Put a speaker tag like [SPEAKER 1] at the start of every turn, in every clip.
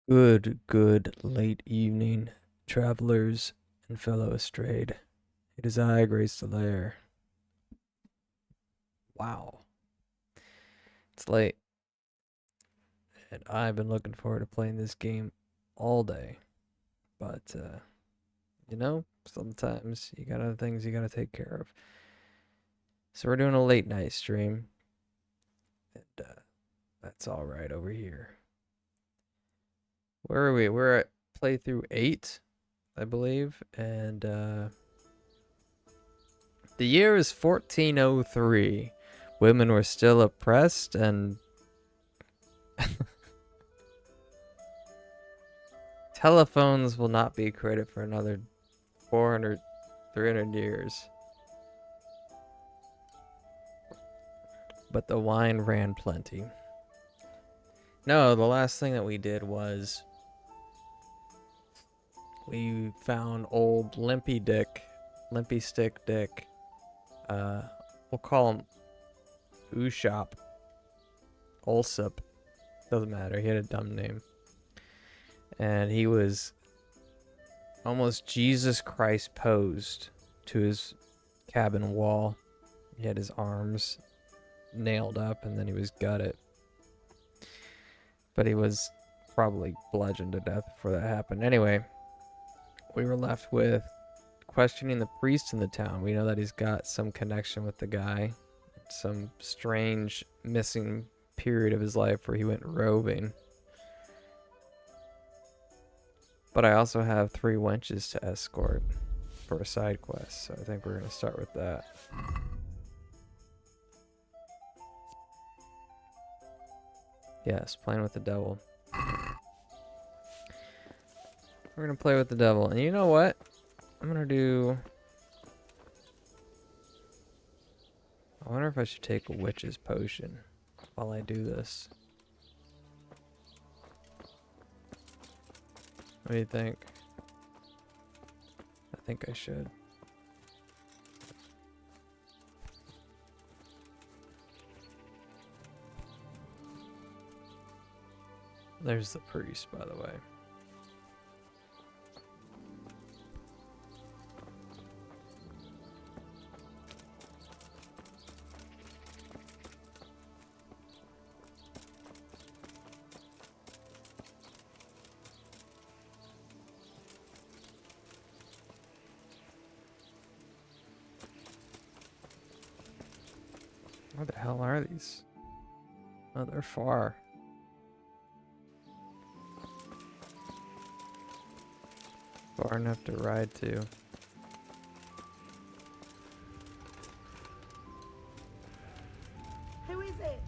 [SPEAKER 1] Good late evening, travelers and fellow estrayed. It is I, Grae Solaire. Wow, it's late, and I've been looking forward to playing this game all day. But, sometimes you got other things you gotta take care of. So we're doing a late night stream, and that's alright over here. Where are we? We're at playthrough 8, I believe, and the year is 1403. Women were still oppressed, and telephones will not be created for another 400, 300 years. But the wine ran plenty. No, the last thing that we did was we found old Limpy Stick Dick. We'll call him Ushop. Ulsup. Doesn't matter, he had a dumb name. And he was almost Jesus Christ posed to his cabin wall. He had his arms nailed up, and then he was gutted. But he was probably bludgeoned to death before that happened. Anyway, we were left with questioning the priest in the town. We know that he's got some connection with the guy. Some strange missing period of his life where he went roving. But I also have 3 wenches to escort for a side quest, so I think we're going to start with that. Yes, playing with the devil. We're going to play with the devil. And you know what? I'm going to do... I wonder if I should take a witch's potion while I do this. What do you think? I think I should. There's the priest, by the way. Where the hell are these? Oh, they're far. Far enough to ride to.
[SPEAKER 2] Who is it?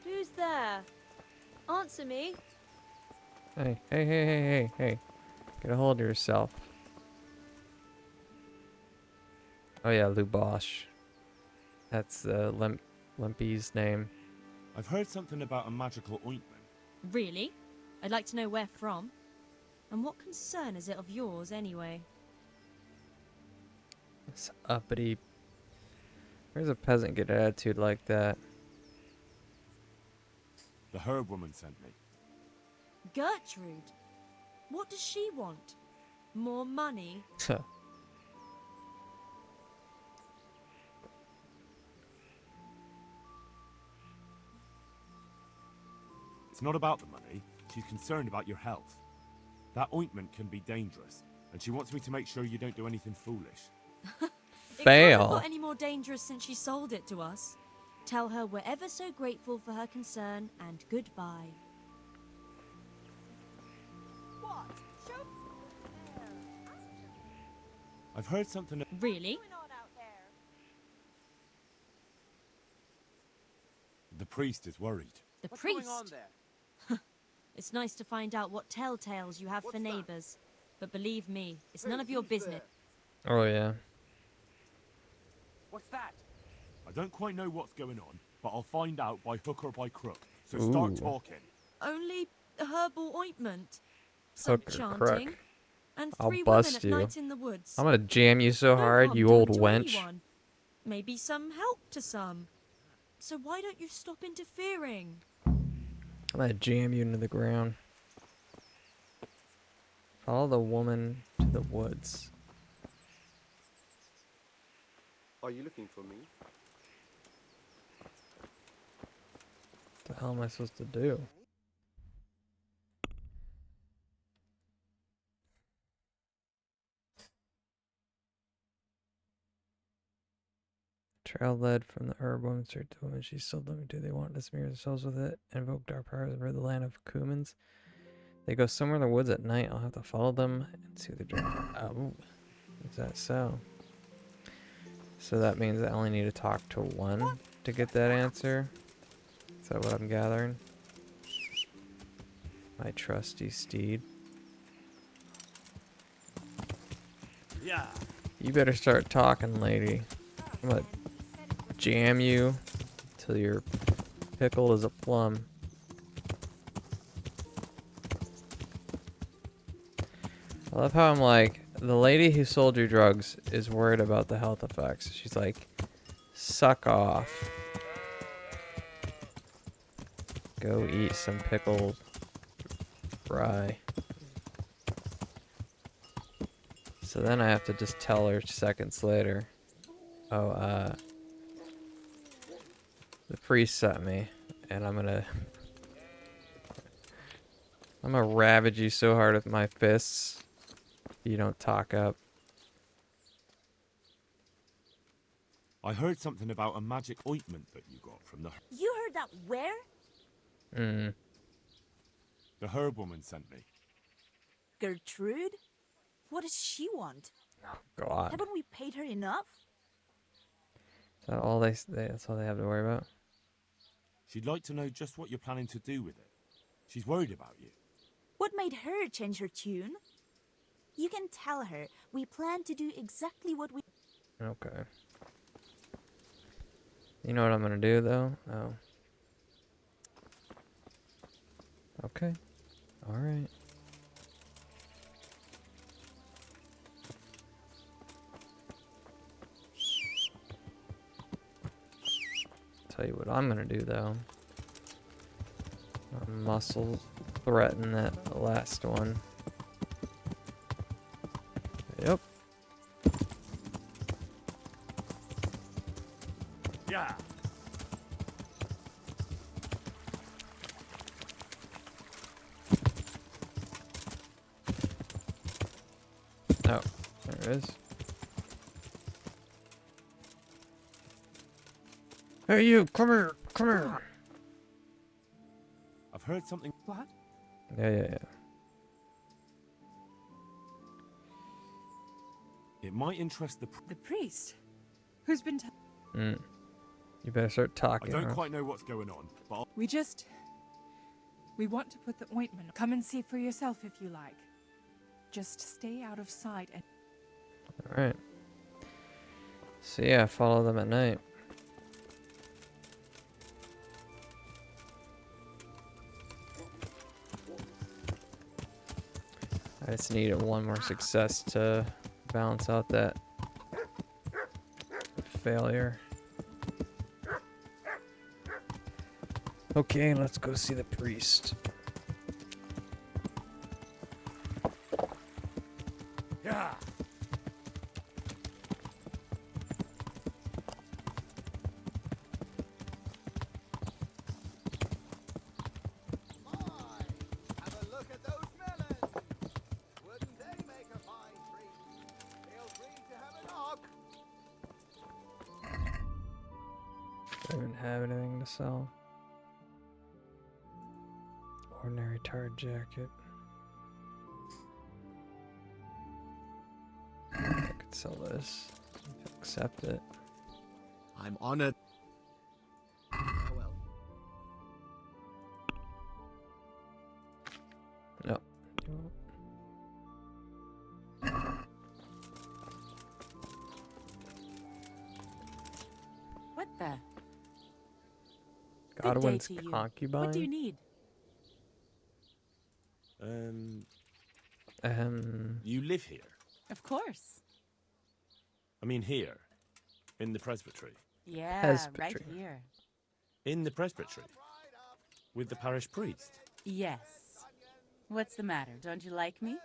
[SPEAKER 3] Who's there? Answer me.
[SPEAKER 1] Hey. Get a hold of yourself. Oh yeah, Lubosh. That's Limpy's name.
[SPEAKER 4] I've heard something about a magical ointment.
[SPEAKER 3] Really? I'd like to know where from. And what concern is it of yours, anyway?
[SPEAKER 1] This uppity... Where's a peasant get an attitude like that?
[SPEAKER 4] The herb woman sent me.
[SPEAKER 3] Gertrude? What does she want? More money?
[SPEAKER 4] It's not about the money. She's concerned about your health. That ointment can be dangerous, and she wants me to make sure you don't do anything foolish.
[SPEAKER 3] It can't have
[SPEAKER 1] Fail.
[SPEAKER 3] got any more dangerous since she sold it to us. Tell her we're ever so grateful for her concern, and goodbye.
[SPEAKER 2] What? Show
[SPEAKER 4] I've heard something...
[SPEAKER 3] Really?
[SPEAKER 2] going on out there?
[SPEAKER 4] The priest is worried.
[SPEAKER 3] The
[SPEAKER 5] What's
[SPEAKER 3] priest?
[SPEAKER 5] going on there?
[SPEAKER 3] It's nice to find out what telltales you have
[SPEAKER 5] What's
[SPEAKER 3] for
[SPEAKER 5] that?
[SPEAKER 3] neighbors. But believe me, it's
[SPEAKER 5] Hey,
[SPEAKER 3] none of your
[SPEAKER 5] who's
[SPEAKER 3] business.
[SPEAKER 5] there?
[SPEAKER 1] Oh yeah.
[SPEAKER 5] What's that?
[SPEAKER 4] I don't quite know what's going on, but I'll find out by hook or by crook. So start
[SPEAKER 1] Ooh.
[SPEAKER 4] talking.
[SPEAKER 3] Only A herbal ointment. Some
[SPEAKER 1] Hook or
[SPEAKER 3] chanting.
[SPEAKER 1] crook.
[SPEAKER 3] And
[SPEAKER 1] I'll
[SPEAKER 3] 3 women
[SPEAKER 1] bust
[SPEAKER 3] at
[SPEAKER 1] you.
[SPEAKER 3] night in the woods.
[SPEAKER 1] I'm gonna jam you so
[SPEAKER 3] No
[SPEAKER 1] hard,
[SPEAKER 3] harm
[SPEAKER 1] you
[SPEAKER 3] done
[SPEAKER 1] old
[SPEAKER 3] to
[SPEAKER 1] wench.
[SPEAKER 3] anyone. Maybe some help to some. So why don't you stop interfering?
[SPEAKER 1] I'm gonna jam you into the ground. Follow the woman to the woods.
[SPEAKER 5] Are you looking for me?
[SPEAKER 1] What the hell am I supposed to do? Trail led from the herb woman straight to the woman she sold them to. They want to smear themselves with it, invoke dark powers, and rid the land of Cumans. They go somewhere in the woods at night. I'll have to follow them and see what they're doing. Oh, is that so? So that means I only need to talk to one to get that answer? Is that what I'm gathering? My trusty steed.
[SPEAKER 4] Yeah.
[SPEAKER 1] You better start talking, lady. I'm gonna jam you till you're pickled as a plum. I love how I'm like, the lady who sold you drugs is worried about the health effects. She's like, suck off. Go eat some pickled rye. So then I have to just tell her seconds later, oh, the priest sent me, and I'm gonna ravage you so hard with my fists, you don't talk up.
[SPEAKER 4] I heard something about a magic ointment that you got from
[SPEAKER 2] You heard that where?
[SPEAKER 4] the herb woman sent me.
[SPEAKER 2] Gertrude? What does she want?
[SPEAKER 1] God.
[SPEAKER 2] Haven't we paid her enough?
[SPEAKER 1] Is that all that's all they have to worry about?
[SPEAKER 4] She'd like to know just what you're planning to do with it. She's worried about you.
[SPEAKER 2] What made her change her tune? You can tell her we plan to do exactly what we...
[SPEAKER 1] Okay. You know what I'm gonna do though? Oh. Okay. Alright. Tell you what I'm gonna do though. Muscle threaten that last one. Yep.
[SPEAKER 4] Yeah.
[SPEAKER 1] Oh, there it is. Hey you, come here, come here.
[SPEAKER 4] I've heard something.
[SPEAKER 6] What?
[SPEAKER 1] Yeah.
[SPEAKER 4] It might interest
[SPEAKER 6] The priest? Who's been
[SPEAKER 1] You better start
[SPEAKER 4] I
[SPEAKER 1] talking.
[SPEAKER 4] don't
[SPEAKER 1] huh?
[SPEAKER 4] quite know what's going on, but
[SPEAKER 6] We want to put the ointment. Come and see for yourself if you like. Just stay out of sight and...
[SPEAKER 1] Alright. So yeah, follow them at night. I just need one more success to balance out that failure. Okay, let's go see the priest.
[SPEAKER 4] yeah.
[SPEAKER 5] Have a look at those melons. Wouldn't they make a fine treat? Feel free to have a knock.
[SPEAKER 1] I don't even have anything to sell. Ordinary tarred jacket. I could sell this. Accept it.
[SPEAKER 5] I'm honored. Farewell.
[SPEAKER 1] No.
[SPEAKER 3] What the?
[SPEAKER 1] Godwin's
[SPEAKER 3] to you.
[SPEAKER 1] concubine?
[SPEAKER 3] What do you need?
[SPEAKER 4] You live here?
[SPEAKER 7] Of course.
[SPEAKER 4] I mean here, in the presbytery.
[SPEAKER 7] Yeah, right
[SPEAKER 1] Presbytery.
[SPEAKER 7] here.
[SPEAKER 4] In the presbytery? With the parish priest?
[SPEAKER 7] Yes. What's the matter? Don't you like me?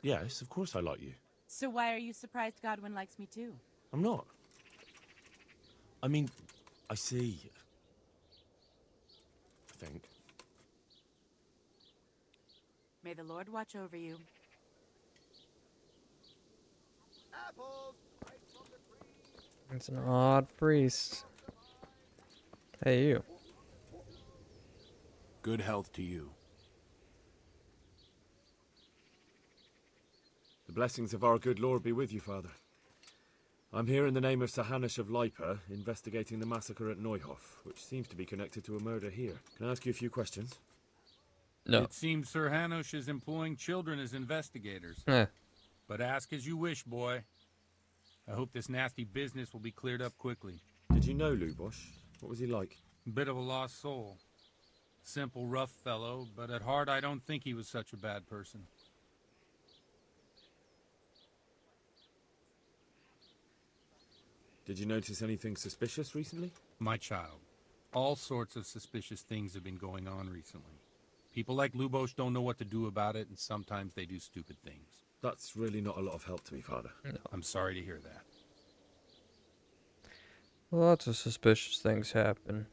[SPEAKER 4] Yes, of course I like you.
[SPEAKER 7] So why are you surprised Godwin likes me too?
[SPEAKER 4] I'm not. I mean, I see. I think.
[SPEAKER 7] May the Lord watch over you.
[SPEAKER 5] Apples right from the tree.
[SPEAKER 1] It's an odd priest. Hey, you.
[SPEAKER 4] Good health to you.
[SPEAKER 8] The blessings of our good Lord be with you, Father. I'm here in the name of Sir Hanush of Lipa, investigating the massacre at Neuhof, which seems to be connected to a murder here. Can I ask you a few questions?
[SPEAKER 1] No.
[SPEAKER 9] It seems Sir Hanush is employing children as investigators.
[SPEAKER 1] Eh.
[SPEAKER 9] But ask as you wish, boy. I hope this nasty business will be cleared up quickly.
[SPEAKER 8] Did you know Lubosh? What was he like?
[SPEAKER 9] Bit of a lost soul. Simple, rough fellow, but at heart I don't think he was such a bad person.
[SPEAKER 8] Did you notice anything suspicious recently?
[SPEAKER 9] My child, all sorts of suspicious things have been going on recently. People like Lubosh don't know what to do about it, and sometimes they do stupid things.
[SPEAKER 8] That's really not a lot of help to me, Father.
[SPEAKER 9] I'm sorry to hear that.
[SPEAKER 1] Lots of suspicious things happen.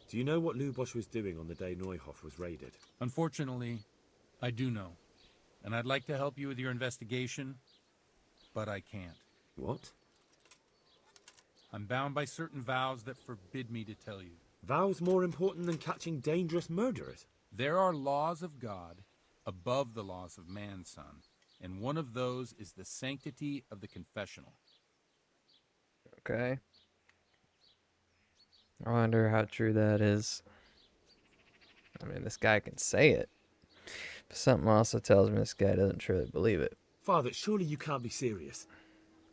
[SPEAKER 8] Do you know what Lubosh was doing on the day Neuhof was raided?
[SPEAKER 9] Unfortunately, I do know. And I'd like to help you with your investigation, but I can't.
[SPEAKER 8] What?
[SPEAKER 9] I'm bound by certain vows that forbid me to tell you.
[SPEAKER 8] Vows more important than catching dangerous murderers?
[SPEAKER 9] There are laws of God above the laws of man, son, and one of those is the sanctity of the confessional.
[SPEAKER 1] Okay. I wonder how true that is. I mean, this guy can say it. But something also tells me this guy doesn't truly believe it.
[SPEAKER 8] Father, surely you can't be serious.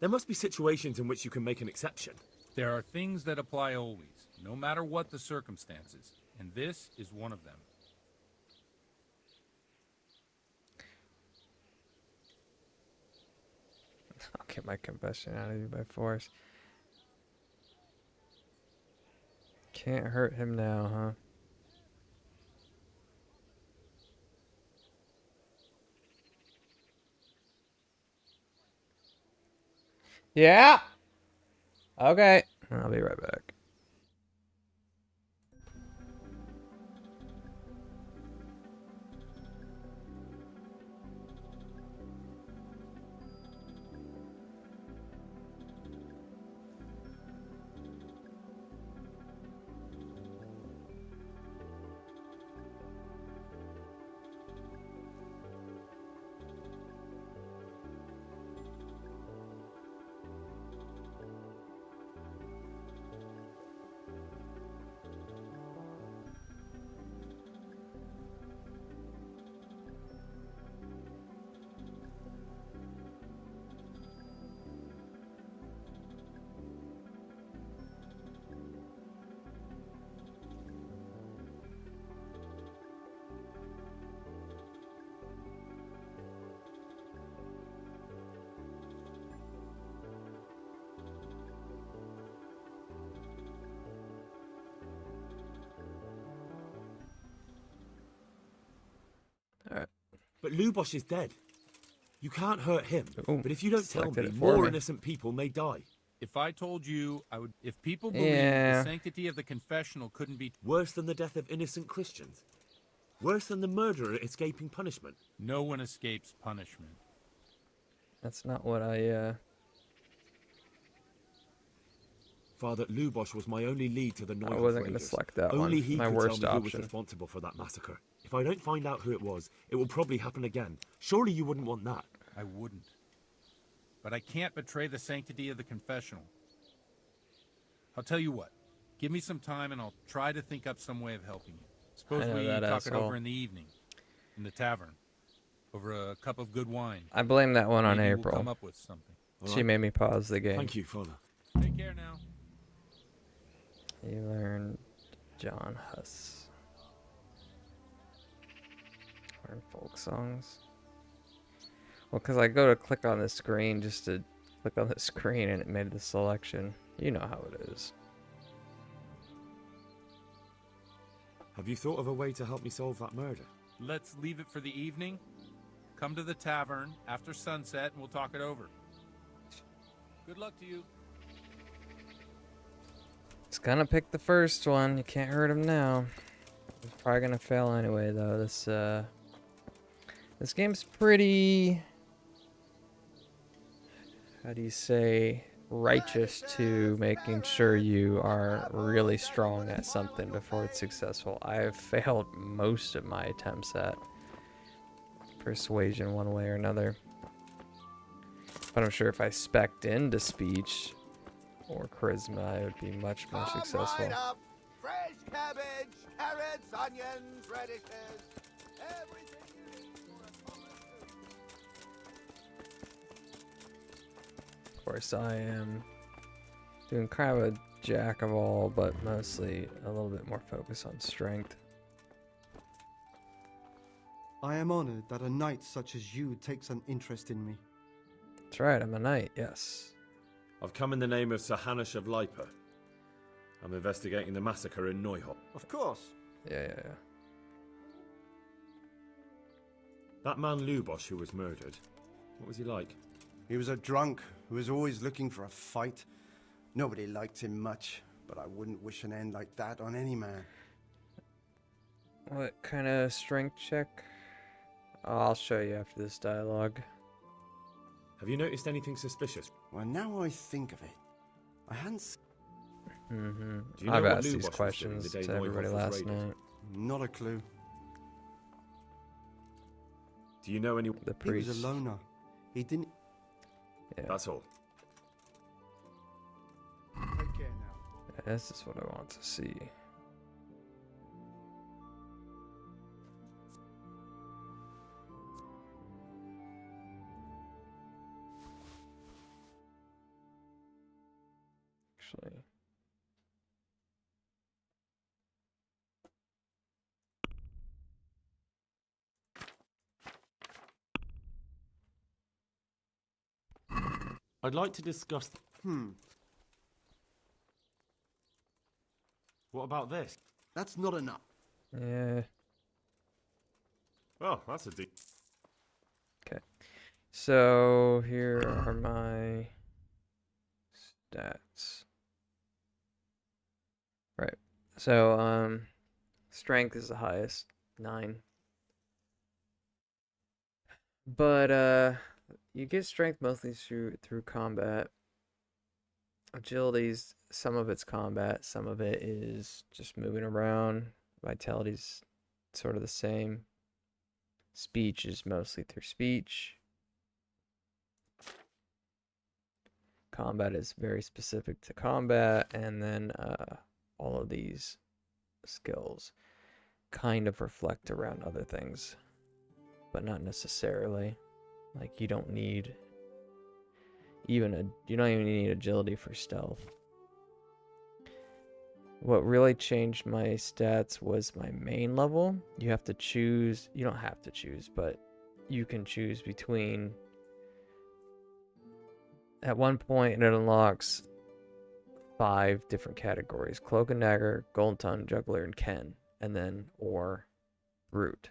[SPEAKER 8] There must be situations in which you can make an exception.
[SPEAKER 9] There are things that apply always, no matter what the circumstances, and this is one of them.
[SPEAKER 1] I'll get my confession out of you by force. Can't hurt him now, huh? Yeah. Okay. I'll be right back. Alright.
[SPEAKER 8] But Lubosh is dead. You can't hurt him.
[SPEAKER 1] Ooh,
[SPEAKER 8] but if you don't tell
[SPEAKER 1] selected
[SPEAKER 8] me,
[SPEAKER 1] it for
[SPEAKER 8] more
[SPEAKER 1] me.
[SPEAKER 8] innocent people may die.
[SPEAKER 9] If I told you, I would. If people believe
[SPEAKER 1] Yeah.
[SPEAKER 9] the sanctity of the confessional couldn't be.
[SPEAKER 8] Worse than the death of innocent Christians. Worse than the murderer escaping punishment.
[SPEAKER 9] No one escapes punishment.
[SPEAKER 1] That's not what I,
[SPEAKER 8] Father, Lubosh was my only lead to the Neuhof
[SPEAKER 1] I wasn't going to
[SPEAKER 8] raiders.
[SPEAKER 1] select that
[SPEAKER 8] Only
[SPEAKER 1] one.
[SPEAKER 8] he
[SPEAKER 1] My
[SPEAKER 8] could
[SPEAKER 1] worst
[SPEAKER 8] tell me who was
[SPEAKER 1] option.
[SPEAKER 8] responsible for that massacre. If I don't find out who it was, it will probably happen again. Surely you wouldn't want that.
[SPEAKER 9] I wouldn't. But I can't betray the sanctity of the confessional. I'll tell you what. Give me some time and I'll try to think up some way of helping you. Suppose
[SPEAKER 1] I know
[SPEAKER 9] we
[SPEAKER 1] that
[SPEAKER 9] talk it
[SPEAKER 1] asshole.
[SPEAKER 9] over in the evening. In the tavern. Over a cup of good wine.
[SPEAKER 1] I blame that one on
[SPEAKER 9] Maybe we'll
[SPEAKER 1] April.
[SPEAKER 9] come up with something.
[SPEAKER 8] All
[SPEAKER 1] She
[SPEAKER 8] right.
[SPEAKER 1] made me pause the game.
[SPEAKER 8] Thank you, Father.
[SPEAKER 9] Take care now.
[SPEAKER 1] You learned John Huss. Learn folk songs. Well, because I go to click on the screen just to click on the screen and it made the selection. You know how it is.
[SPEAKER 8] Have you thought of a way to help me solve that murder?
[SPEAKER 9] Let's leave it for the evening. Come to the tavern after sunset and we'll talk it over. Good luck to you.
[SPEAKER 1] He's gonna pick the first one. You can't hurt him now. He's probably gonna fail anyway, though. This game's pretty, how do you say, righteous to making sure you are really strong at something before it's successful. I have failed most of my attempts at persuasion one way or another. But I'm sure if I spec'd into speech or charisma, I would be much more successful.
[SPEAKER 5] Right up. Fresh cabbage, carrots, onions, radishes, everything you need for a common soup.
[SPEAKER 1] Of course, I am doing kind of a jack of all, but mostly a little bit more focus on strength.
[SPEAKER 10] I am honored that a knight such as you takes an interest in me.
[SPEAKER 1] That's right, I'm a knight, yes.
[SPEAKER 8] I've come in the name of Sir Hanush of Lipa. I'm investigating the massacre in Neuhof.
[SPEAKER 10] Of course.
[SPEAKER 1] Yeah.
[SPEAKER 8] That man Lubosh who was murdered, what was he like?
[SPEAKER 10] He was a drunk who was always looking for a fight. Nobody liked him much, but I wouldn't wish an end like that on any man.
[SPEAKER 1] What kind of strength check? Oh, I'll show you after this dialogue.
[SPEAKER 8] Have you noticed anything suspicious?
[SPEAKER 10] Well, now I think of it, I hadn't...
[SPEAKER 8] Do you know
[SPEAKER 1] I've
[SPEAKER 8] what
[SPEAKER 1] asked
[SPEAKER 8] Lubosh
[SPEAKER 1] these
[SPEAKER 8] was
[SPEAKER 1] questions
[SPEAKER 8] doing the
[SPEAKER 1] to
[SPEAKER 8] day
[SPEAKER 1] everybody
[SPEAKER 8] Neuhof was
[SPEAKER 1] last
[SPEAKER 8] raided?
[SPEAKER 1] night.
[SPEAKER 10] Not a clue.
[SPEAKER 8] Do you know any...
[SPEAKER 1] The
[SPEAKER 10] He was
[SPEAKER 1] priest.
[SPEAKER 10] a loner. He didn't...
[SPEAKER 1] Yeah,
[SPEAKER 8] That's all.
[SPEAKER 10] Take care now.
[SPEAKER 1] this is what I want to see. Actually,
[SPEAKER 8] I'd like to discuss... What about this?
[SPEAKER 10] That's not enough.
[SPEAKER 1] yeah.
[SPEAKER 8] Oh, that's a deep...
[SPEAKER 1] Okay. So here are my stats. Right. So strength is the highest, 9. But you get strength mostly through combat. Agility's some of it's combat, some of it is just moving around. Vitality's sort of the same. Speech is mostly through speech. Combat is very specific to combat, and then all of these skills kind of reflect around other things, but not necessarily. Like you don't even need agility for stealth. What really changed my stats was my main level. You have to choose, you don't have to choose, but you can choose between, at one point it unlocks 5 different categories: Cloak and Dagger, Golden Tongue, Juggler, and Ken, and then or Brute.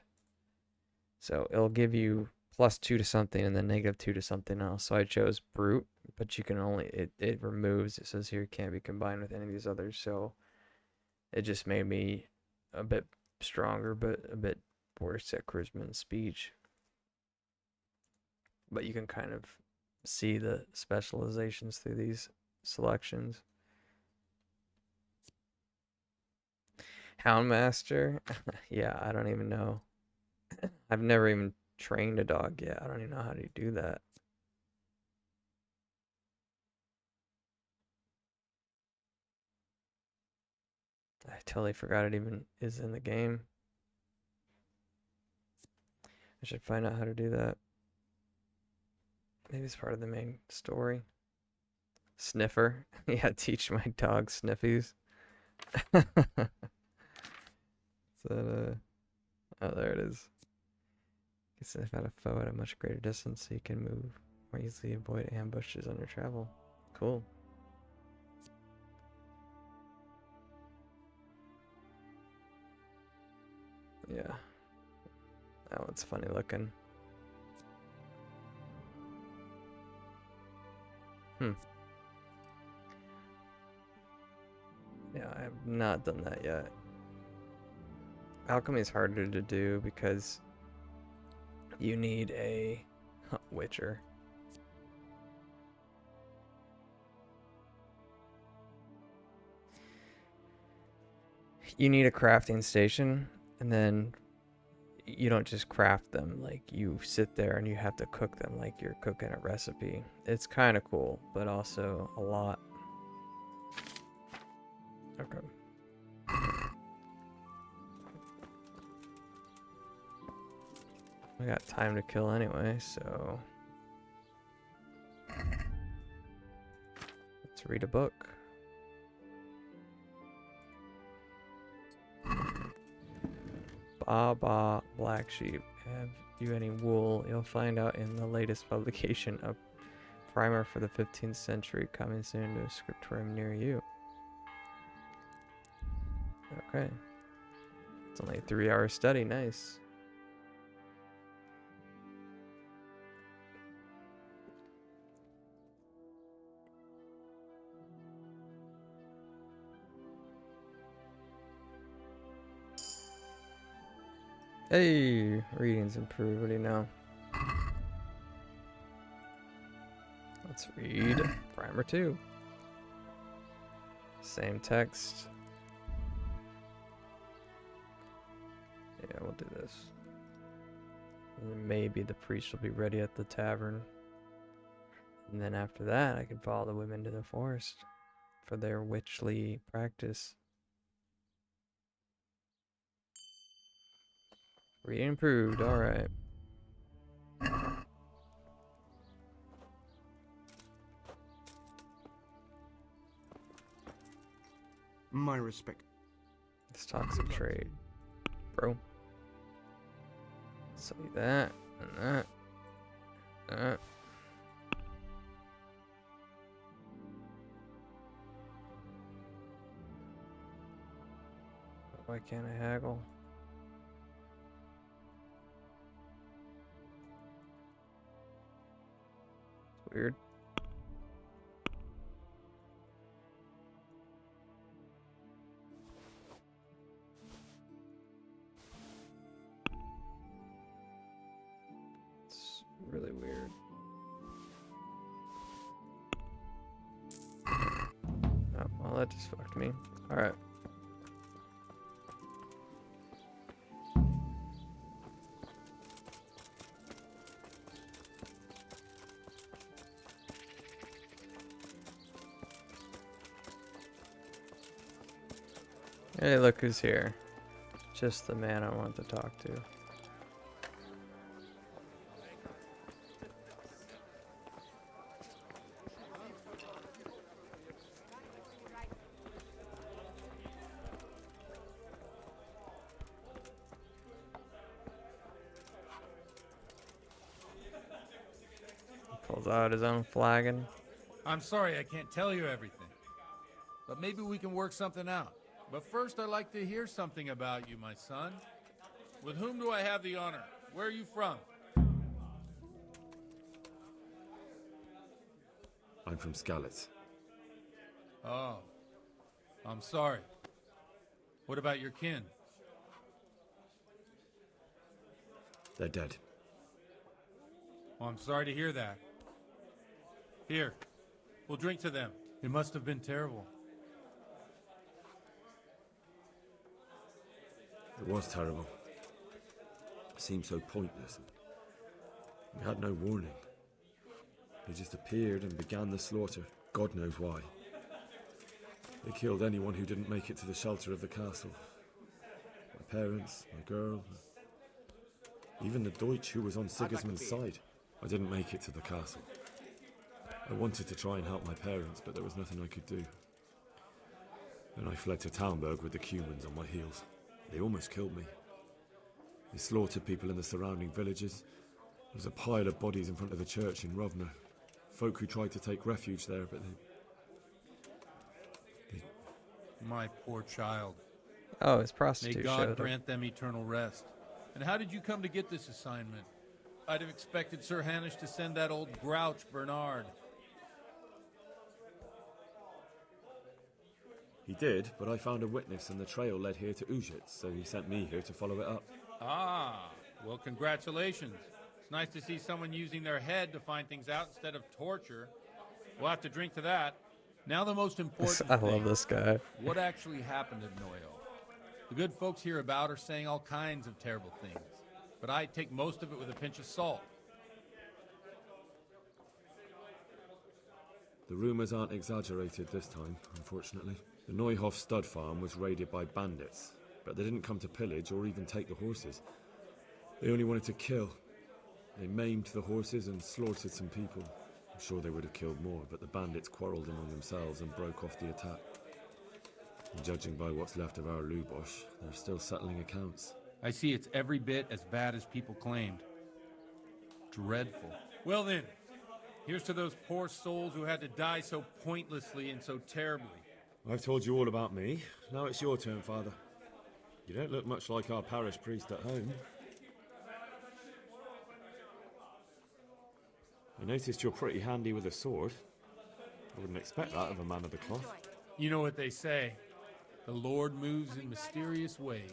[SPEAKER 1] So it'll give you +2 to something and then -2 to something else. So I chose Brute, but you can only, it removes, it says here it can't be combined with any of these others. So it just made me a bit stronger, but a bit worse at charisma and speech. But you can kind of see the specializations through these selections. Houndmaster? Yeah, I don't even know. I've never even trained a dog yet. I don't even know how to do that. I totally forgot it even is in the game. I should find out how to do that. Maybe it's part of the main story. Sniffer. Yeah, teach my dog sniffies. So, oh, there it is. Guess if at a foe at a much greater distance, so you can move more easily, avoid ambushes on your travel. Cool. Yeah. That one's funny looking. Yeah, I have not done that yet. Alchemy is harder to do because you need a witcher. You need a crafting station, and then you don't just craft them, like you sit there and you have to cook them like you're cooking a recipe. It's kind of cool, but also a lot. Okay. I got time to kill anyway, so let's read a book. Ba Black Sheep. Have you any wool? You'll find out in the latest publication, a primer for the 15th century, coming soon to a scriptorium near you. Okay. It's only a 3-hour study. Nice. Hey, reading's improved. What do you know? Let's read Primer 2. Same text. Yeah, we'll do this. And maybe the priest will be ready at the tavern. And then after that, I can follow the women to the forest for their witchly practice. Reading improved, alright.
[SPEAKER 10] My respect.
[SPEAKER 1] Let's talk some trade, bro. Sell you that and that. Why can't I haggle? It's weird. It's really weird. Oh, well, that just fucked me. Alright. Hey, look who's here. Just the man I want to talk to. Pulls out his own flagon.
[SPEAKER 9] I'm sorry I can't tell you everything, but maybe we can work something out. But first, I'd like to hear something about you, my son. With whom do I have the honor? Where are you from?
[SPEAKER 8] I'm from Skalitz.
[SPEAKER 9] Oh, I'm sorry. What about your kin?
[SPEAKER 8] They're dead.
[SPEAKER 9] Well, I'm sorry to hear that. Here, we'll drink to them. It must have been terrible.
[SPEAKER 8] It was terrible. It seemed so pointless. We had no warning. They just appeared and began the slaughter. God knows why. They killed anyone who didn't make it to the shelter of the castle. My parents, my girl, even the Deutsch who was on Sigismund's side. I didn't make it to the castle. I wanted to try and help my parents, but there was nothing I could do. Then I fled to Talmberg with the Cumans on my heels. They almost killed me. They slaughtered people in the surrounding villages. There was a pile of bodies in front of the church in Rovna. Folk who tried to take refuge there, but they...
[SPEAKER 9] My poor child.
[SPEAKER 1] Oh, his
[SPEAKER 9] May
[SPEAKER 1] prostitute
[SPEAKER 9] God
[SPEAKER 1] showed up.
[SPEAKER 9] grant them eternal rest. And how did you come to get this assignment? I'd have expected Sir Hanish to send that old grouch, Bernard.
[SPEAKER 8] He did, but I found a witness and the trail led here to Ujit, so he sent me here to follow it up.
[SPEAKER 9] Ah, well, congratulations. It's nice to see someone using their head to find things out instead of torture. We'll have to drink to that. Now the most important
[SPEAKER 1] I
[SPEAKER 9] thing.
[SPEAKER 1] love this guy.
[SPEAKER 9] What actually happened at Noyo? The good folks hereabout are saying all kinds of terrible things, but I take most of it with a pinch of salt.
[SPEAKER 8] The rumours aren't exaggerated this time, unfortunately. The Neuhoff stud farm was raided by bandits, but they didn't come to pillage or even take the horses. They only wanted to kill. They maimed the horses and slaughtered some people. I'm sure they would have killed more, but the bandits quarrelled among themselves and broke off the attack. And judging by what's left of our Lubosh, they're still settling accounts.
[SPEAKER 9] I see it's every bit as bad as people claimed. Dreadful. Well then, here's to those poor souls who had to die so pointlessly and so terribly.
[SPEAKER 8] I've told you all about me. Now it's your turn, Father. You don't look much like our parish priest at home. I noticed you're pretty handy with a sword. I wouldn't expect that of a man of the cloth.
[SPEAKER 9] You know what they say. The Lord moves in mysterious ways.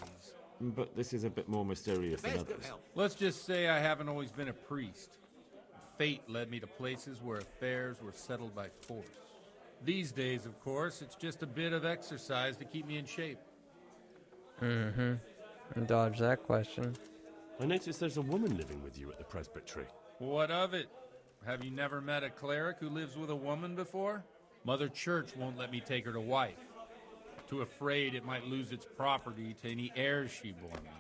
[SPEAKER 8] But this is a bit more mysterious than others.
[SPEAKER 9] Let's just say I haven't always been a priest. Fate led me to places where affairs were settled by force. These days, of course, it's just a bit of exercise to keep me in shape.
[SPEAKER 1] And dodge that question.
[SPEAKER 11] I noticed there's a woman living with you at the presbytery.
[SPEAKER 9] What of it? Have you never met a cleric who lives with a woman before? Mother Church won't let me take her to wife. Too afraid it might lose its property to any heirs she bore me.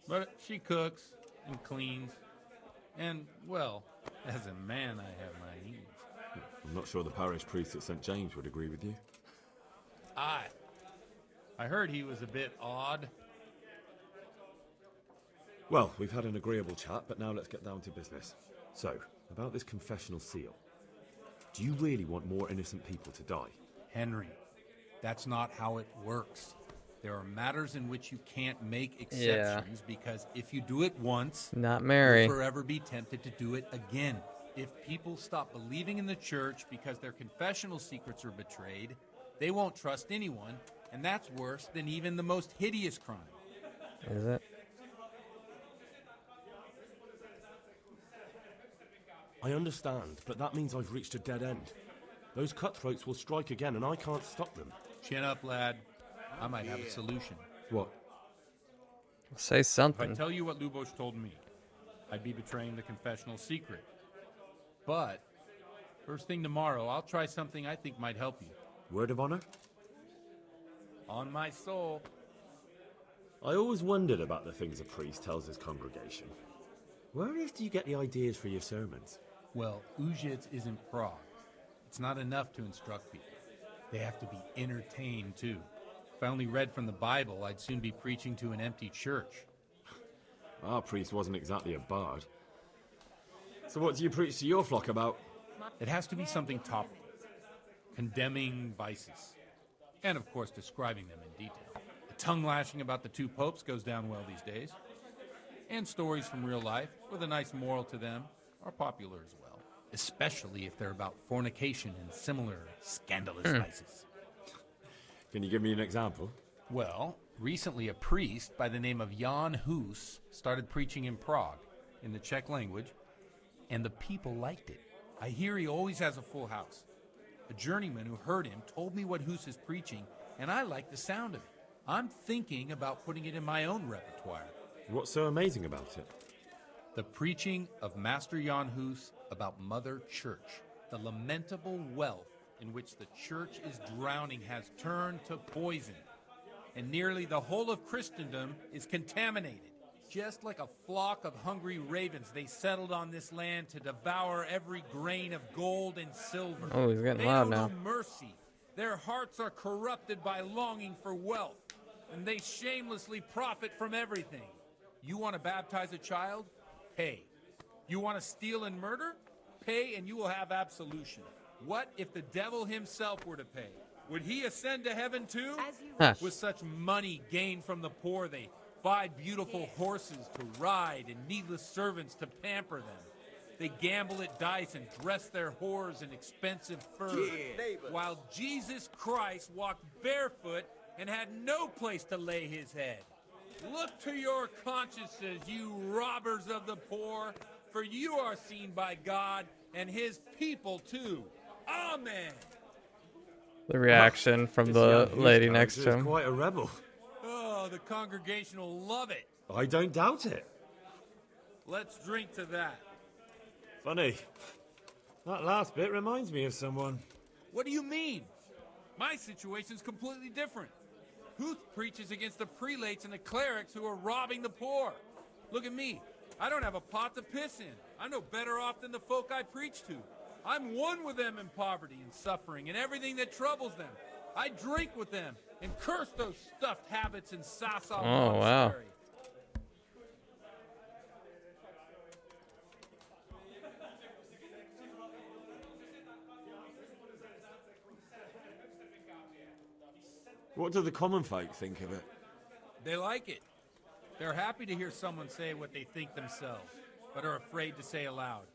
[SPEAKER 9] But she cooks and cleans. And, well, as a man, I have my needs.
[SPEAKER 8] I'm not sure the parish priest at St. James would agree with you.
[SPEAKER 9] I heard he was a bit odd.
[SPEAKER 8] Well, we've had an agreeable chat, but now let's get down to business. So, about this confessional seal. Do you really want more innocent people to die?
[SPEAKER 9] Henry, that's not how it works. There are matters in which you can't make exceptions because if you do it once,
[SPEAKER 1] Not Mary.
[SPEAKER 9] you'll forever be tempted to do it again. If people stop believing in the church because their confessional secrets are betrayed, they won't trust anyone, and that's worse than even the most hideous crime.
[SPEAKER 1] Is it?
[SPEAKER 11] I understand, but that means I've reached a dead end. Those cutthroats will strike again, and I can't stop them.
[SPEAKER 9] Chin up, lad. I might have a solution.
[SPEAKER 8] What?
[SPEAKER 1] Say
[SPEAKER 9] If I
[SPEAKER 1] something.
[SPEAKER 9] tell you what Lubosh told me, I'd be betraying the confessional secret. But, first thing tomorrow, I'll try something I think might help you.
[SPEAKER 8] Word of honor?
[SPEAKER 9] On my soul.
[SPEAKER 8] I always wondered about the things a priest tells his congregation. Where on earth do you get the ideas for your sermons?
[SPEAKER 9] Well, Ujits isn't Prague. It's not enough to instruct people. They have to be entertained, too. If I only read from the Bible, I'd soon be preaching to an empty church.
[SPEAKER 8] Our priest wasn't exactly a bard. So what do you preach to your flock about?
[SPEAKER 9] It has to be something topical. Condemning vices. And, of course, describing them in detail. The tongue-lashing about the two popes goes down well these days. And stories from real life, with a nice moral to them, are popular as well. Especially if they're about fornication and similar scandalous vices.
[SPEAKER 8] Can you give me an example?
[SPEAKER 9] Well, recently a priest by the name of Jan Hus started preaching in Prague, in the Czech language, and the people liked it. I hear he always has a full house. A journeyman who heard him told me what Hus is preaching, and I like the sound of it. I'm thinking about putting it in my own repertoire.
[SPEAKER 8] What's so amazing about it?
[SPEAKER 9] The preaching of Master Jan Hus about Mother Church. The lamentable wealth in which the church is drowning has turned to poison. And nearly the whole of Christendom is contaminated. Just like a flock of hungry ravens, they settled on this land to devour every grain of gold and silver.
[SPEAKER 1] Oh, he's getting
[SPEAKER 9] They
[SPEAKER 1] loud
[SPEAKER 9] know
[SPEAKER 1] now.
[SPEAKER 9] no mercy. Their hearts are corrupted by longing for wealth, and they shamelessly profit from everything. You want to baptize a child? Pay. You want to steal and murder? Pay and you will have absolution. What if the devil himself were to pay? Would he ascend to heaven too?
[SPEAKER 1] Huh.
[SPEAKER 9] With such money gained from the poor, they buy beautiful horses to ride and needless servants to pamper them. They gamble at dice and dress their whores in expensive furs, while Jesus Christ walked barefoot and had no place to lay his head. Look to your consciences, you robbers of the poor, for you are seen by God and his people too. Amen.
[SPEAKER 1] The reaction from
[SPEAKER 8] This
[SPEAKER 1] the
[SPEAKER 8] young Hughes
[SPEAKER 1] lady next to
[SPEAKER 8] character is
[SPEAKER 1] him.
[SPEAKER 8] quite a rebel.
[SPEAKER 9] Oh, the congregation will love it.
[SPEAKER 8] I don't doubt it.
[SPEAKER 9] Let's drink to that.
[SPEAKER 8] Funny. That last bit reminds me of someone.
[SPEAKER 9] What do you mean? My situation's completely different. Huth preaches against the prelates and the clerics who are robbing the poor. Look at me. I don't have a pot to piss in. I'm no better off than the folk I preach to. I'm one with them in poverty and suffering and everything that troubles them. I drink with them and curse those stuffed habits in Sasau
[SPEAKER 1] Oh, wow.
[SPEAKER 9] Monastery.
[SPEAKER 8] What do the common folk think of it?
[SPEAKER 9] They like it. They're happy to hear someone say what they think themselves, but are afraid to say aloud.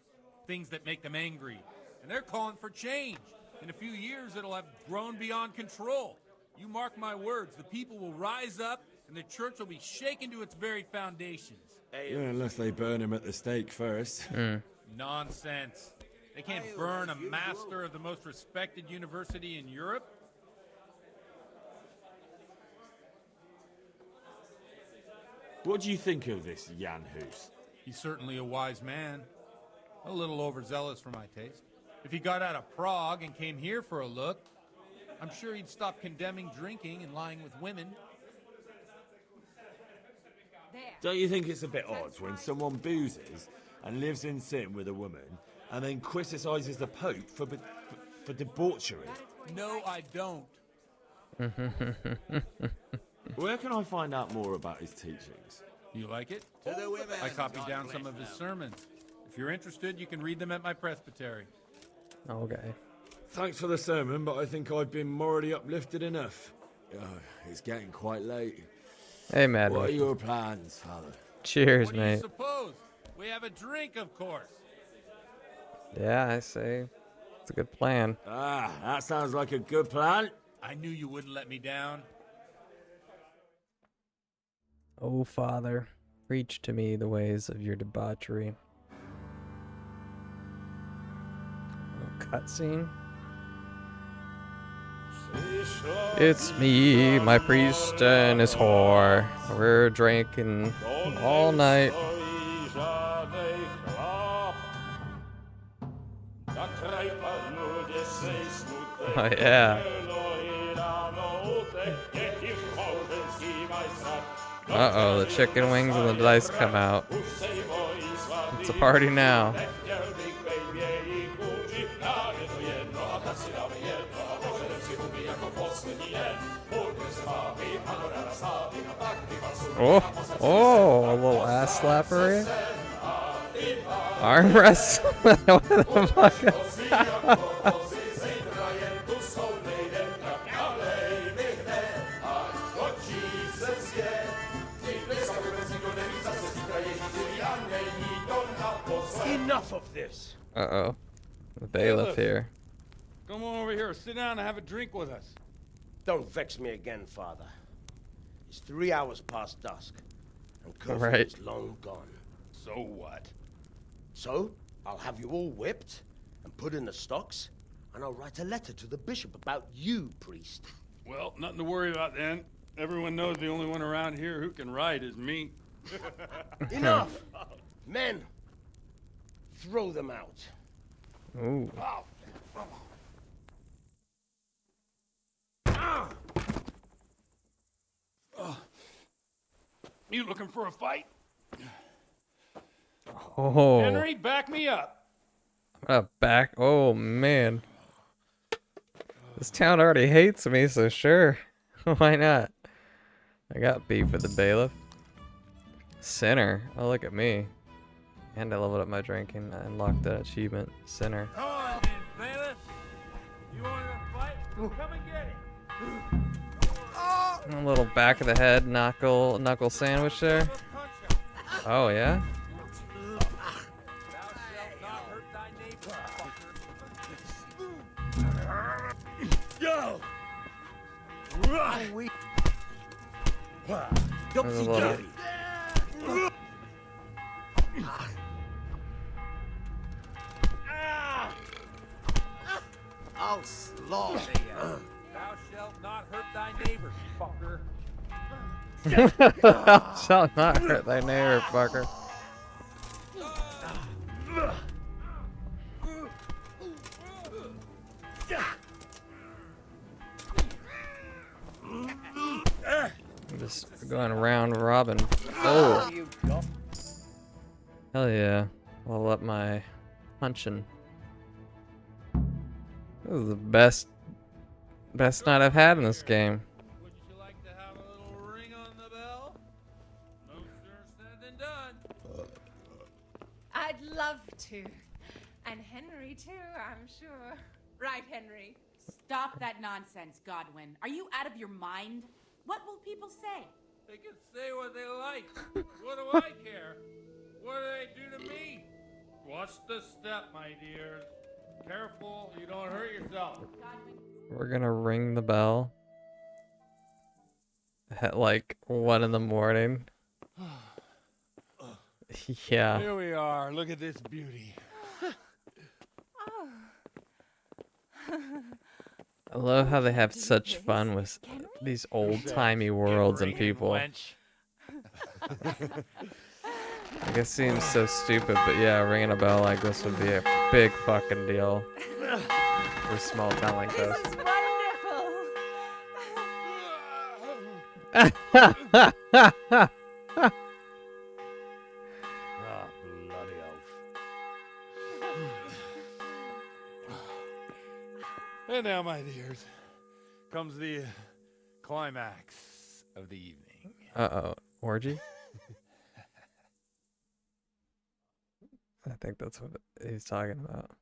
[SPEAKER 9] Things that make them angry. And they're calling for change. In a few years, it'll have grown beyond control. You mark my words, the people will rise up, and the church will be shaken to its very foundations.
[SPEAKER 8] Yeah, unless they burn him at the stake first.
[SPEAKER 9] Nonsense. They can't burn a master of the most respected university in Europe.
[SPEAKER 8] What do you think of this Jan Hus?
[SPEAKER 9] He's certainly a wise man. A little overzealous for my taste. If he got out of Prague and came here for a look, I'm sure he'd stop condemning drinking and lying with women.
[SPEAKER 8] Don't you think it's a bit odd when someone boozes and lives in sin with a woman and then criticizes the Pope for debauchery?
[SPEAKER 9] No, I don't.
[SPEAKER 8] Where can I find out more about his teachings?
[SPEAKER 9] You like it?
[SPEAKER 5] To the women.
[SPEAKER 9] I copied down some of his sermons. If you're interested, you can read them at my presbytery.
[SPEAKER 1] Okay.
[SPEAKER 8] Thanks for the sermon, but I think I've been morally uplifted enough. Oh, it's getting quite late.
[SPEAKER 1] Hey, Mad.
[SPEAKER 8] What are your plans, Father?
[SPEAKER 1] Cheers,
[SPEAKER 9] What do you
[SPEAKER 1] mate.
[SPEAKER 9] suppose? We have a drink, of course.
[SPEAKER 1] Yeah, I say. It's a good plan.
[SPEAKER 8] Ah, that sounds like a good plan.
[SPEAKER 9] I knew you wouldn't let me down.
[SPEAKER 1] Oh, Father, preach to me the ways of your debauchery. Cutscene. It's me, my priest, and his whore. We're drinking all night. Oh, yeah. Uh-oh, the chicken wings and the dice come out. It's a party now. Oh, a little ass slapper. Arm wrestle. What the fuck?
[SPEAKER 12] Enough of this.
[SPEAKER 1] Uh-oh. The bailiff here.
[SPEAKER 12] Come on over here, sit down and have a drink with us.
[SPEAKER 13] Don't vex me again, Father. It's 3 hours past dusk, and curfew
[SPEAKER 1] Right.
[SPEAKER 13] is long gone.
[SPEAKER 12] So what?
[SPEAKER 13] So, I'll have you all whipped and put in the stocks, and I'll write a letter to the bishop about you, priest.
[SPEAKER 12] Well, nothing to worry about then. Everyone knows the only one around here who can ride is me.
[SPEAKER 13] Enough! Men, throw them out.
[SPEAKER 1] Ooh.
[SPEAKER 12] You looking for a fight?
[SPEAKER 1] Oh.
[SPEAKER 12] Henry, back me up.
[SPEAKER 1] Back. Oh, man. This town already hates me, so sure. Why not? I got beef with the bailiff. Sinner. Oh, look at me. And I leveled up my drinking. I unlocked that achievement. Sinner.
[SPEAKER 9] Come on, then, bailiff. You want to fight? Come and get it.
[SPEAKER 1] A little back of the head knuckle sandwich there. Oh yeah.
[SPEAKER 13] Yo!
[SPEAKER 1] There's a little.
[SPEAKER 13] I'll slaughter you.
[SPEAKER 9] Thou shalt not hurt thy neighbor, fucker.
[SPEAKER 1] Thou shalt not hurt thy neighbor, fucker. I'm just going around robin. Oh! Hell yeah. I'll up my punching. This is the best night I've had in this game.
[SPEAKER 9] Would you like to have a little ring on the bell? No sooner said than done.
[SPEAKER 6] I'd love to. And Henry, too, I'm sure. Right, Henry?
[SPEAKER 7] Stop that nonsense, Godwin. Are you out of your mind? What will people say?
[SPEAKER 9] They can say what they like. What do I care? What do they do to me? Watch the step, my dears. Careful, you don't hurt yourself.
[SPEAKER 1] We're gonna ring the bell at like 1 in the morning. Yeah.
[SPEAKER 12] Here we are. Look at this beauty.
[SPEAKER 1] I love how they have such fun with these old-timey worlds and people. Like, it seems so stupid, but yeah, ringing a bell like this would be a big fucking deal for a small town like this.
[SPEAKER 2] This is wonderful.
[SPEAKER 13] Ah, bloody oath.
[SPEAKER 12] And now, my dears, comes the climax of the evening.
[SPEAKER 1] Uh-oh. Orgy? I think that's what he's talking about.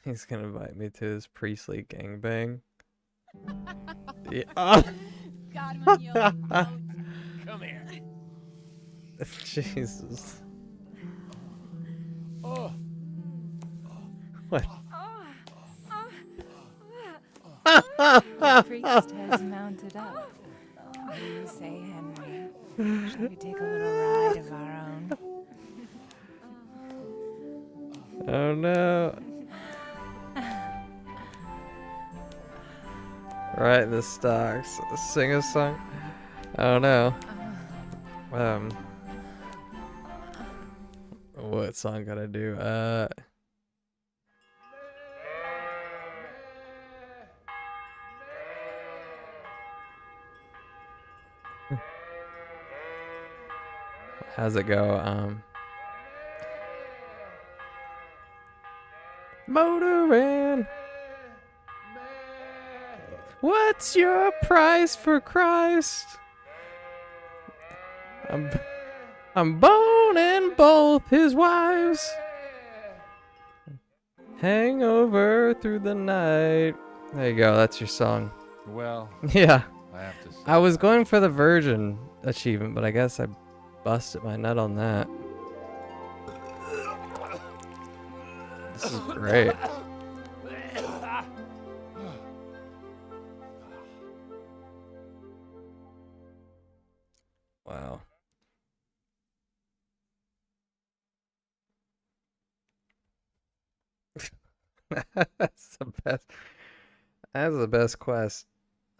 [SPEAKER 1] He's gonna invite me to his priestly gangbang. Yeah.
[SPEAKER 7] Godwin, you'll
[SPEAKER 12] Come here.
[SPEAKER 1] Jesus.
[SPEAKER 12] Oh.
[SPEAKER 1] What?
[SPEAKER 6] The priest has mounted up. What do you say, Henry? Shall we take a little ride of our own?
[SPEAKER 1] Oh no. Right in the stocks. Sing a song. Oh no. What song gotta do? How's it go? Motorin. What's your price for Christ? I'm boning both his wives. Hangover through the night. There you go. That's your song.
[SPEAKER 12] Well,
[SPEAKER 1] Yeah.
[SPEAKER 12] I have to say.
[SPEAKER 1] I was going for the virgin achievement, but I guess I busted my nut on that. This is great. Wow. That's the best. That's the best quest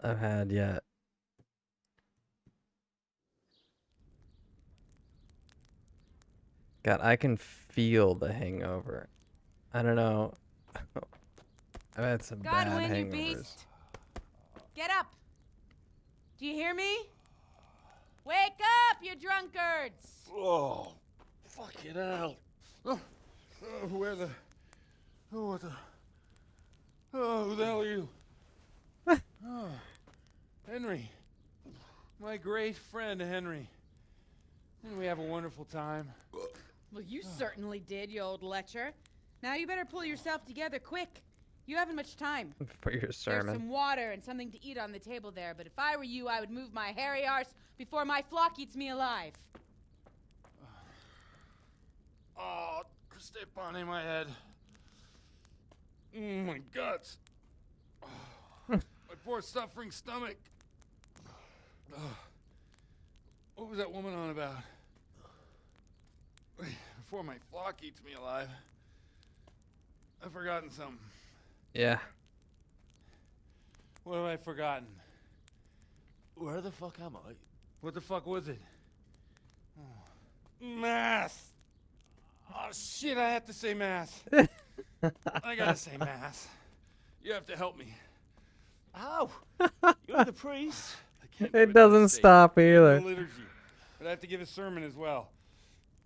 [SPEAKER 1] I've had yet. God, I can feel the hangover. I don't know. I've had some bad
[SPEAKER 7] Godwin, you
[SPEAKER 1] hangovers.
[SPEAKER 7] beast. Get up. Do you hear me? Wake up, you drunkards.
[SPEAKER 12] Oh, fucking hell. Where the... Oh, what the... Oh, who the hell are you? Oh, Henry. my great friend Henry. And we have a wonderful time.
[SPEAKER 7] Well, you certainly did, you old lecher. Now you better pull yourself together quick. You haven't much time.
[SPEAKER 1] For your
[SPEAKER 7] There's
[SPEAKER 1] sermon.
[SPEAKER 7] some water and something to eat on the table there, but if I were you, I would move my hairy arse before my flock eats me alive.
[SPEAKER 12] Oh, step on my head. My guts. My poor suffering stomach. What was that woman on about? Before my flock eats me alive. I've forgotten something.
[SPEAKER 1] Yeah.
[SPEAKER 12] What have I forgotten?
[SPEAKER 11] Where the fuck am I?
[SPEAKER 12] What the fuck was it? Mass! Oh shit, I have to say mass. I gotta say mass. You have to help me.
[SPEAKER 11] How? You're the priest.
[SPEAKER 1] It doesn't stop either.
[SPEAKER 12] The liturgy. But I have to give a sermon as well.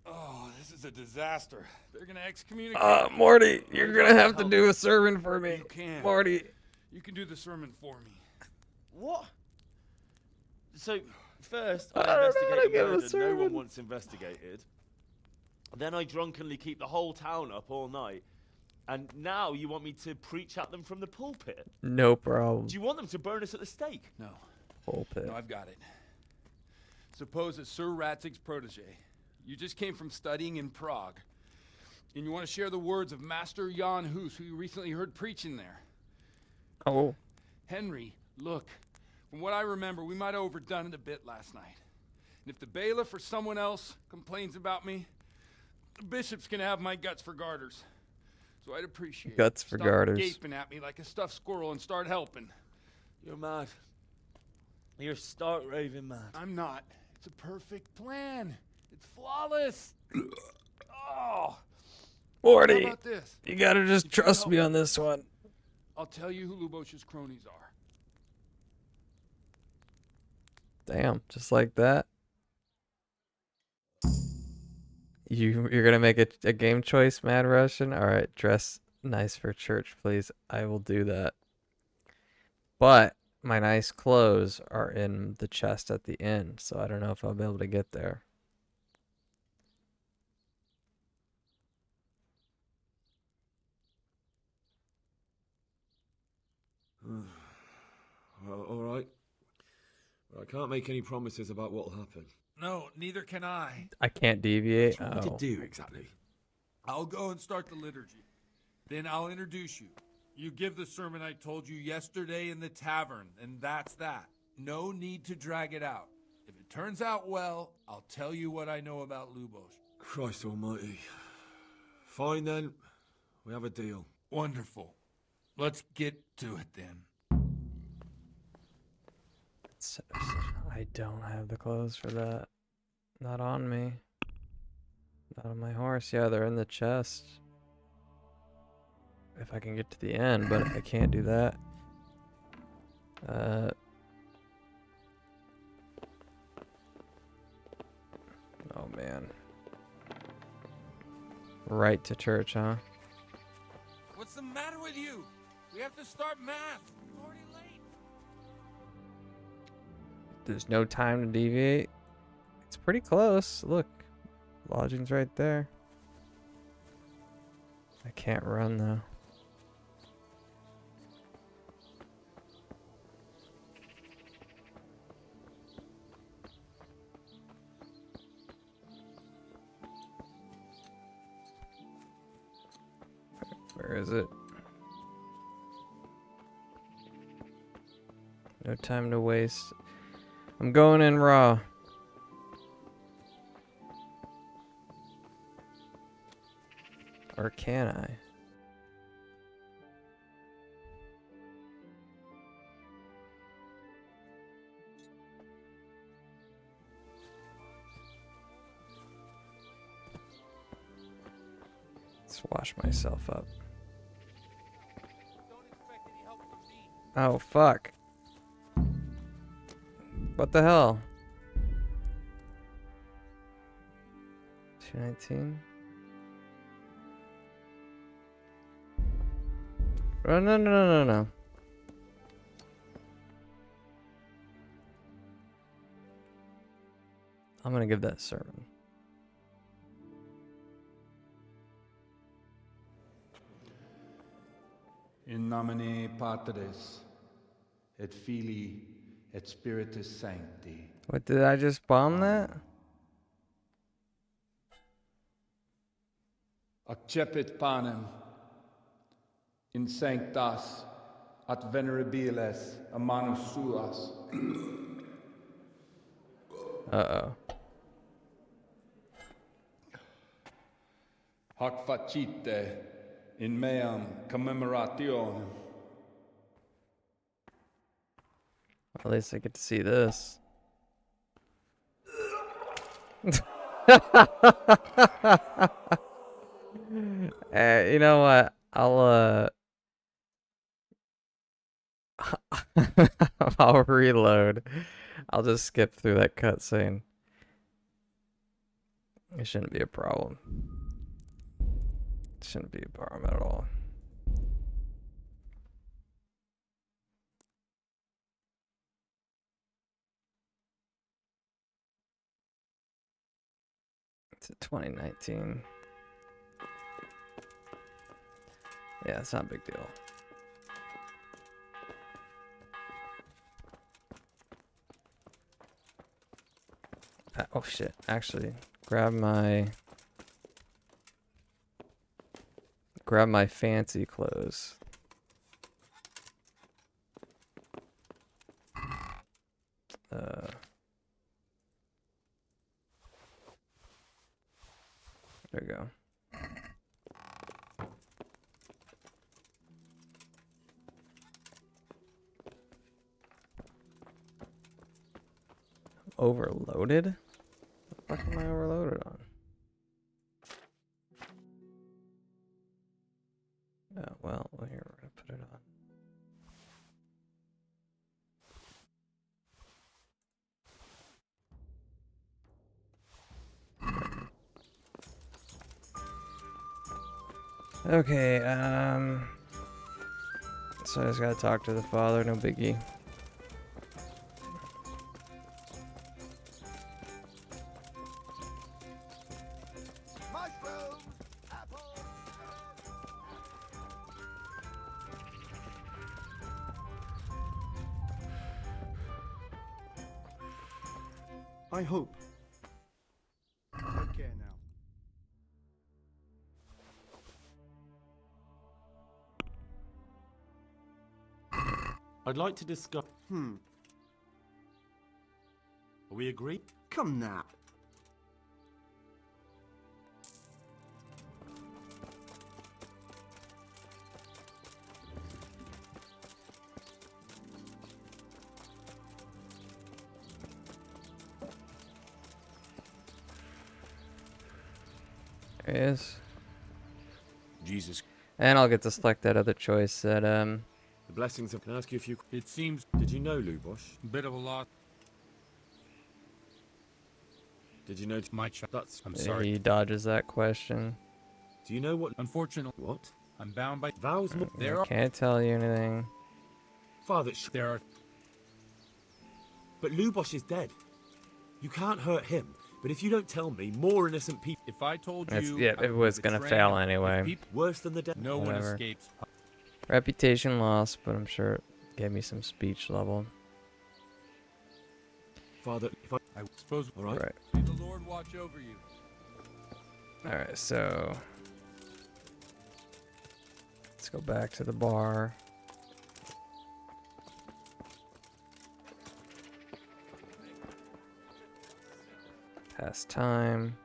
[SPEAKER 12] Oh, this is a disaster. They're gonna excommunicate.
[SPEAKER 1] Morty, you're gonna have to do a sermon for me.
[SPEAKER 12] You can.
[SPEAKER 1] Morty.
[SPEAKER 12] You can do the sermon for me.
[SPEAKER 11] What? So, first
[SPEAKER 1] I
[SPEAKER 11] I
[SPEAKER 1] don't know how to
[SPEAKER 11] investigate a
[SPEAKER 1] give a
[SPEAKER 11] murder no
[SPEAKER 1] sermon.
[SPEAKER 11] one wants investigated. Then I drunkenly keep the whole town up all night. And now you want me to preach at them from the pulpit?
[SPEAKER 1] No problem.
[SPEAKER 11] Do you want them to burn us at the stake?
[SPEAKER 12] No.
[SPEAKER 1] Pulpit.
[SPEAKER 12] No, I've got it. Suppose that Sir Ratzig's protege. You just came from studying in Prague. And you want to share the words of Master Jan Hus, who you recently heard preaching there.
[SPEAKER 1] Oh.
[SPEAKER 12] Henry, look. From what I remember, we might have overdone it a bit last night. And if the bailiff or someone else complains about me, the bishop's gonna have my guts for garters. So I'd appreciate
[SPEAKER 1] Guts for
[SPEAKER 12] Stop
[SPEAKER 1] garters.
[SPEAKER 12] gaping at me like a stuffed squirrel and start helping.
[SPEAKER 11] You're mad. You're stark raving mad.
[SPEAKER 12] I'm not. It's a perfect plan. It's flawless. Oh.
[SPEAKER 1] Morty,
[SPEAKER 12] How about this?
[SPEAKER 1] you gotta just trust me on this one.
[SPEAKER 12] I'll tell you who Lubosh's cronies are.
[SPEAKER 1] Damn, just like that. You're gonna make a game choice, Mad Russian? Alright, dress nice for church, please. I will do that. But my nice clothes are in the chest at the end, so I don't know if I'll be able to get there.
[SPEAKER 8] Well, all right. But I can't make any promises about what'll happen.
[SPEAKER 9] No, neither can I.
[SPEAKER 1] I can't deviate.
[SPEAKER 8] What do you want me
[SPEAKER 1] Oh.
[SPEAKER 8] to do exactly?
[SPEAKER 9] I'll go and start the liturgy. Then I'll introduce you. You give the sermon I told you yesterday in the tavern, and that's that. No need to drag it out. If it turns out well, I'll tell you what I know about Lubosh.
[SPEAKER 8] Christ almighty. Fine then. We have a deal.
[SPEAKER 9] Wonderful. Let's get to it then.
[SPEAKER 1] I don't have the clothes for that. Not on me. Not on my horse. Yeah, they're in the chest. If I can get to the end, but I can't do that. Oh man. Right to church, huh?
[SPEAKER 9] What's the matter with you? We have to start mass. It's already late.
[SPEAKER 1] There's no time to deviate. It's pretty close. Look, lodging's right there. I can't run though. Where is it? No time to waste. I'm going in raw. Or can I? Let's wash myself up. Oh, fuck. What the hell? 219? Oh, no. I'm gonna give that a sermon.
[SPEAKER 12] In nomine Patris et Filii et Spiritus Sancti.
[SPEAKER 1] What, did I just bomb that?
[SPEAKER 12] Accepit panem in sanctas at venerabiles a manus suas.
[SPEAKER 1] Uh-oh.
[SPEAKER 12] Hoc facite in meam commemorationem.
[SPEAKER 1] At least I get to see this. You know what? I'll reload. I'll just skip through that cutscene. It shouldn't be a problem. It shouldn't be a problem at all. It's a 2019. Yeah, it's not a big deal. Oh shit, actually, grab my fancy clothes. There we go. Overloaded? What the fuck am I overloaded on? Oh, well, here, we're gonna put it on. Okay, so I just gotta talk to the father, no biggie.
[SPEAKER 5] Mushrooms, apples,
[SPEAKER 10] I hope. Take care now.
[SPEAKER 11] I'd like to discuss.
[SPEAKER 10] Hmm.
[SPEAKER 11] Are we agreed?
[SPEAKER 10] Come now.
[SPEAKER 1] There he is.
[SPEAKER 4] Jesus.
[SPEAKER 1] And I'll get to select that other choice that,
[SPEAKER 8] The blessings of... Can I ask you a few...
[SPEAKER 12] It seems
[SPEAKER 8] Did you know Lubosh?
[SPEAKER 12] a bit of a lot.
[SPEAKER 8] Did you know...
[SPEAKER 12] My child.
[SPEAKER 8] That's...
[SPEAKER 12] I'm
[SPEAKER 1] yeah,
[SPEAKER 12] sorry.
[SPEAKER 1] he dodges that question.
[SPEAKER 8] Do you know what...
[SPEAKER 12] Unfortunately,
[SPEAKER 8] What?
[SPEAKER 12] I'm bound by.
[SPEAKER 8] Vows...
[SPEAKER 12] There
[SPEAKER 1] I
[SPEAKER 12] are.
[SPEAKER 1] can't tell you anything.
[SPEAKER 8] Father...
[SPEAKER 12] There are.
[SPEAKER 8] But Lubosh is dead. You can't hurt him. But if you don't tell me, more innocent people...
[SPEAKER 12] If I told
[SPEAKER 1] That's,
[SPEAKER 12] you.
[SPEAKER 1] yeah,
[SPEAKER 12] I
[SPEAKER 1] it
[SPEAKER 12] would
[SPEAKER 1] was
[SPEAKER 12] be
[SPEAKER 1] gonna
[SPEAKER 12] betraying
[SPEAKER 1] fail
[SPEAKER 12] him.
[SPEAKER 1] anyway.
[SPEAKER 12] If people-
[SPEAKER 8] Worse than the dead...
[SPEAKER 12] No one
[SPEAKER 1] Whatever.
[SPEAKER 12] escapes.
[SPEAKER 1] Reputation lost, but I'm sure it gave me some speech level.
[SPEAKER 8] Father, if I...
[SPEAKER 12] I suppose.
[SPEAKER 8] All right.
[SPEAKER 1] Right.
[SPEAKER 12] May the Lord watch over you.
[SPEAKER 1] Alright, so... let's go back to the bar. Pass time.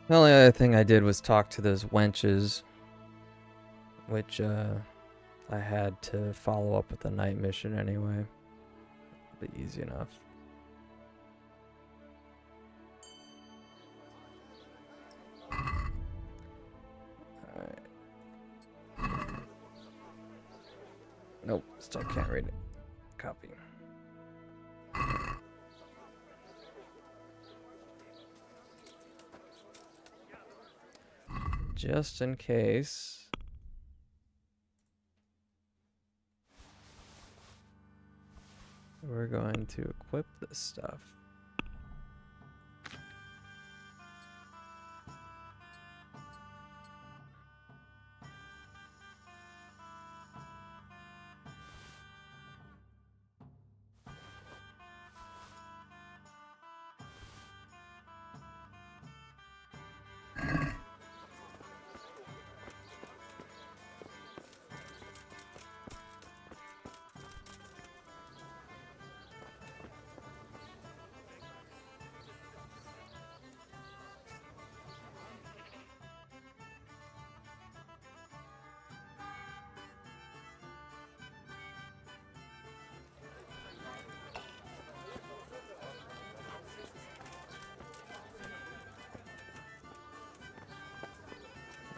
[SPEAKER 1] The only other thing I did was talk to those wenches, which I had to follow up with the night mission anyway. It'll be easy enough. Alright. Nope, still can't read it. Copy. Just in case. We're going to equip this stuff.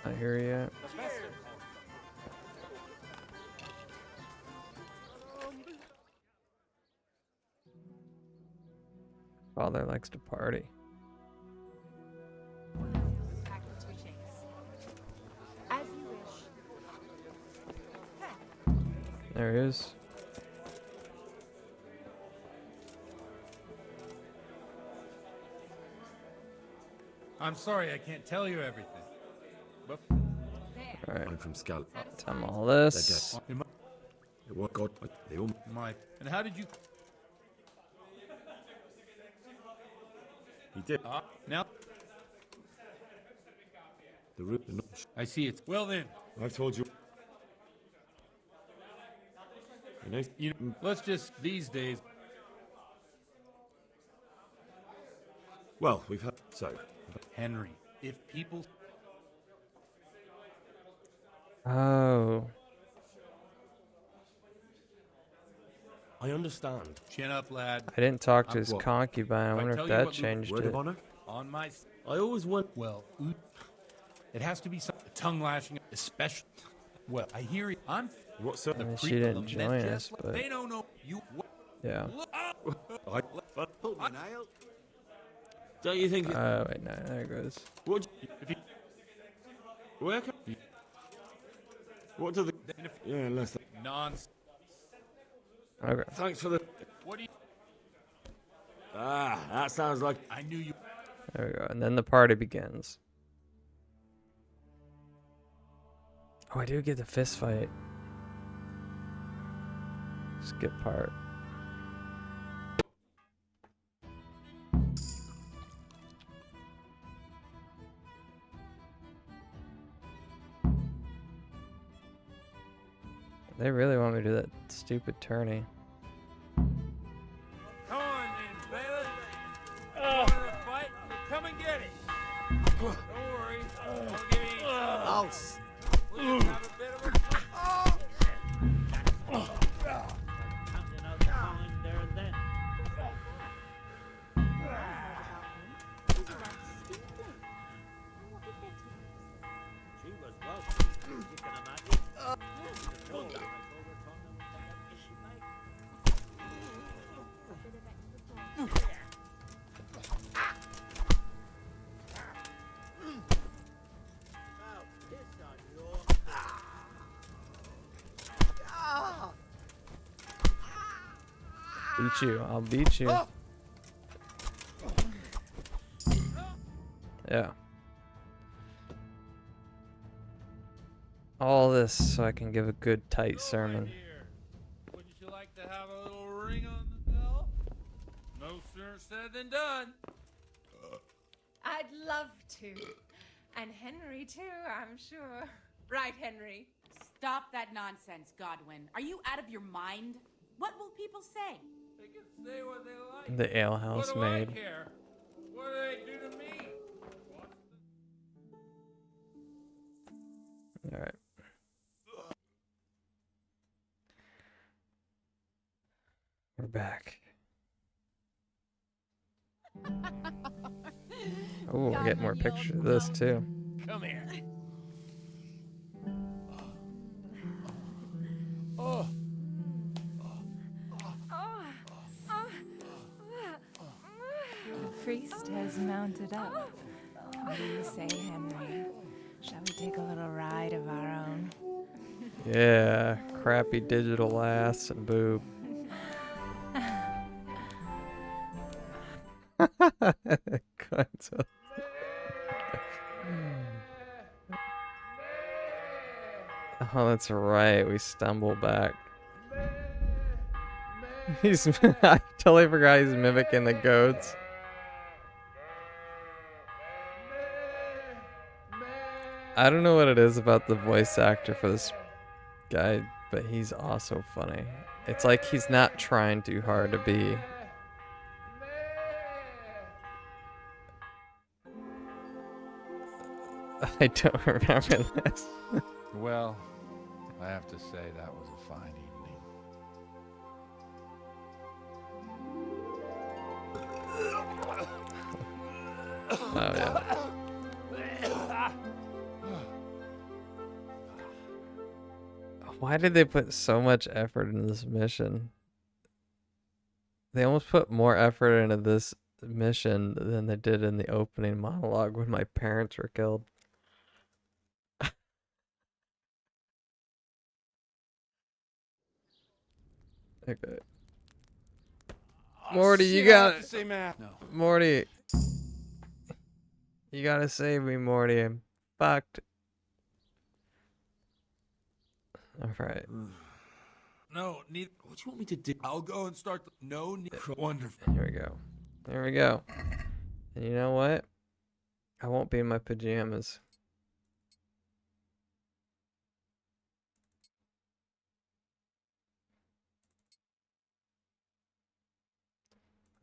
[SPEAKER 1] I hear you. Father likes to party.
[SPEAKER 6] As you wish.
[SPEAKER 1] There he is.
[SPEAKER 9] I'm sorry I can't tell you everything. But
[SPEAKER 1] Alright.
[SPEAKER 8] I'm from Scal.
[SPEAKER 1] Tell him all this.
[SPEAKER 8] What God? They all.
[SPEAKER 9] My. And how did you?
[SPEAKER 8] He did.
[SPEAKER 9] Now.
[SPEAKER 8] The root.
[SPEAKER 9] I see it. Well then.
[SPEAKER 8] I've told you.
[SPEAKER 9] You know, let's just these days.
[SPEAKER 8] Well, we've had so.
[SPEAKER 9] Henry, if people.
[SPEAKER 1] Oh.
[SPEAKER 13] I understand.
[SPEAKER 9] Chin up, lad.
[SPEAKER 1] I didn't talk to his
[SPEAKER 8] What?
[SPEAKER 1] concubine. I wonder if that changed
[SPEAKER 8] Word
[SPEAKER 1] it.
[SPEAKER 8] of honor?
[SPEAKER 9] On my.
[SPEAKER 13] I always want.
[SPEAKER 9] Well, it has to be some tongue lashing, especially. Well, I hear you. I'm.
[SPEAKER 8] What's up?
[SPEAKER 1] I mean, she didn't join us, but
[SPEAKER 9] They don't know you.
[SPEAKER 1] yeah.
[SPEAKER 8] Don't you think?
[SPEAKER 1] Oh wait, no, there it goes.
[SPEAKER 8] What? If you, where can? What do the? Yeah, less.
[SPEAKER 9] Nonsense.
[SPEAKER 1] Okay.
[SPEAKER 8] Thanks for the.
[SPEAKER 9] What do you?
[SPEAKER 8] Ah, that sounds like.
[SPEAKER 9] I knew you.
[SPEAKER 1] There we go. And then the party begins. Oh, I do get the fist fight. Skip part. They really want me to do that stupid tourney.
[SPEAKER 12] Come on, then, Bailiff. You want to fight? Come and get it. Don't worry. Don't get eaten. We'll just have a bit of a
[SPEAKER 1] Beat you. I'll beat you. Yeah. All this so I can give a good tight sermon.
[SPEAKER 12] Wouldn't you like to have a little ring on the bell? No sooner said than done.
[SPEAKER 6] I'd love to. And Henry, too, I'm sure. Right, Henry?
[SPEAKER 7] Stop that nonsense, Godwin. Are you out of your mind? What will people say?
[SPEAKER 12] They can say what they like.
[SPEAKER 1] The alehouse
[SPEAKER 12] What do
[SPEAKER 1] maid.
[SPEAKER 12] I care? What do they do to me?
[SPEAKER 1] Alright. back. Oh, I get more pictures of this too.
[SPEAKER 12] Come here. Oh.
[SPEAKER 6] The priest has mounted up. What do you say, Henry? Shall we take a little ride of our own?
[SPEAKER 1] Yeah, crappy digital ass and boob. Oh, that's right. We stumble back. I totally forgot he's mimicking the goats. I don't know what it is about the voice actor for this guy, but he's also funny. It's like he's not trying too hard to be. I don't remember this.
[SPEAKER 12] Well, I have to say that was a fine evening.
[SPEAKER 1] Oh, yeah. Why did they put so much effort into this mission? They almost put more effort into this mission than they did in the opening monologue when my parents were killed. Okay. Morty, you got it.
[SPEAKER 12] No.
[SPEAKER 1] Morty. You gotta save me, Morty. I'm fucked. Alright.
[SPEAKER 9] No, need. What do you want me to do? I'll go and start. No need. Wonderful.
[SPEAKER 1] Here we go. There we go. And you know what? I won't be in my pajamas.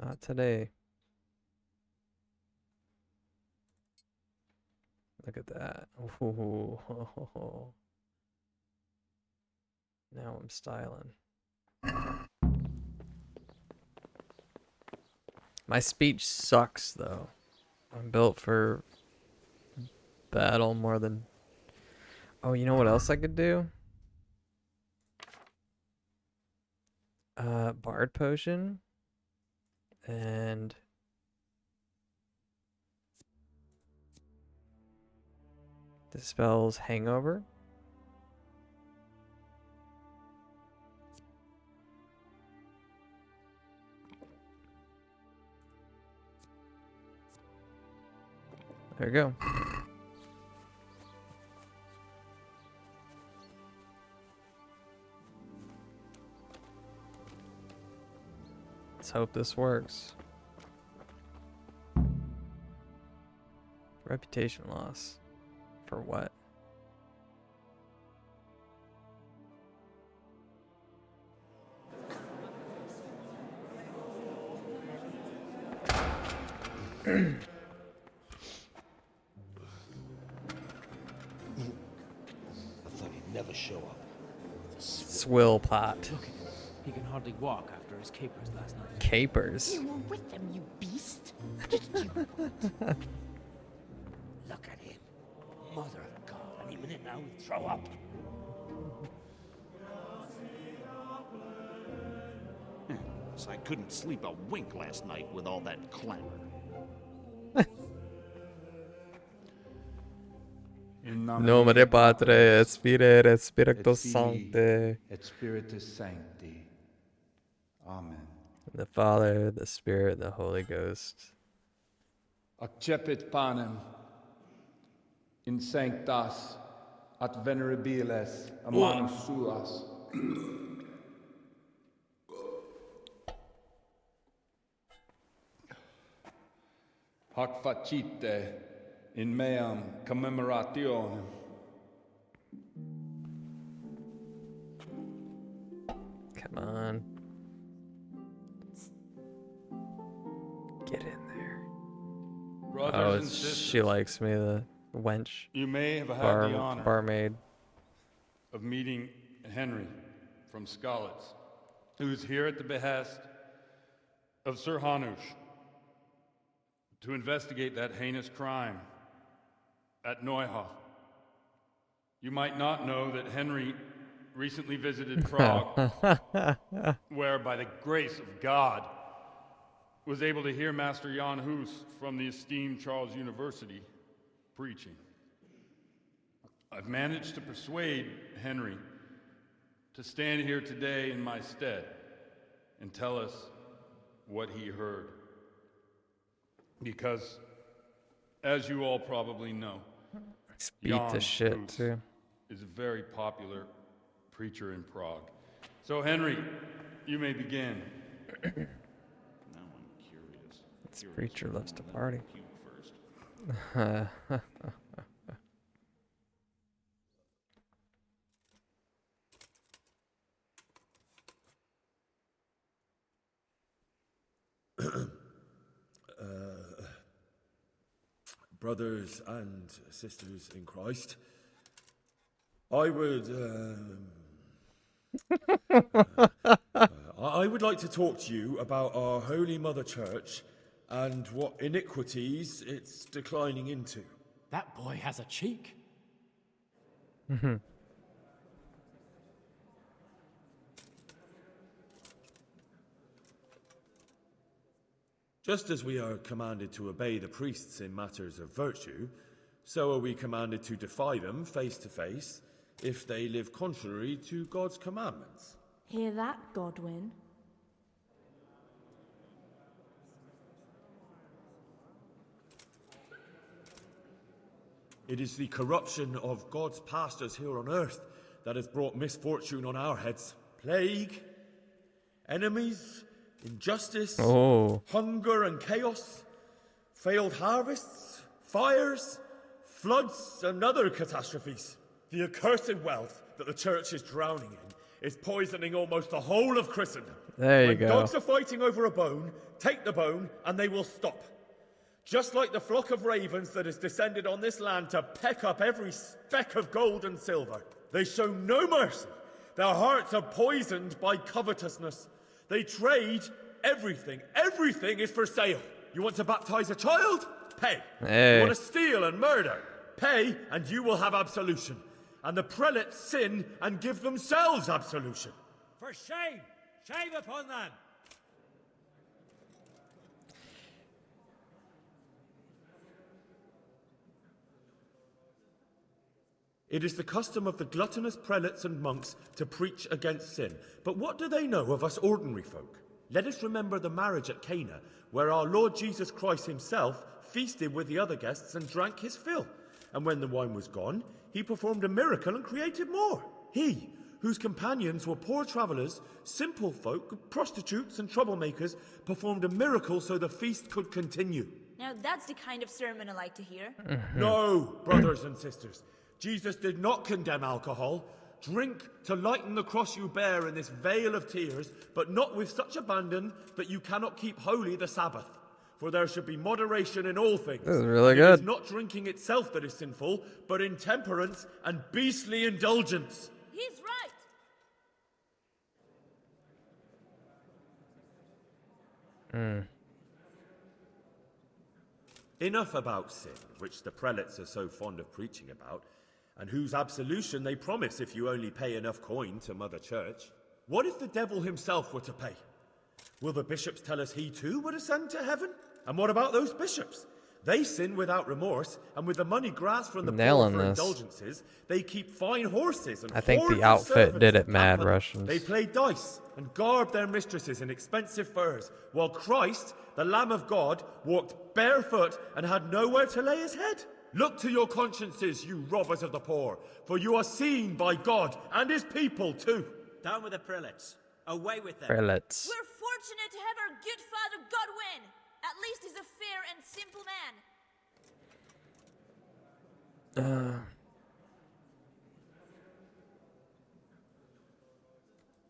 [SPEAKER 1] Not today. Look at that. Ooh. Now I'm styling. My speech sucks, though. I'm built for battle more than... Oh, you know what else I could do? Bard potion. And... dispels hangover. There we go. Let's hope this works. Reputation loss. For what?
[SPEAKER 13] I thought he'd never show up.
[SPEAKER 1] Swill pot.
[SPEAKER 14] Look at him. He can hardly walk after his capers last night.
[SPEAKER 1] Capers?
[SPEAKER 13] You were with them, you beast. Just you what? Look at him. Mother of God. Any minute now he'll throw up.
[SPEAKER 15] So I couldn't sleep a wink last night with all that clamor.
[SPEAKER 12] In
[SPEAKER 1] Nome de Patre, et Spiritus, et Spiritus
[SPEAKER 12] Filii,
[SPEAKER 1] Sancti.
[SPEAKER 12] et Spiritus Sancti. Amen.
[SPEAKER 1] The Father, the Spirit, the Holy Ghost.
[SPEAKER 12] Accepit panem in sanctas at venerabiles a manus suas. Hac facite in meam commemorationem.
[SPEAKER 1] Come on. Get in there.
[SPEAKER 12] Brothers and
[SPEAKER 1] she likes me, the wench.
[SPEAKER 12] You may have had the honor
[SPEAKER 1] barmaid.
[SPEAKER 12] of meeting Henry from Skalitz, who is here at the behest of Sir Hanush to investigate that heinous crime at Neuhof. You might not know that Henry recently visited Prague, where, by the grace of God, was able to hear Master Jan Hus from the esteemed Charles University preaching. I've managed to persuade Henry to stand here today in my stead and tell us what he heard. Because, as you all probably know,
[SPEAKER 1] Beat the shit
[SPEAKER 12] Hus
[SPEAKER 1] too.
[SPEAKER 12] is a very popular preacher in Prague. So, Henry, you may begin.
[SPEAKER 15] Now I'm curious.
[SPEAKER 1] This preacher loves to party.
[SPEAKER 8] Brothers and sisters in Christ, I would I would like to talk to you about our Holy Mother Church and what iniquities it's declining into.
[SPEAKER 14] That boy has a cheek.
[SPEAKER 8] Just as we are commanded to obey the priests in matters of virtue, so are we commanded to defy them face to face if they live contrary to God's commandments.
[SPEAKER 3] Hear that, Godwin?
[SPEAKER 8] It is the corruption of God's pastors here on earth that has brought misfortune on our heads. Plague, enemies, injustice, hunger and chaos, failed harvests, fires, floods and other catastrophes. The accursed wealth that the church is drowning in is poisoning almost the whole of Christendom.
[SPEAKER 1] There you
[SPEAKER 8] when
[SPEAKER 1] go.
[SPEAKER 8] dogs are fighting over a bone, take the bone and they will stop. Just like the flock of ravens that has descended on this land to peck up every speck of gold and silver. They show no mercy. Their hearts are poisoned by covetousness. They trade everything. Everything is for sale. You want to baptize a child? Pay.
[SPEAKER 1] Hey.
[SPEAKER 8] You want to steal and murder? Pay, and you will have absolution. And the prelates sin and give themselves absolution.
[SPEAKER 16] For shame! Shame upon them!
[SPEAKER 8] It is the custom of the gluttonous prelates and monks to preach against sin. But what do they know of us ordinary folk? Let us remember the marriage at Cana, where our Lord Jesus Christ himself feasted with the other guests and drank his fill. And when the wine was gone, he performed a miracle and created more. He, whose companions were poor travellers, simple folk, prostitutes and troublemakers, performed a miracle so the feast could continue.
[SPEAKER 2] Now that's the kind of sermon I like to hear.
[SPEAKER 8] No, brothers and sisters. Jesus did not condemn alcohol. Drink to lighten the cross you bear in this vale of tears, but not with such abandon that you cannot keep holy the Sabbath. For there should be moderation in all things.
[SPEAKER 1] This is really
[SPEAKER 8] It
[SPEAKER 1] good.
[SPEAKER 8] is not drinking itself that is sinful, but intemperance and beastly indulgence.
[SPEAKER 2] He's right.
[SPEAKER 8] Enough about sin, which the prelates are so fond of preaching about, and whose absolution they promise if you only pay enough coin to Mother Church. What if the devil himself were to pay? Will the bishops tell us he too would ascend to heaven? And what about those bishops? They sin without remorse, and with the money grasped from the poor for indulgences, they keep fine horses and
[SPEAKER 1] I think
[SPEAKER 8] hordes
[SPEAKER 1] the
[SPEAKER 8] of
[SPEAKER 1] outfit
[SPEAKER 8] servants
[SPEAKER 1] did it
[SPEAKER 8] to
[SPEAKER 1] mad
[SPEAKER 8] pamper them.
[SPEAKER 1] Russians.
[SPEAKER 8] They play dice and garb their mistresses in expensive furs, while Christ, the Lamb of God, walked barefoot and had nowhere to lay his head. Look to your consciences, you robbers of the poor, for you are seen by God and his people too.
[SPEAKER 16] Down with the prelates. Away with them.
[SPEAKER 1] Prelates.
[SPEAKER 2] We're fortunate to have our good father Godwin. At least he's a fair and simple man.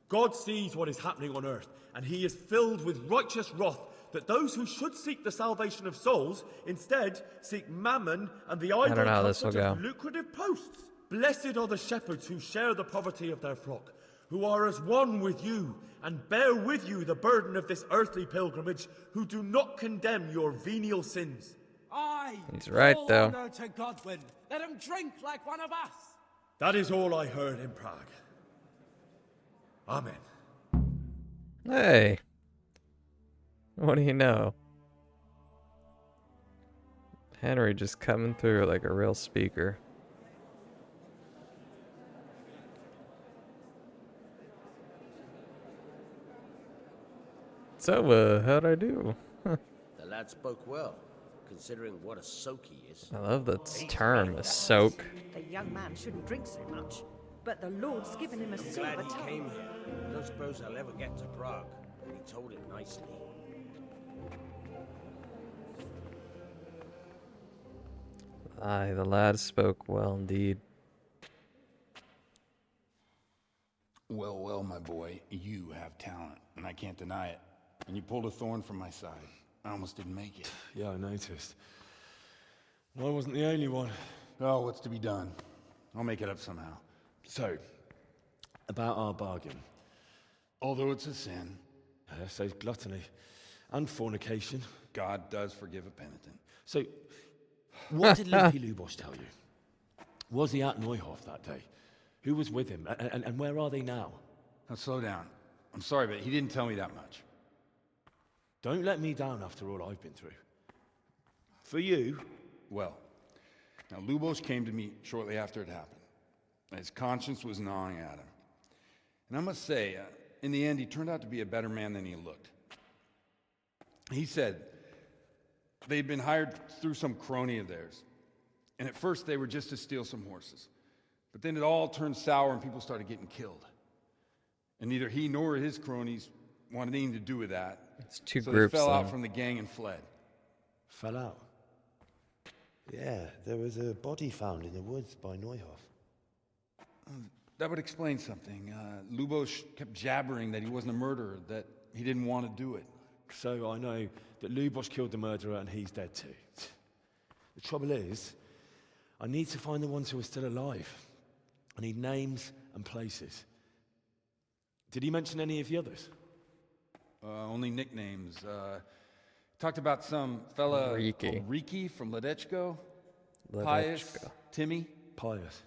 [SPEAKER 8] God sees what is happening on earth, and he is filled with righteous wrath that those who should seek the salvation of souls instead seek mammon and the idle
[SPEAKER 1] know how this will
[SPEAKER 8] comfort of
[SPEAKER 1] go.
[SPEAKER 8] lucrative posts. Blessed are the shepherds who share the poverty of their flock. who are as one with you, and bear with you the burden of this earthly pilgrimage, who do not condemn your venial sins.
[SPEAKER 16] Aye!
[SPEAKER 1] He's right,
[SPEAKER 16] all
[SPEAKER 1] though.
[SPEAKER 16] honor to Godwin. Let him drink like one of us.
[SPEAKER 8] That is all I heard in Prague. Amen.
[SPEAKER 1] Hey. What do you know? Henry just coming through like a real speaker. So, how'd I do?
[SPEAKER 13] The lad spoke well, considering what a soak he is.
[SPEAKER 1] I love that term, a soak.
[SPEAKER 17] The young man shouldn't drink so much, but the Lord's given him a
[SPEAKER 13] I'm
[SPEAKER 17] silver
[SPEAKER 13] glad he
[SPEAKER 17] tongue.
[SPEAKER 13] came here. I don't suppose I'll ever get to Prague, and he told it nicely.
[SPEAKER 1] Aye, the lad spoke well indeed.
[SPEAKER 12] Well, well, my boy, you have talent, and I can't deny it. And you pulled a thorn from my side. I almost didn't make it.
[SPEAKER 8] Yeah, I noticed. And I wasn't the only one.
[SPEAKER 12] Oh, what's to be done? I'll make it up somehow.
[SPEAKER 8] So, about our bargain.
[SPEAKER 12] Although it's a sin.
[SPEAKER 8] So gluttony and fornication.
[SPEAKER 12] God does forgive a penitent.
[SPEAKER 8] So, what did Limpy Lubos tell you? Was he at Neuhof that day? Who was with him? And where are they now?
[SPEAKER 12] Now, slow down. I'm sorry, but he didn't tell me that much.
[SPEAKER 8] Don't let me down after all I've been through. For you?
[SPEAKER 12] Well, now Lubos came to me shortly after it happened. His conscience was gnawing at him. And I must say, in the end, he turned out to be a better man than he looked. He said they'd been hired through some crony of theirs. And at first they were just to steal some horses. But then it all turned sour and people started getting killed. And neither he nor his cronies wanted anything to do with that.
[SPEAKER 1] It's two
[SPEAKER 12] so
[SPEAKER 1] groups.
[SPEAKER 12] They fell out
[SPEAKER 1] then.
[SPEAKER 12] from the gang and fled.
[SPEAKER 8] Fell out?
[SPEAKER 18] Yeah, there was a body found in the woods by Neuhof.
[SPEAKER 12] That would explain something. Lubos kept jabbering that he wasn't a murderer, that he didn't want to do it.
[SPEAKER 8] So I know that Lubos killed the murderer and he's dead too. The trouble is, I need to find the ones who are still alive. I need names and places. Did he mention any of the others?
[SPEAKER 12] Only nicknames. Talked about some fella called Riki from Ledechko. Pius, Timmy.
[SPEAKER 8] Pius.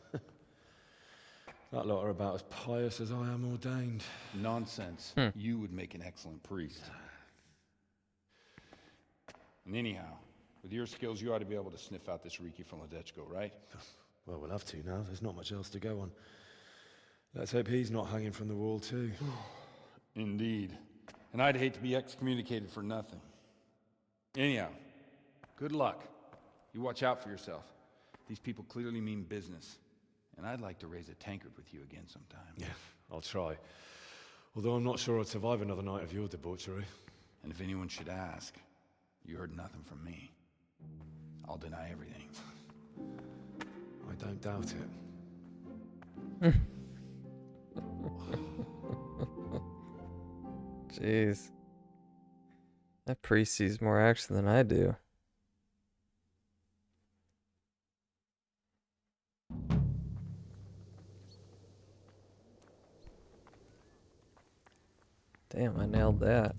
[SPEAKER 8] That lot are about as pious as I am ordained.
[SPEAKER 12] Nonsense. You would make an excellent priest. And anyhow, with your skills, you ought to be able to sniff out this Riki from Ledechko, right?
[SPEAKER 8] Well, we'll have to now. There's not much else to go on. Let's hope he's not hanging from the wall too.
[SPEAKER 12] Indeed. And I'd hate to be excommunicated for nothing. Anyhow, good luck. You watch out for yourself. These people clearly mean business. And I'd like to raise a tankard with you again sometime.
[SPEAKER 8] Yeah, I'll try. Although I'm not sure I'd survive another night of your debauchery.
[SPEAKER 12] And if anyone should ask, you heard nothing from me. I'll deny everything.
[SPEAKER 8] I don't doubt it.
[SPEAKER 1] Jeez. That priest sees more action than I do. Damn, I nailed that.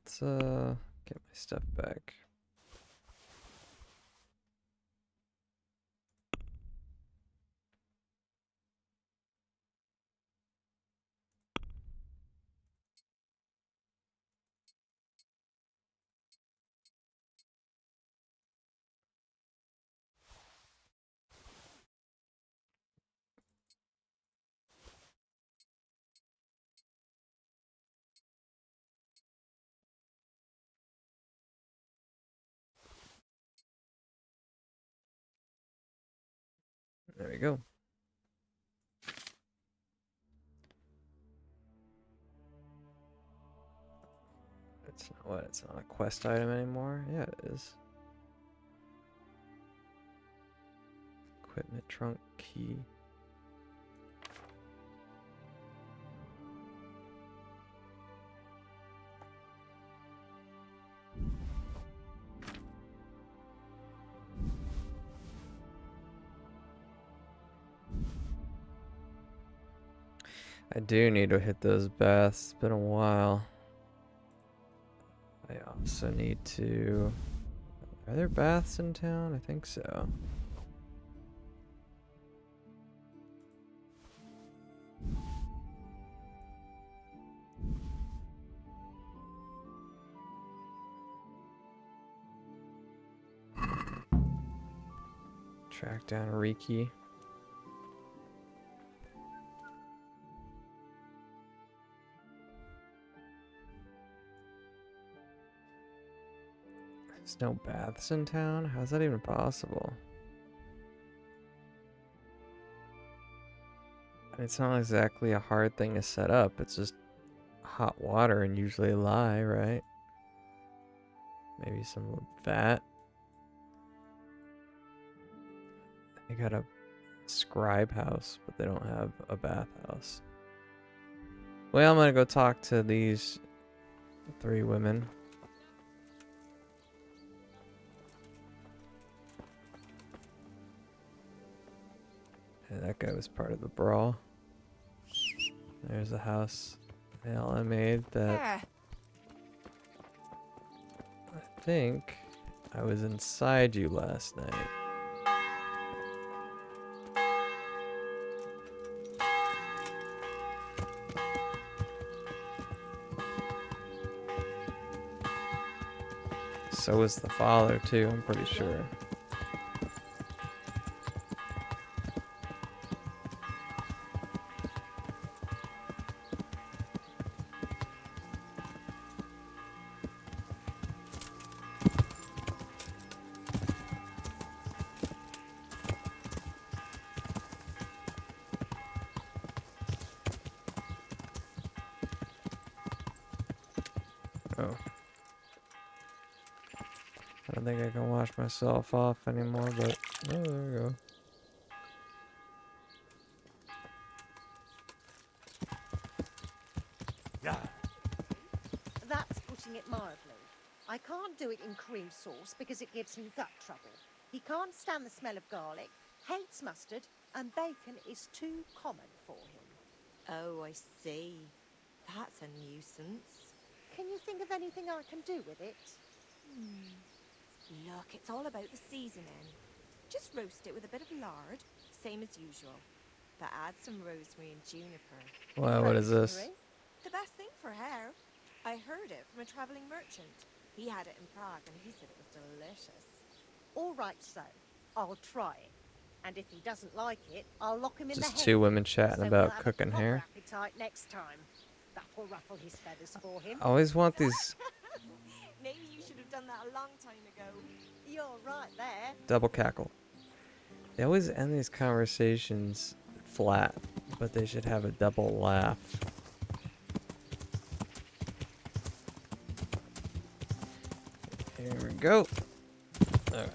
[SPEAKER 1] Let's get my stuff back. There we go. It's not what? It's not a quest item anymore? Yeah, it is. Equipment trunk key. I do need to hit those baths. It's been a while. I also need to... Are there baths in town? I think so. Track down Riki. There's no baths in town? How's that even possible? It's not exactly a hard thing to set up. It's just hot water and usually lye, right? Maybe some fat. They got a scribe house, but they don't have a bathhouse. Well, I'm gonna go talk to these 3 women. Yeah, that guy was part of the brawl. There's a house I made that I think I was inside you last night. So was the father too, I'm pretty sure. Oh. I don't think I can wash myself off anymore, but oh, there we go.
[SPEAKER 19] Yeah. That's putting it mildly. I can't do it in cream sauce because it gives him gut trouble. He can't stand the smell of garlic, hates mustard, and bacon is too common for him.
[SPEAKER 20] Oh, I see. That's a nuisance.
[SPEAKER 19] Can you think of anything I can do with it?
[SPEAKER 20] Look, it's all about the seasoning. Just roast it with a bit of lard, same as usual. But add some rosemary and juniper.
[SPEAKER 1] Wow, what is this?
[SPEAKER 20] The best thing for hair. I heard it from a travelling merchant. He had it in Prague and he said it was delicious.
[SPEAKER 19] All right, so I'll try it. And if he doesn't like it, I'll lock him in the
[SPEAKER 1] Just
[SPEAKER 19] head.
[SPEAKER 1] 2 women chatting
[SPEAKER 19] So
[SPEAKER 1] about
[SPEAKER 19] we'll have
[SPEAKER 1] cooking
[SPEAKER 19] a proper
[SPEAKER 1] hair.
[SPEAKER 19] appetite next time. That will ruffle his feathers for him.
[SPEAKER 1] I always want these
[SPEAKER 20] Maybe you should have done that a long time ago.
[SPEAKER 19] You're right there.
[SPEAKER 1] double cackle. They always end these conversations flat, but they should have a double laugh. Here we go. Okay.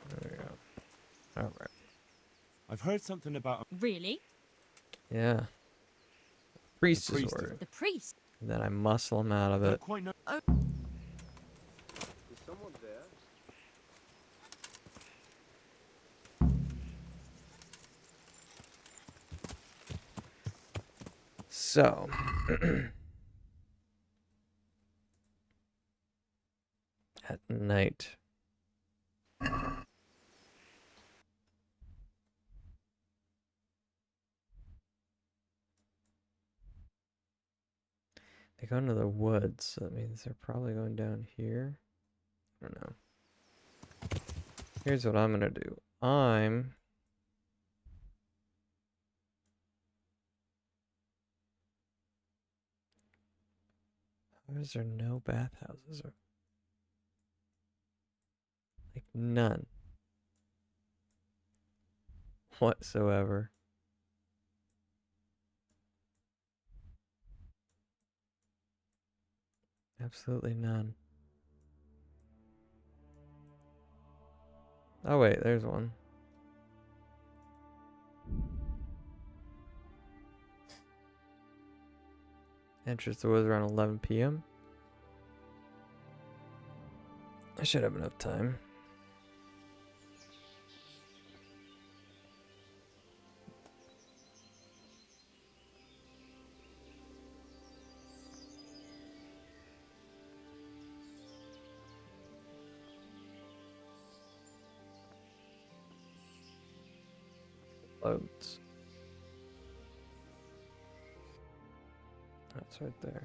[SPEAKER 1] There we go. All right.
[SPEAKER 4] I've heard something about...
[SPEAKER 3] Really?
[SPEAKER 1] Yeah. Priest is
[SPEAKER 4] priest is-
[SPEAKER 1] ordered.
[SPEAKER 3] The priest?
[SPEAKER 1] And then I muscle him out of it.
[SPEAKER 4] quite know...
[SPEAKER 3] Oh.
[SPEAKER 5] Is someone there?
[SPEAKER 1] So. At night. They go into the woods, so that means they're probably going down here. I don't know. Here's what I'm gonna do. Why is there no bathhouses? Like none. Whatsoever. Absolutely none. Oh wait, there's one. Enters the woods around 11 p.m. I should have enough time. Loads. That's right there.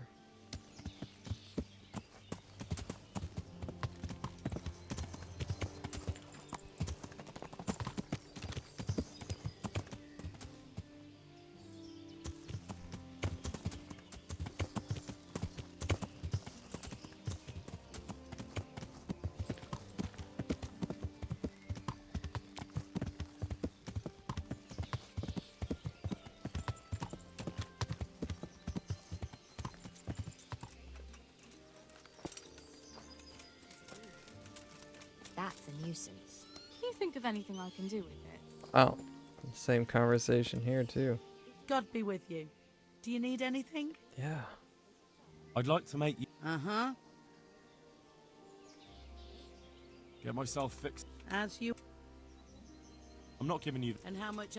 [SPEAKER 3] That's a nuisance. Can you think of anything I can do with it?
[SPEAKER 1] Oh, same conversation here too.
[SPEAKER 21] God be with you. Do you need anything?
[SPEAKER 1] Yeah.
[SPEAKER 4] I'd like to make you
[SPEAKER 21] Uh-huh.
[SPEAKER 4] get myself fixed.
[SPEAKER 21] As you...
[SPEAKER 4] I'm not giving you.
[SPEAKER 21] And how much...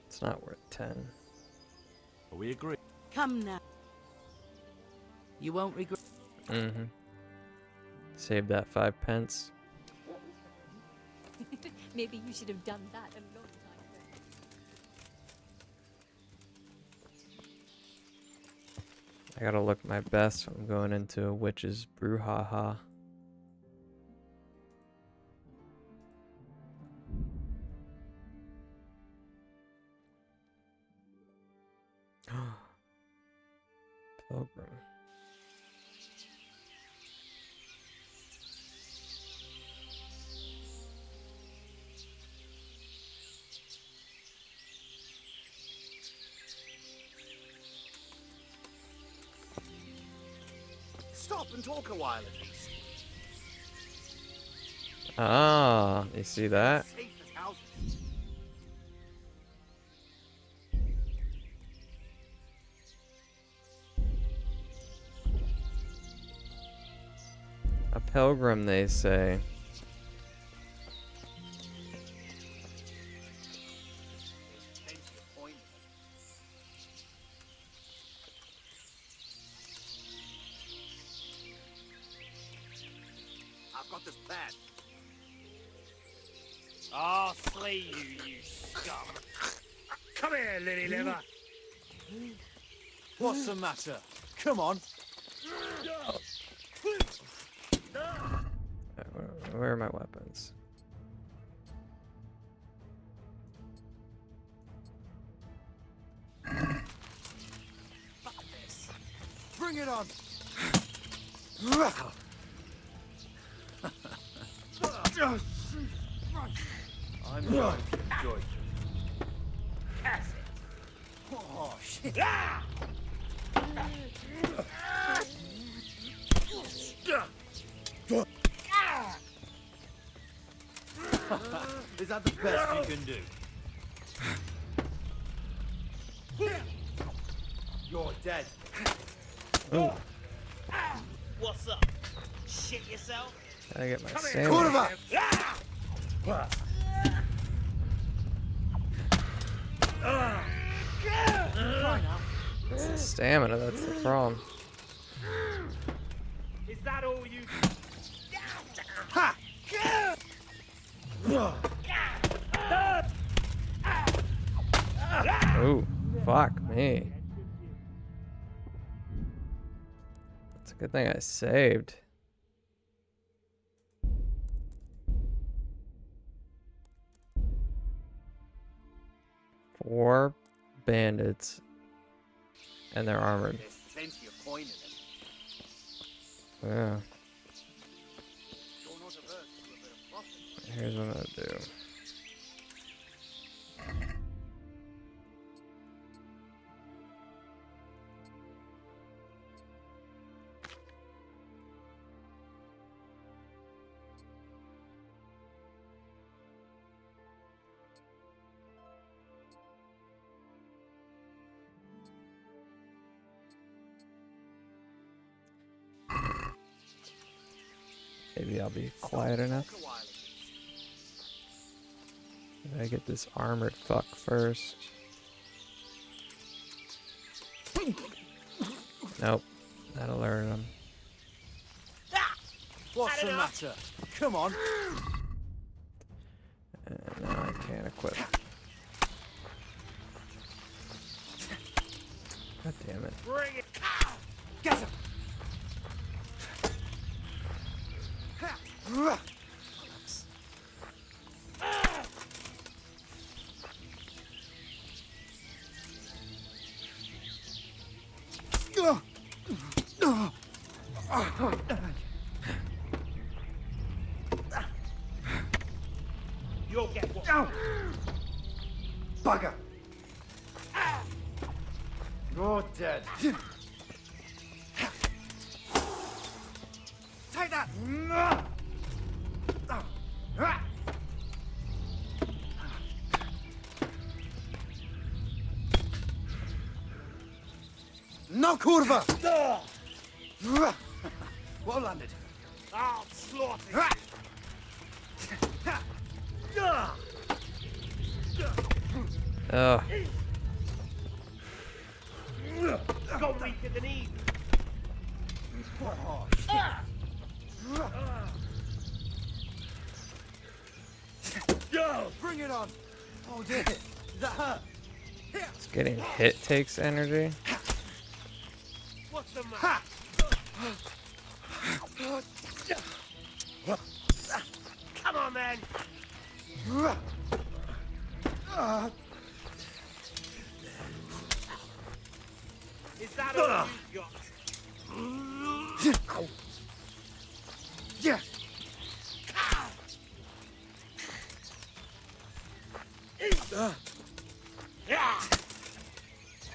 [SPEAKER 1] It's not worth 10.
[SPEAKER 4] But we agree.
[SPEAKER 21] Come now. You won't regret...
[SPEAKER 1] Mm-hmm. Save that 5 pence.
[SPEAKER 3] Maybe you should have done that a long time ago.
[SPEAKER 1] I gotta look my best when I'm going into a witch's brouhaha. Pilgrim.
[SPEAKER 15] Stop and talk a while at least.
[SPEAKER 1] Ah, you see that?
[SPEAKER 15] Safe as houses.
[SPEAKER 1] A pilgrim, they say.
[SPEAKER 15] I've got this plan.
[SPEAKER 13] I'll slay you, you scum.
[SPEAKER 15] Come here, lily liver.
[SPEAKER 22] What's the matter? Come on.
[SPEAKER 1] Where are my weapons?
[SPEAKER 22] Bring it on. I'm going to enjoy you.
[SPEAKER 13] Cast it.
[SPEAKER 22] Oh, shit. Is that the best you can do? You're dead.
[SPEAKER 1] Ooh.
[SPEAKER 13] What's up? Shit yourself?
[SPEAKER 1] Gotta get my
[SPEAKER 13] Come
[SPEAKER 1] stamina. It's the stamina, that's the problem.
[SPEAKER 13] Is that all you?
[SPEAKER 22] Ha!
[SPEAKER 1] Ooh, fuck me. It's a good thing I saved. Four bandits, and they're armored.
[SPEAKER 15] There's plenty of coin in it.
[SPEAKER 1] Yeah.
[SPEAKER 15] You're not averse to a bit of profit.
[SPEAKER 1] Here's what I'll do. Maybe I'll be quiet enough. Did I get this armored fuck first? Nope. That'll learn him.
[SPEAKER 22] What's the matter? Come on.
[SPEAKER 1] And now I can't equip. God damn it.
[SPEAKER 5] Bring it! Get him!
[SPEAKER 13] You'll get one.
[SPEAKER 5] Bugger! You're dead. Take that! No curva! Well landed.
[SPEAKER 13] I'll slaughter
[SPEAKER 1] Ugh.
[SPEAKER 13] you. Go weaker than evil.
[SPEAKER 5] Bring it on! Oh dear, that hurt.
[SPEAKER 1] It's getting hit takes energy.
[SPEAKER 13] What's the matter? Come on, then. Is that all you've got?
[SPEAKER 5] Yeah.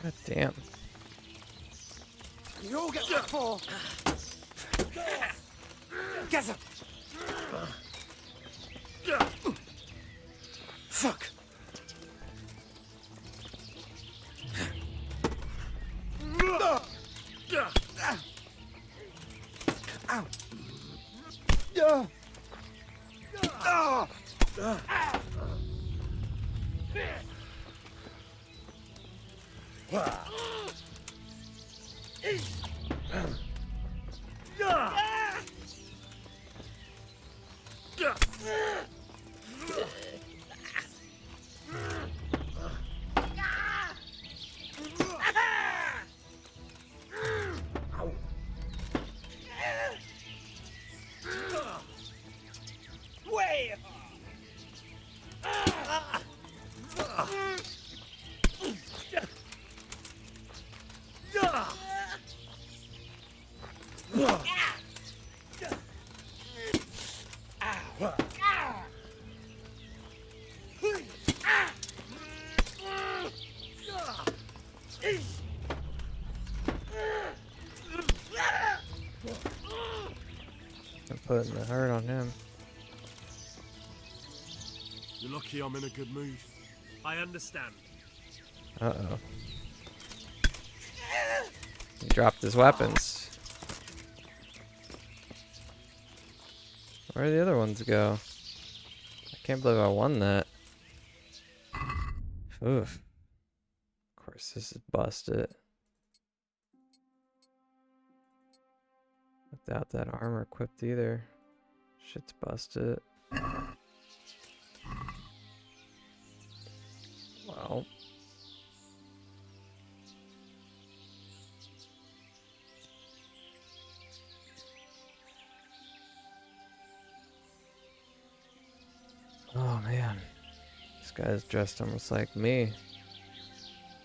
[SPEAKER 1] God damn.
[SPEAKER 5] You all get that fall. Get him! Fuck!
[SPEAKER 13] Way
[SPEAKER 1] I'm putting the hurt on him.
[SPEAKER 10] You're lucky I'm in a good mood. I understand.
[SPEAKER 1] Uh-oh. He dropped his weapons. Where did the other ones go? I can't believe I won that. Oof. Of course, this is busted. Without that armor equipped either. Shit's busted. Well. Oh man. This guy's dressed almost like me.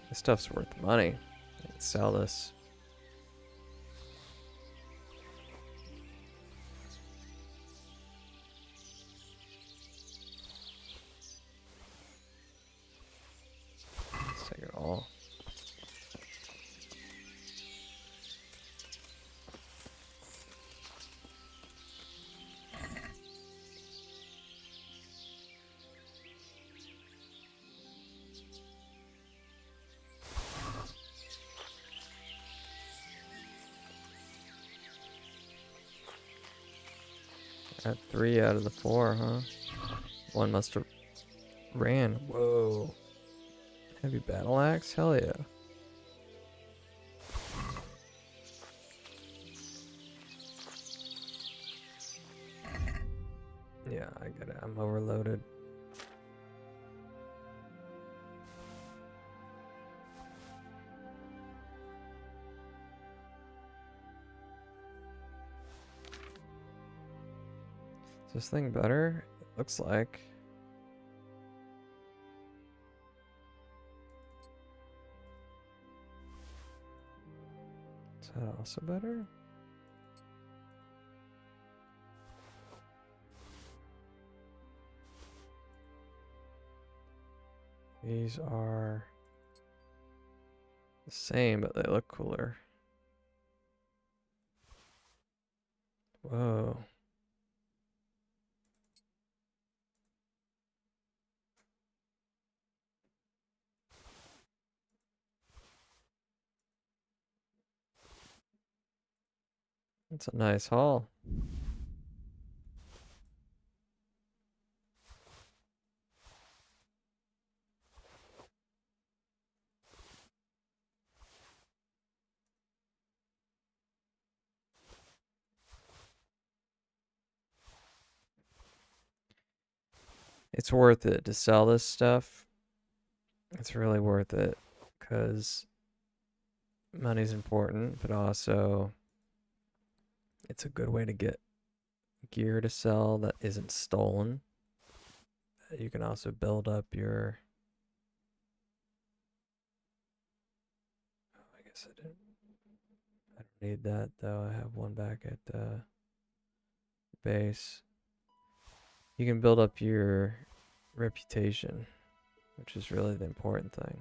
[SPEAKER 1] This stuff's worth money. I can sell this. Let's take it all. Got 3 out of the 4, huh? One must have ran. Whoa. Heavy battle axe? Hell yeah. Yeah, I get it. I'm overloaded. this thing better? It looks like. Is that also better? These are the same, but they look cooler. Whoa. That's a nice haul. It's worth it to sell this stuff. It's really worth it because money's important, but also it's a good way to get gear to sell that isn't stolen. You can also build up your... Oh, I guess I don't need that though. I have one back at base. You can build up your reputation, which is really the important thing.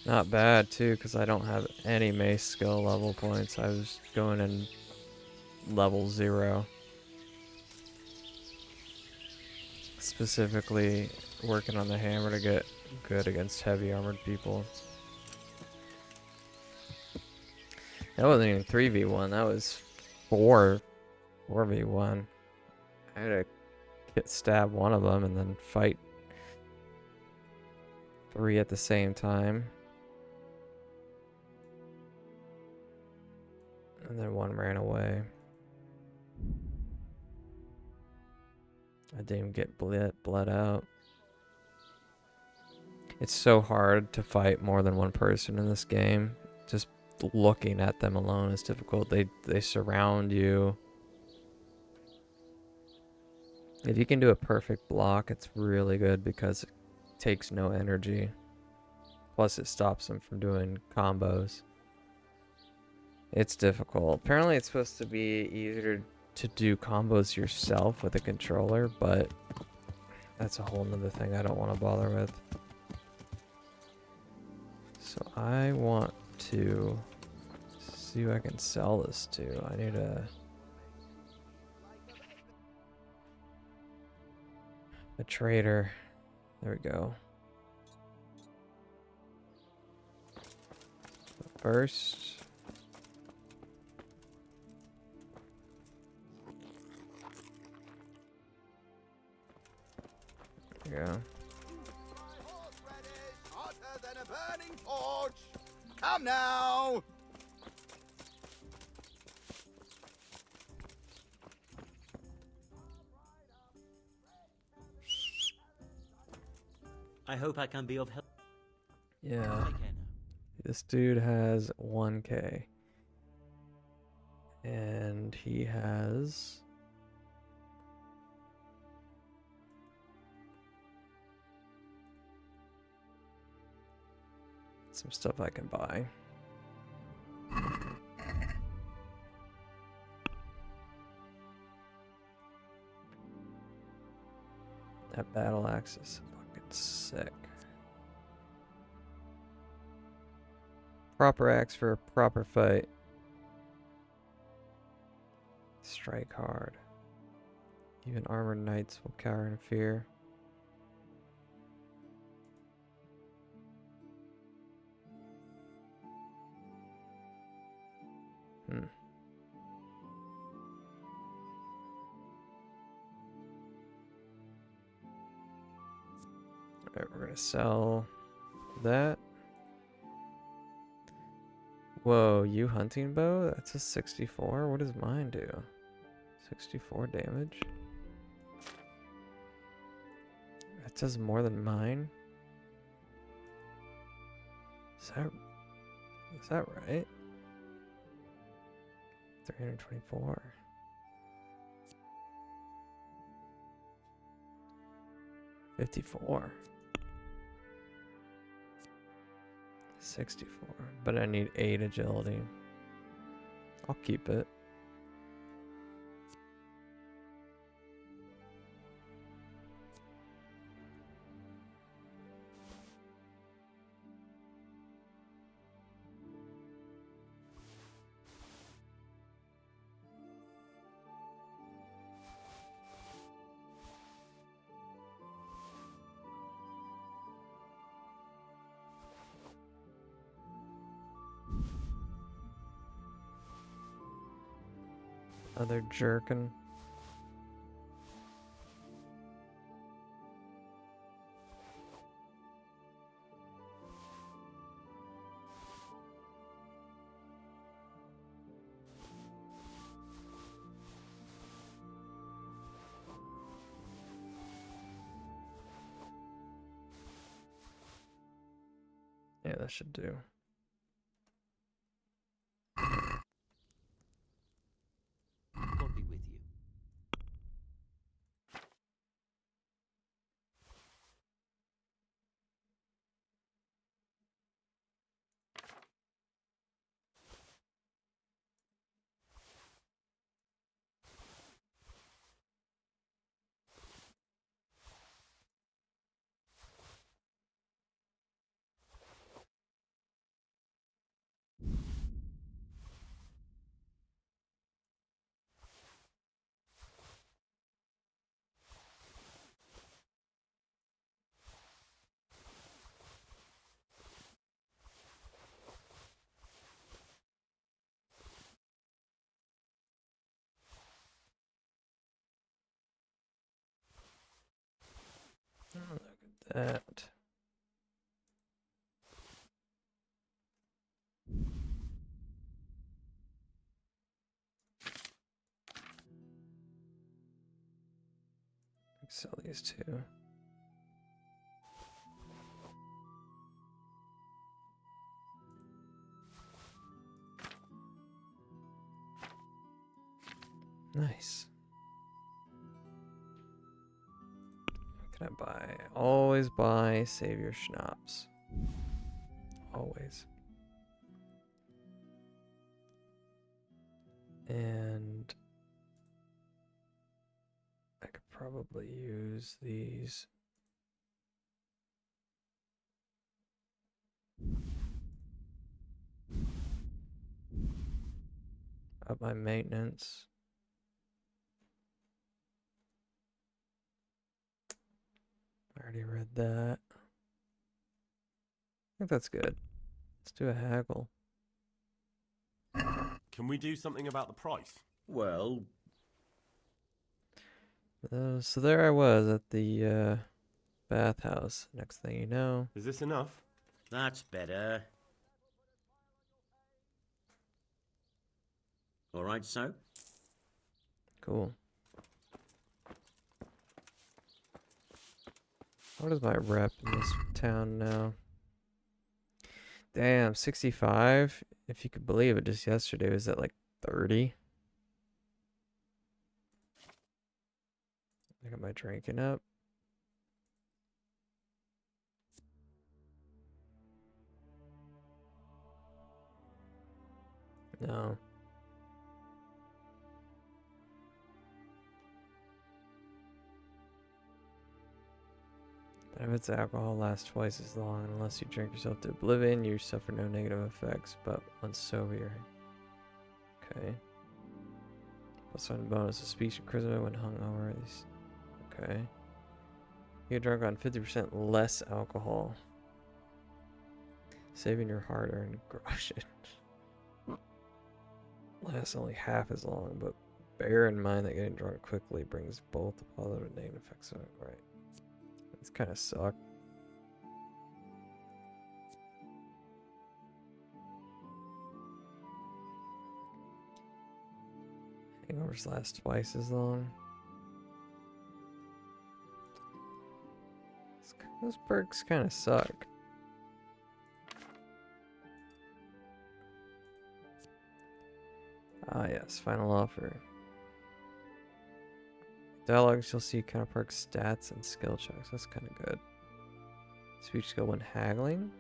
[SPEAKER 1] Not bad too, because I don't have any mace skill level points. I was going in level 0. Specifically working on the hammer to get good against heavy armored people. That wasn't even 3v1, that was 4v1. I had to stab one of them and then fight 3 at the same time. And then one ran away. I didn't even get bled out. It's so hard to fight more than one person in this game. Just looking at them alone is difficult. They surround you. If you can do a perfect block, it's really good because it takes no energy. Plus it stops them from doing combos. It's difficult. Apparently it's supposed to be easier to do combos yourself with a controller, but that's a whole nother thing I don't want to bother with. So I want to see who I can sell this to. I need a trader. There we go. First, there we go.
[SPEAKER 5] Hotter than a burning torch. Come now.
[SPEAKER 7] I hope I can be of help.
[SPEAKER 1] Yeah. This dude has 1k. And he has some stuff I can buy. That battle axe is fucking sick. Proper axe for a proper fight. Strike hard. Even armored knights will cower in fear. Alright, we're gonna sell that. Whoa, you hunting bow? That's a 64. What does mine do? 64 damage? That does more than mine? Is that right? 324. 54. 64. But I need 8 agility. I'll keep it. Other jerkin. Yeah, that should do.
[SPEAKER 13] God be with you.
[SPEAKER 1] Oh, look at that. Sell these two. Nice. What can I buy? Always buy Savior Schnapps. Always. And I could probably use these. Up my maintenance. I already read that. I think that's good. Let's do a haggle.
[SPEAKER 10] Can we do something about the price?
[SPEAKER 15] Well,
[SPEAKER 1] So there I was at the bathhouse. Next thing you know.
[SPEAKER 10] Is this enough?
[SPEAKER 13] That's better. All right, so?
[SPEAKER 1] Cool. What is my rep in this town now? Damn, 65. If you could believe it, just yesterday was at like 30. I got my drinking up. No. Benefits of alcohol last twice as long, and unless you drink yourself to oblivion, you suffer no negative effects, but once sober, you're... Okay. Plus one bonus of speech imprisonment when hungover. These... Okay. You get drunk on 50% less alcohol. Saving your hard-earned groschen. Lasts only half as long, but bear in mind that getting drunk quickly brings both positive and negative effects. Right. These kind of suck. Hangovers last twice as long. Those perks kind of suck. Ah, yes, final offer. Dialogues, you'll see kind of perk stats and skill checks. That's kind of good. Speech skill when haggling.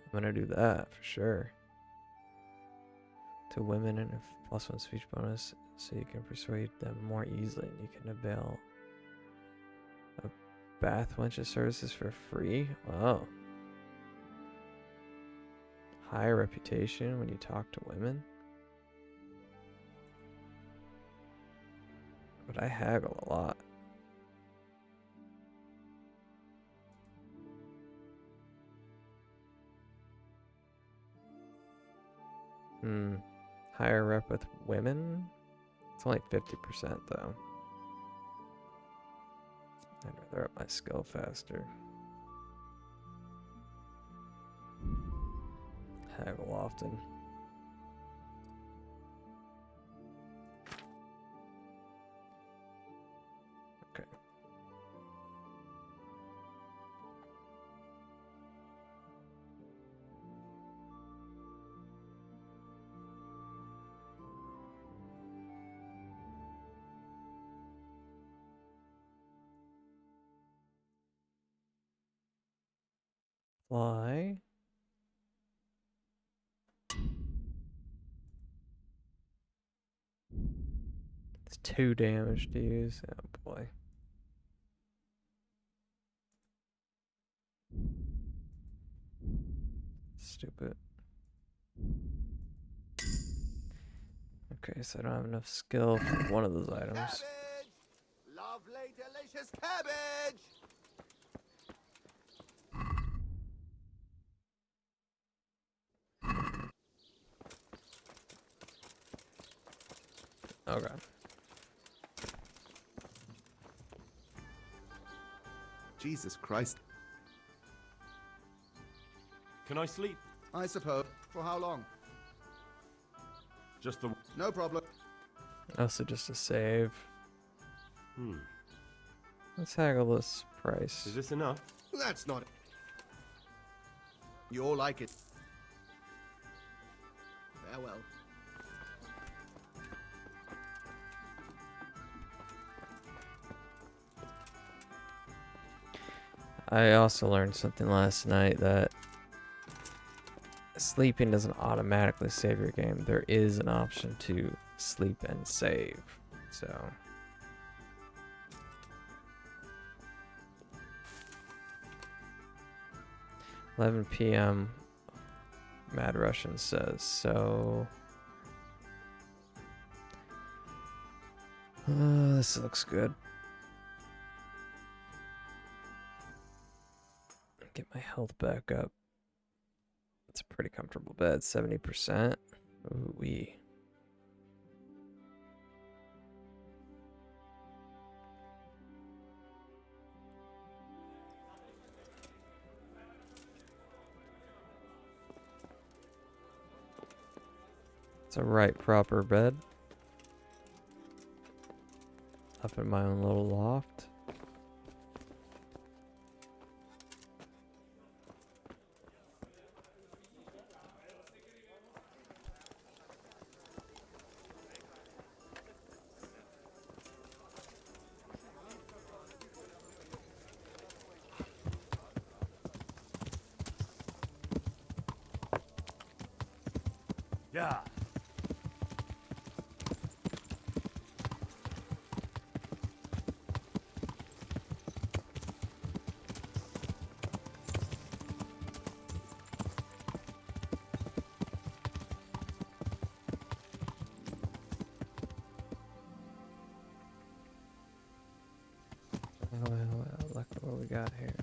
[SPEAKER 1] I'm gonna do that for sure. To women and a +1 speech bonus, so you can persuade them more easily, and you can avail of bath wenches services for free. Wow. Higher reputation when you talk to women. But I haggle a lot. Higher rep with women? It's only 50% though. I'd rather up my skill faster. Haggle often. Okay. Fly. It's 2 damage to use. Oh boy. Stupid. Okay, so I don't have enough skill for one of those items.
[SPEAKER 5] Cabbage! Lovely, delicious cabbage!
[SPEAKER 1] Okay.
[SPEAKER 5] Jesus Christ.
[SPEAKER 4] Can I sleep?
[SPEAKER 5] I suppose. For how long?
[SPEAKER 4] Just the...
[SPEAKER 5] No problem.
[SPEAKER 1] Also just a save. Let's haggle this price.
[SPEAKER 4] Is this enough?
[SPEAKER 5] That's not it. You'll like it. Farewell.
[SPEAKER 1] I also learned something last night that sleeping doesn't automatically save your game. There is an option to sleep and save. So 11 p.m. Mad Russian says so. This looks good. Get my health back up. It's a pretty comfortable bed, 70%. Ooh wee. It's a right proper bed. Up in my own little loft.
[SPEAKER 4] Yeah.
[SPEAKER 1] Well, look at what we got here.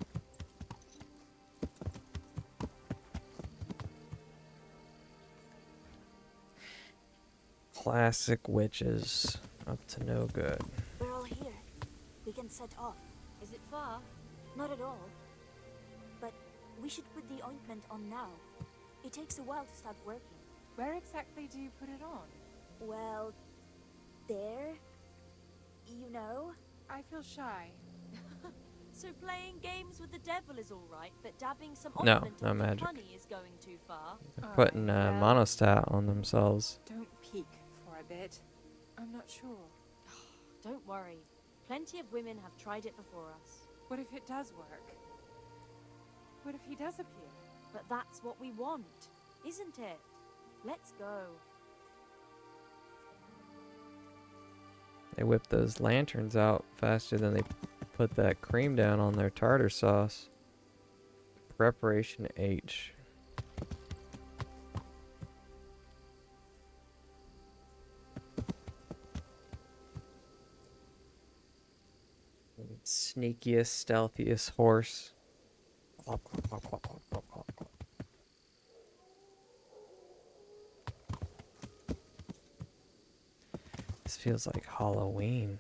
[SPEAKER 1] Classic witches, up to no good.
[SPEAKER 2] We're all here. We can set off.
[SPEAKER 3] Is it far?
[SPEAKER 2] Not at all. But we should put the ointment on now. It takes a while to start working.
[SPEAKER 6] Where exactly do you put it on?
[SPEAKER 2] Well, there. You know?
[SPEAKER 6] I feel shy.
[SPEAKER 3] So playing games with the devil is alright, but dabbing some
[SPEAKER 1] No,
[SPEAKER 3] ointment
[SPEAKER 1] no
[SPEAKER 3] in the
[SPEAKER 1] magic.
[SPEAKER 3] honey is going too far.
[SPEAKER 1] They're putting
[SPEAKER 6] well,
[SPEAKER 1] monostat on themselves.
[SPEAKER 6] Don't peek for a bit. I'm not sure.
[SPEAKER 3] Don't worry. Plenty of women have tried it before us.
[SPEAKER 6] What if it does work? What if he does appear?
[SPEAKER 3] But that's what we want, isn't it? Let's go.
[SPEAKER 1] They whip those lanterns out faster than they put that cream down on their tartar sauce. Preparation H. Sneakiest, stealthiest horse. This feels like Halloween.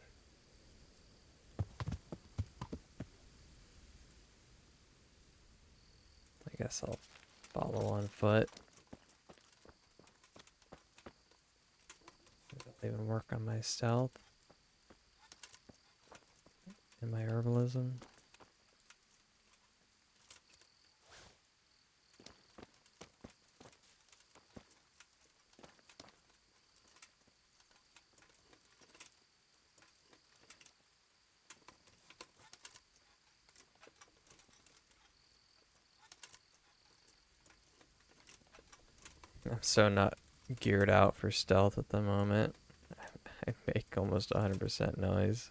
[SPEAKER 1] I guess I'll follow on foot. I'll even work on my stealth and my herbalism. I'm so not geared out for stealth at the moment. I make almost 100% noise.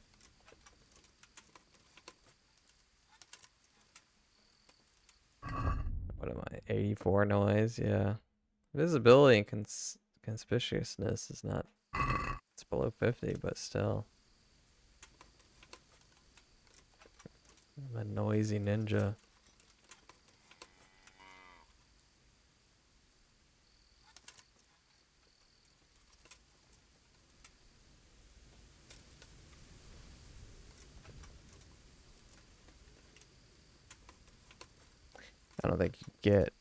[SPEAKER 1] What am I? 84 noise? Yeah. Visibility and conspicuousness is not... It's below 50, but still. I'm a noisy ninja. I don't think you get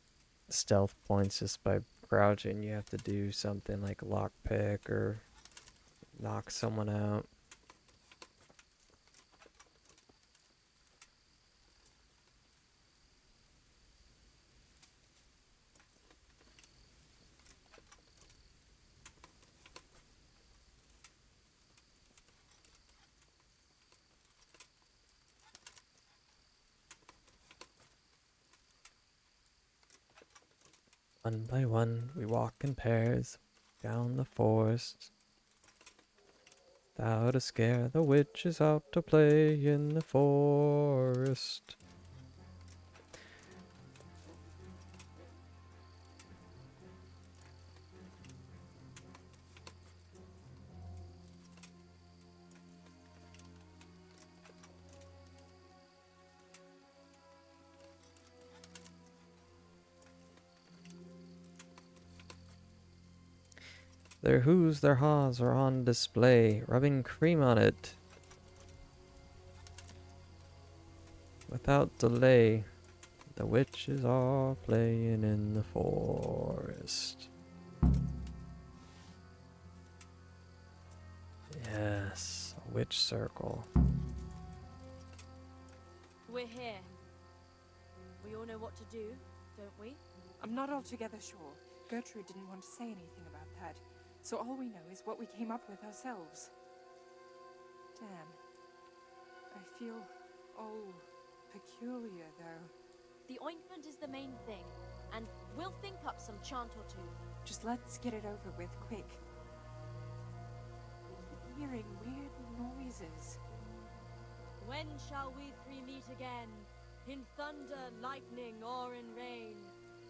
[SPEAKER 1] stealth points just by crouching. You have to do something like lockpick or knock someone out. One by one, we walk in pairs down the forest. Thou to scare the witches out to play in the forest. Their whoos, their haws are on display, rubbing cream on it. Without delay, the witches are playing in the forest. Yes, a witch circle.
[SPEAKER 3] We're here. We all know what to do, don't we?
[SPEAKER 6] I'm not altogether sure. Gertrude didn't want to say anything about that. So all we know is what we came up with ourselves. Damn. I feel all peculiar, though.
[SPEAKER 3] The ointment is the main thing, and we'll think up some chant or two.
[SPEAKER 6] Just let's get it over with, quick. Hearing weird noises.
[SPEAKER 3] When shall we three meet again? In thunder, lightning, or in rain?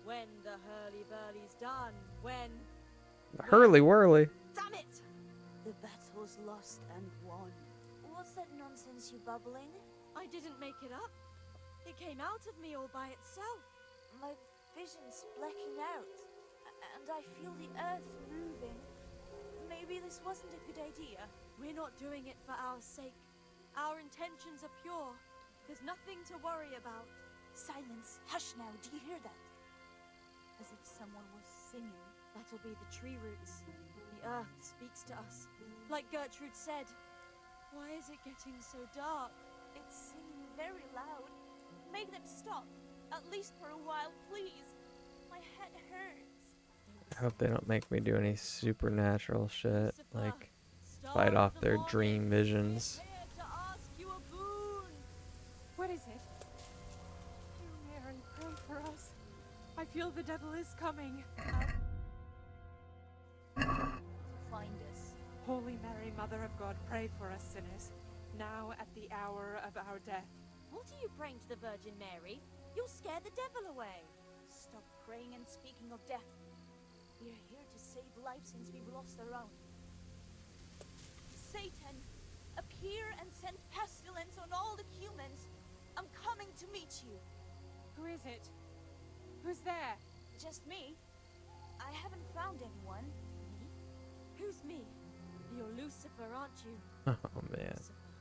[SPEAKER 3] When the hurly-burly's done? When...
[SPEAKER 1] The hurly-whirly.
[SPEAKER 2] Damn it! The battle's lost and won. What's that nonsense you bubbling?
[SPEAKER 3] I didn't make it up. It came out of me all by itself.
[SPEAKER 2] My vision's blacking out, and I feel the earth moving. Maybe this wasn't a good idea.
[SPEAKER 3] We're not doing it for our sake. Our intentions are pure. There's nothing to worry about.
[SPEAKER 2] Silence. Hush now. Do you hear that? As if someone was singing.
[SPEAKER 3] That'll be the tree roots. The earth speaks to us, like Gertrude said. Why is it getting so dark?
[SPEAKER 2] It's singing very loud. Make them stop, at least for a while, please. My head hurts.
[SPEAKER 1] I hope they don't make me do any supernatural shit, like fight off their dream visions.
[SPEAKER 6] What is it? Hail Mary, pray for us. I feel the devil is coming.
[SPEAKER 2] Find us.
[SPEAKER 6] Holy Mary, Mother of God, pray for us sinners, now at the hour of our death.
[SPEAKER 20] What are you praying to the Virgin Mary? You'll scare the devil away.
[SPEAKER 2] Stop praying and speaking of death. We are here to save lives since we've lost our own. Satan, appear and send pestilence on all the humans. I'm coming to meet you.
[SPEAKER 6] Who is it? Who's there?
[SPEAKER 2] Just me. I haven't found anyone.
[SPEAKER 3] Me? Who's me? You're Lucifer, aren't you?
[SPEAKER 1] Oh man.
[SPEAKER 3] Lucifer,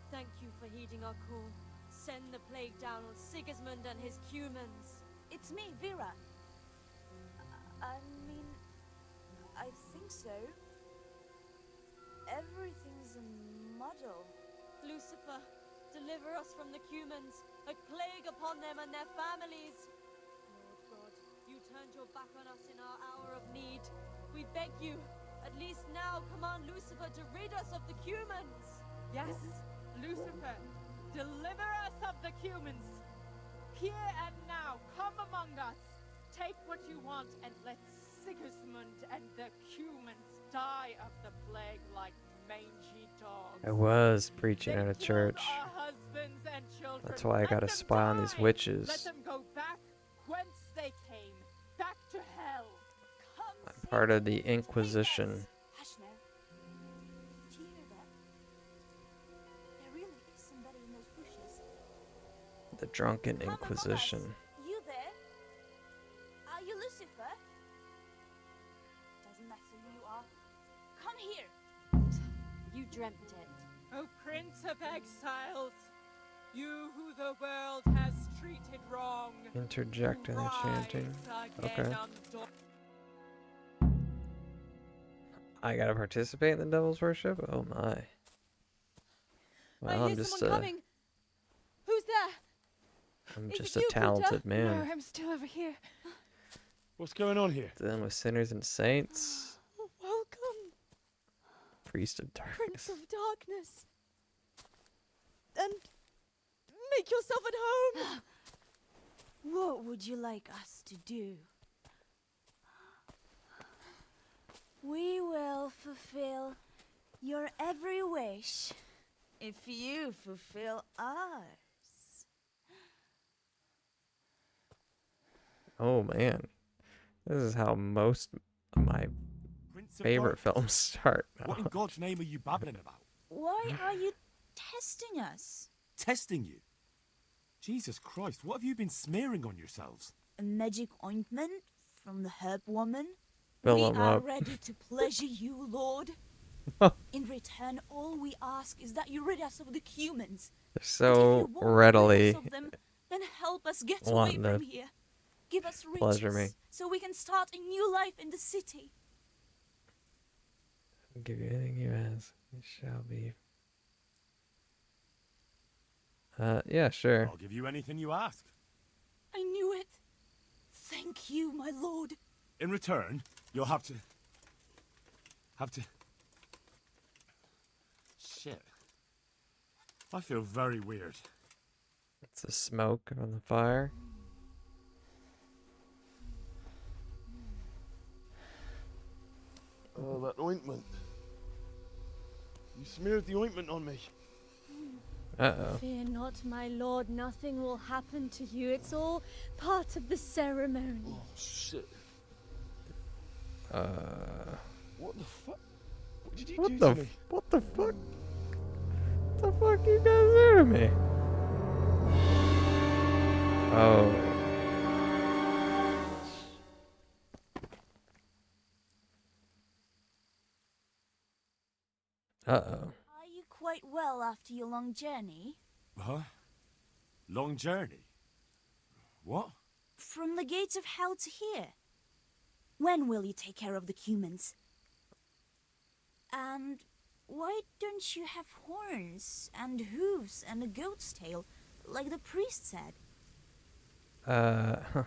[SPEAKER 3] thank you for heeding our call. Send the plague down on Sigismund and his humans.
[SPEAKER 2] It's me, Vera. I mean, I think so. Everything's a muddle.
[SPEAKER 3] Lucifer, deliver us from the humans. A plague upon them and their families. Lord God, you turned your back on us in our hour of need. We beg you, at least now command Lucifer to rid us of the humans.
[SPEAKER 6] Yes, Lucifer, deliver us of the humans. Here and now, come among us. Take what you want and let Sigismund and the humans die of the plague like mangy dogs.
[SPEAKER 1] I was preaching at a church.
[SPEAKER 6] Our husbands and children.
[SPEAKER 1] That's why I
[SPEAKER 6] Let
[SPEAKER 1] gotta
[SPEAKER 6] them
[SPEAKER 1] spy on these
[SPEAKER 6] die.
[SPEAKER 1] witches.
[SPEAKER 6] Let them go back whence they came, back to hell.
[SPEAKER 1] I'm part of the Inquisition.
[SPEAKER 2] Hush now. Do you hear that? There really is somebody in those bushes.
[SPEAKER 1] The Drunken
[SPEAKER 2] Come among us.
[SPEAKER 1] Inquisition.
[SPEAKER 2] You there? Are you Lucifer? Doesn't matter who you are. Come here.
[SPEAKER 3] You dreamt it.
[SPEAKER 6] O Prince of Exiles, you who the world has treated wrong.
[SPEAKER 1] Interject in the chanting. Okay. I gotta participate in the devil's worship? Oh my. Well,
[SPEAKER 3] I
[SPEAKER 1] I'm
[SPEAKER 3] hear
[SPEAKER 1] just
[SPEAKER 3] someone coming. Who's there?
[SPEAKER 1] I'm
[SPEAKER 3] Is
[SPEAKER 1] just
[SPEAKER 3] it
[SPEAKER 1] a
[SPEAKER 3] you, Peter?
[SPEAKER 1] talented man.
[SPEAKER 6] No, I'm still over here.
[SPEAKER 10] What's going on here?
[SPEAKER 1] Dealing with sinners and saints.
[SPEAKER 3] Welcome,
[SPEAKER 1] Priest of darkness.
[SPEAKER 3] Prince of Darkness. And make yourself at home.
[SPEAKER 2] What would you like us to do? We will fulfill your every wish if you fulfill ours.
[SPEAKER 1] Oh man. This is how most of my
[SPEAKER 4] Prince of
[SPEAKER 1] favorite
[SPEAKER 4] Darkness.
[SPEAKER 1] films start.
[SPEAKER 4] What in God's name are you babbling about?
[SPEAKER 2] Why are you testing us?
[SPEAKER 4] Testing you? Jesus Christ, what have you been smearing on yourselves?
[SPEAKER 2] A magic ointment from the herb woman?
[SPEAKER 1] Fill
[SPEAKER 2] We
[SPEAKER 1] 'em
[SPEAKER 2] are
[SPEAKER 1] up.
[SPEAKER 2] ready to pleasure you, Lord. In return, all we ask is that you rid us of the humans.
[SPEAKER 1] So
[SPEAKER 2] But if you won't rid
[SPEAKER 1] readily
[SPEAKER 2] us of them, then help us get away
[SPEAKER 1] wanting
[SPEAKER 2] from
[SPEAKER 1] to
[SPEAKER 2] here. Give us
[SPEAKER 1] pleasure
[SPEAKER 2] riches,
[SPEAKER 1] me.
[SPEAKER 2] so we can start a new life in the city.
[SPEAKER 1] I'll give you anything you ask. It shall be. Yeah, sure.
[SPEAKER 4] I'll give you anything you ask.
[SPEAKER 2] I knew it. Thank you, my lord.
[SPEAKER 4] In return, you'll have to... Shit. I feel very weird.
[SPEAKER 1] It's the smoke on the fire.
[SPEAKER 10] Oh, that ointment. You smeared the ointment on me.
[SPEAKER 1] Uh-oh.
[SPEAKER 3] Fear not, my lord. Nothing will happen to you. It's all part of the ceremony.
[SPEAKER 10] Oh, shit. What the fuck? What did you do to me?
[SPEAKER 1] What the fuck? What the fuck you guys do to me? Oh. Uh-oh.
[SPEAKER 2] Are you quite well after your long journey?
[SPEAKER 4] Huh? Long journey? What?
[SPEAKER 2] From the gates of hell to here. When will you take care of the humans? And why don't you have horns and hooves and a goat's tail, like the priest said?
[SPEAKER 1] Huh.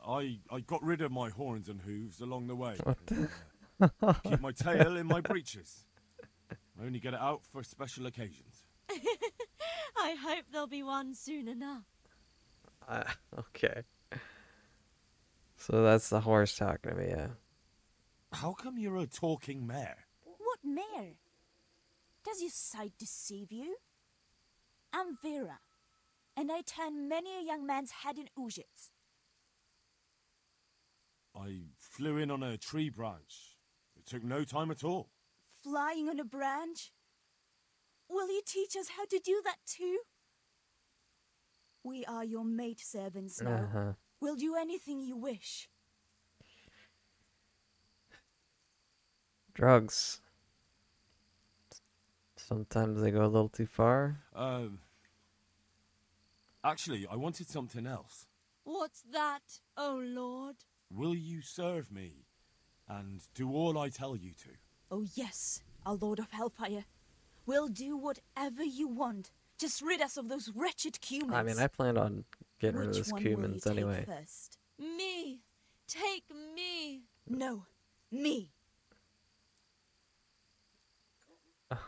[SPEAKER 4] I got rid of my horns and hooves along the way.
[SPEAKER 1] What the?
[SPEAKER 4] Keep my tail in my breeches. I only get it out for special occasions.
[SPEAKER 3] I hope there'll be one soon enough.
[SPEAKER 1] Okay. So that's the horse talking to me, yeah.
[SPEAKER 4] How come you're a talking mare?
[SPEAKER 2] What mare? Does your sight deceive you? I'm Vera, and I turn many a young man's head in Ujits.
[SPEAKER 4] I flew in on a tree branch. It took no time at all.
[SPEAKER 2] Flying on a branch? Will you teach us how to do that too? We are your maid servants now. We'll do anything you wish.
[SPEAKER 1] Drugs. Sometimes they go a little too far.
[SPEAKER 4] Actually, I wanted something else.
[SPEAKER 3] What's that, oh Lord?
[SPEAKER 4] Will you serve me and do all I tell you to?
[SPEAKER 2] Oh yes, our Lord of Hellfire. We'll do whatever you want. Just rid us of those wretched cumans.
[SPEAKER 1] I mean, I planned on getting rid of
[SPEAKER 2] Which
[SPEAKER 1] this
[SPEAKER 2] one will you
[SPEAKER 1] cumans
[SPEAKER 2] take
[SPEAKER 1] anyway.
[SPEAKER 2] first?
[SPEAKER 3] Me! Take me!
[SPEAKER 2] No, me.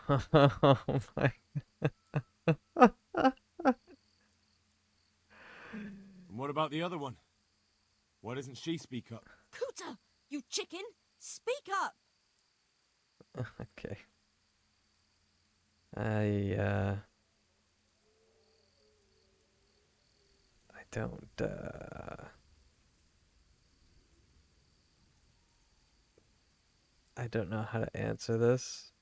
[SPEAKER 1] Oh my.
[SPEAKER 4] And what about the other one? Why doesn't she speak up?
[SPEAKER 3] Kuta, you chicken! Speak up!
[SPEAKER 1] Okay. I don't, I don't know how to answer this.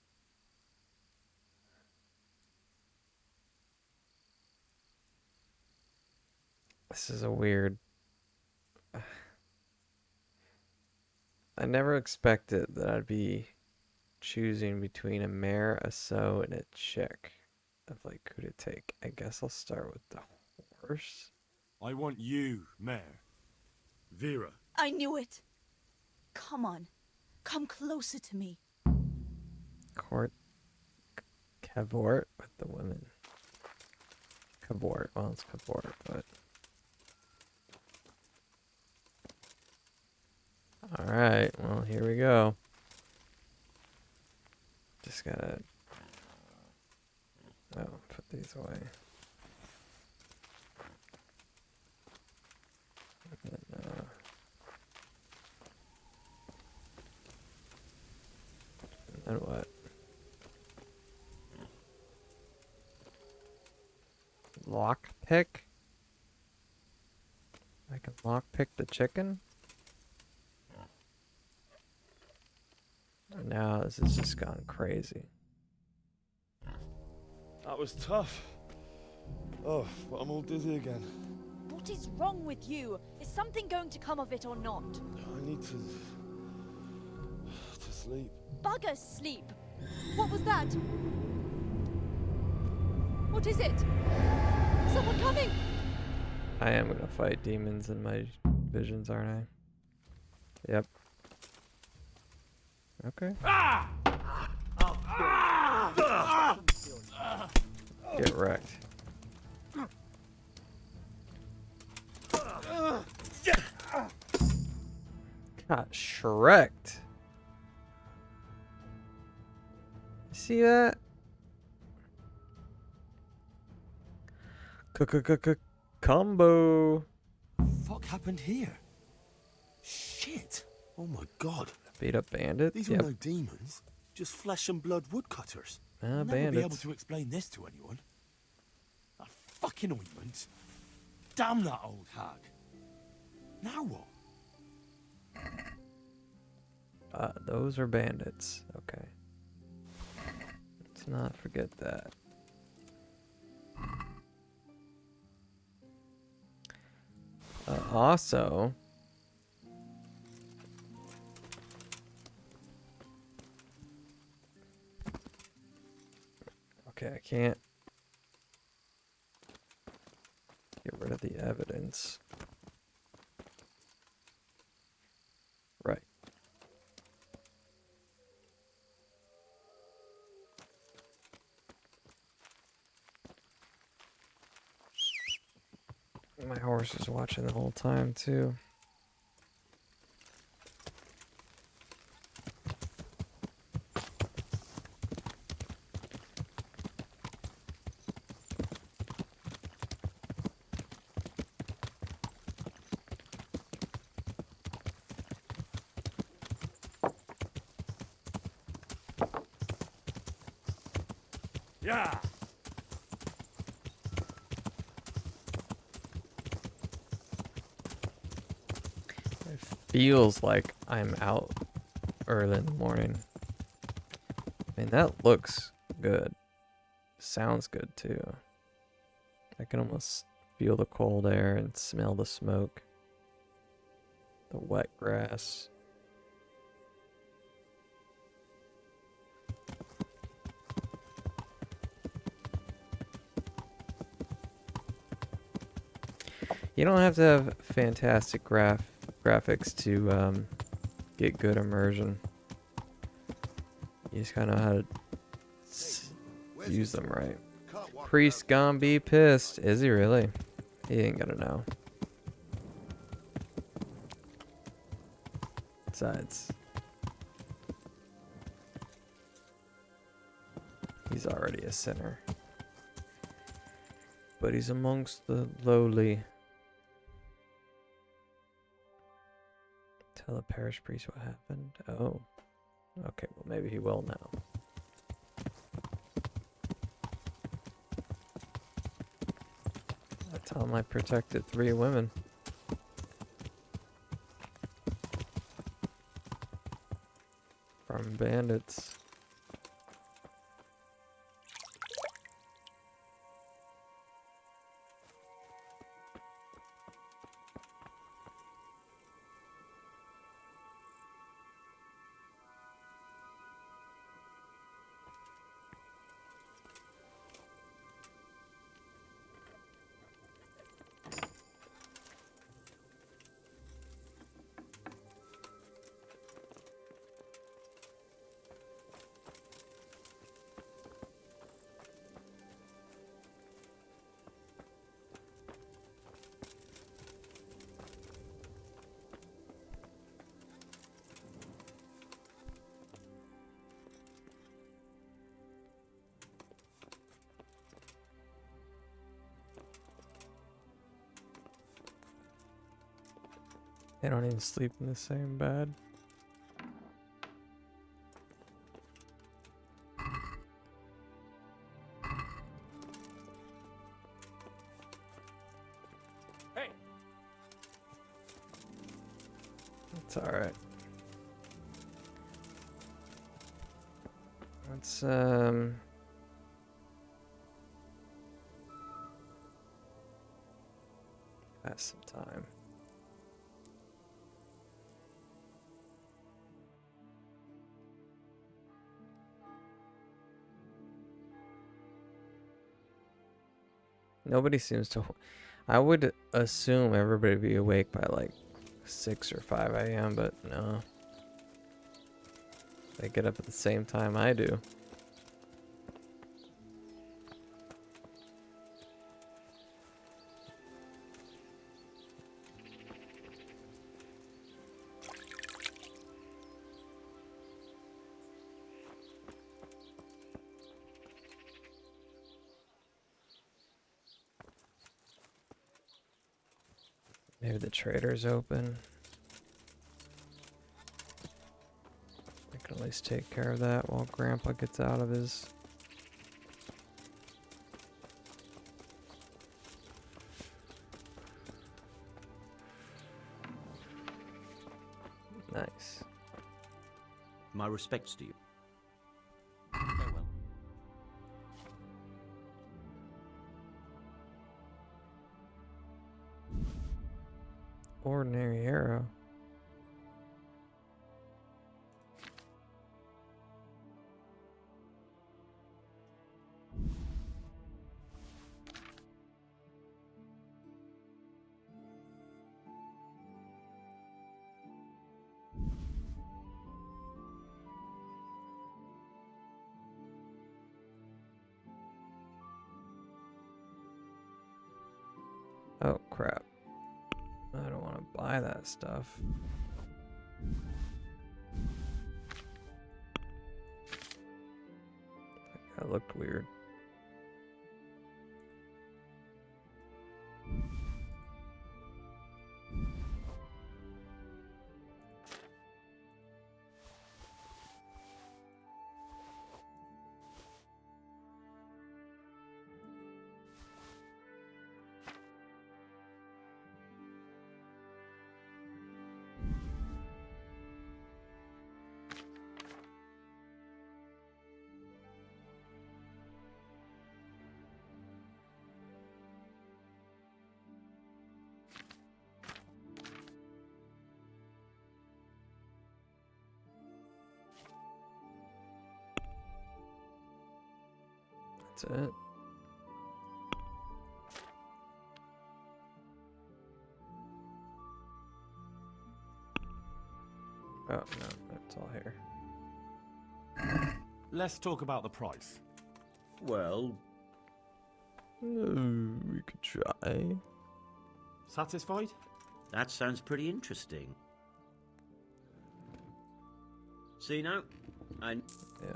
[SPEAKER 1] This is a weird... I never expected that I'd be choosing between a mare, a sow, and a chick. Of like, who to take. I guess I'll start with the horse.
[SPEAKER 4] I want you, Mare. Vera.
[SPEAKER 2] I knew it. Come on. Come closer to me.
[SPEAKER 1] Cavort with the women. Cavort. Well, it's Cavort, but... Alright, well, here we go. Just gotta... Oh, put these away. And then what? Lockpick? I can lockpick the chicken? Now this has just gone crazy.
[SPEAKER 10] That was tough. Oh, but I'm all dizzy again.
[SPEAKER 3] What is wrong with you? Is something going to come of it or not?
[SPEAKER 10] I need to sleep.
[SPEAKER 3] Bugger sleep! What was that? What is it? Someone coming!
[SPEAKER 1] I am gonna fight demons in my visions, aren't I? Yep. Okay. Get wrecked. Got shreked. See that? Combo.
[SPEAKER 15] Fuck happened here? Shit! Oh my god.
[SPEAKER 1] Beat up bandits?
[SPEAKER 15] These were no demons, just flesh and blood woodcutters. I'll never be able to explain this to anyone. That fucking ointment. Damn that old hag. Now what?
[SPEAKER 1] Those are bandits. Okay. Let's not forget that. Also... Okay, I can't get rid of the evidence. My horse is watching the whole time, too.
[SPEAKER 4] Yeah.
[SPEAKER 1] It feels like I'm out early in the morning. I mean, that looks good. Sounds good too. I can almost feel the cold air and smell the smoke. The wet grass. You don't have to have fantastic graphics to get good immersion. You just gotta know how to use them right. Priest gonna be pissed. Is he really? He ain't gonna know. Besides, he's already a sinner. But he's amongst the lowly. Tell the parish priest what happened. Oh. Okay, well maybe he will now. I tell him I protected 3 women. From bandits. They don't even sleep in the same bed.
[SPEAKER 12] Hey.
[SPEAKER 1] It's alright. Let's pass some time. Nobody seems to. I would assume everybody would be awake by like 6 or 5 a.m., but no. They get up at the same time I do. Maybe the trader's open. I can at least take care of that while Grandpa gets out of his... Nice.
[SPEAKER 22] My respects to you. Farewell.
[SPEAKER 1] Ordinary arrow. Oh, crap. I don't want to buy that stuff. That looked weird. That's it. Oh, no, that's all here.
[SPEAKER 4] Let's talk about the price.
[SPEAKER 13] Well,
[SPEAKER 1] We could try.
[SPEAKER 4] Satisfied?
[SPEAKER 13] that sounds pretty interesting. See now, I...
[SPEAKER 1] Yeah.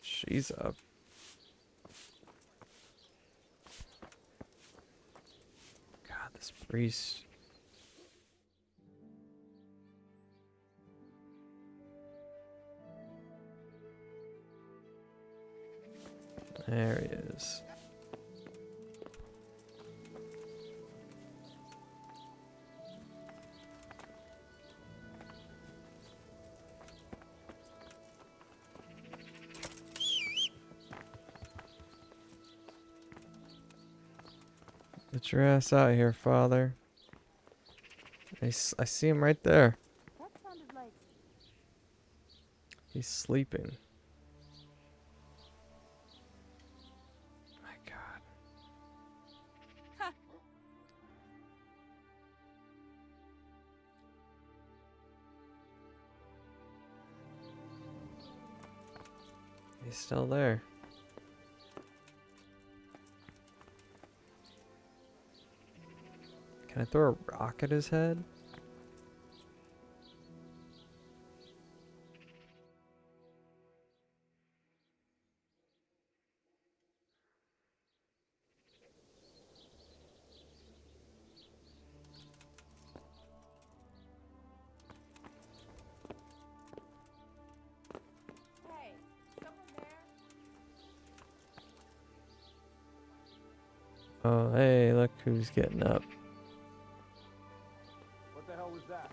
[SPEAKER 1] She's up. God, this priest. There he is. Get your ass out here, father. I see him right there.
[SPEAKER 3] That sounded like...
[SPEAKER 1] He's sleeping. My God. He's still there. Can I throw a rock at his head?
[SPEAKER 3] Hey, someone there?
[SPEAKER 1] Oh, hey, look who's getting up.
[SPEAKER 12] What the hell was that?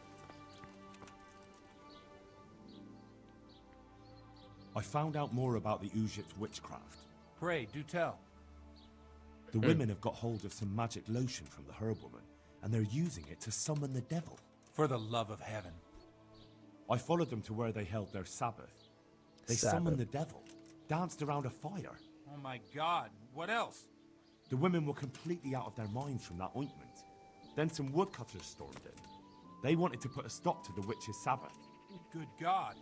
[SPEAKER 4] I found out more about the Egypt witchcraft.
[SPEAKER 9] Pray, do tell.
[SPEAKER 4] The women have got hold of some magic lotion from the herb woman, and they're using it to summon the devil.
[SPEAKER 9] For the love of heaven.
[SPEAKER 4] I followed them to where they held their Sabbath. They summoned the devil, danced around a fire.
[SPEAKER 9] Oh my God, what else?
[SPEAKER 4] The women were completely out of their minds from that ointment. Then some woodcutters stormed in. They wanted to put a stop to the witch's Sabbath.
[SPEAKER 9] Good God.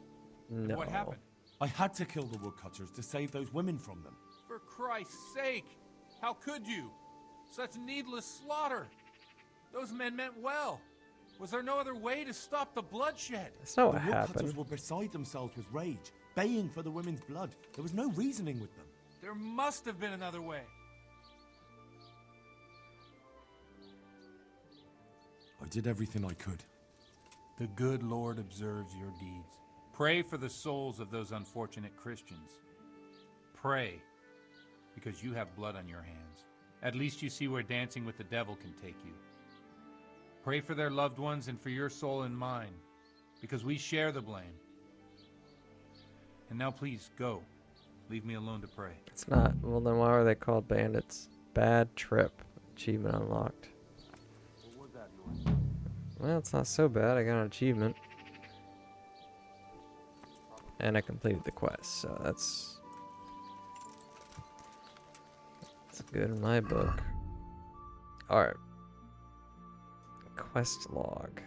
[SPEAKER 1] No.
[SPEAKER 9] What happened?
[SPEAKER 4] I had to kill the woodcutters to save those women from them.
[SPEAKER 9] For Christ's sake, how could you? Such needless slaughter. Those men meant well. Was there no other way to stop the bloodshed?
[SPEAKER 1] That's not
[SPEAKER 4] The
[SPEAKER 1] what
[SPEAKER 4] woodcutters
[SPEAKER 1] happened.
[SPEAKER 4] were beside themselves with rage, baying for the women's blood. There was no reasoning with them.
[SPEAKER 9] There must have been another way.
[SPEAKER 4] I did everything I could.
[SPEAKER 9] The good Lord observes your deeds. Pray for the souls of those unfortunate Christians. Pray, because you have blood on your hands. At least you see where dancing with the devil can take you. Pray for their loved ones and for your soul and mine, because we share the blame. And now please, go. Leave me alone to pray.
[SPEAKER 1] It's not. Well, then why are they called bandits? Bad trip. Achievement unlocked.
[SPEAKER 12] What was that noise?
[SPEAKER 1] Well, it's not so bad. I got an achievement. And I completed the quest, so that's good in my book. Alright. Quest log.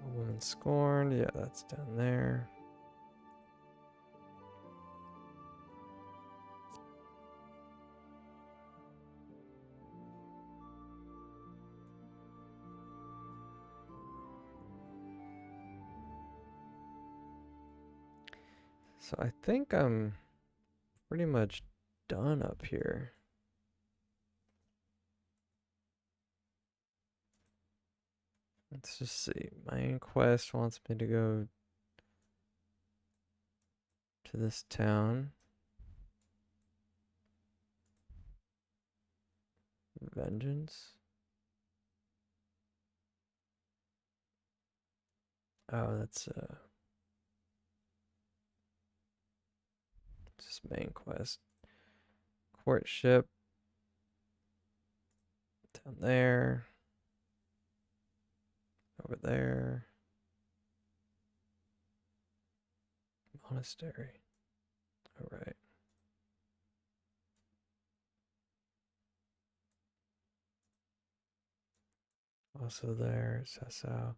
[SPEAKER 1] A woman scorned. Yeah, that's down there. So I think I'm pretty much done up here. Let's just see. Main quest wants me to go to this town. Vengeance. Oh, that's just main quest. Courtship. Down there. Over there. Monastery. All right. Also there, Sasau.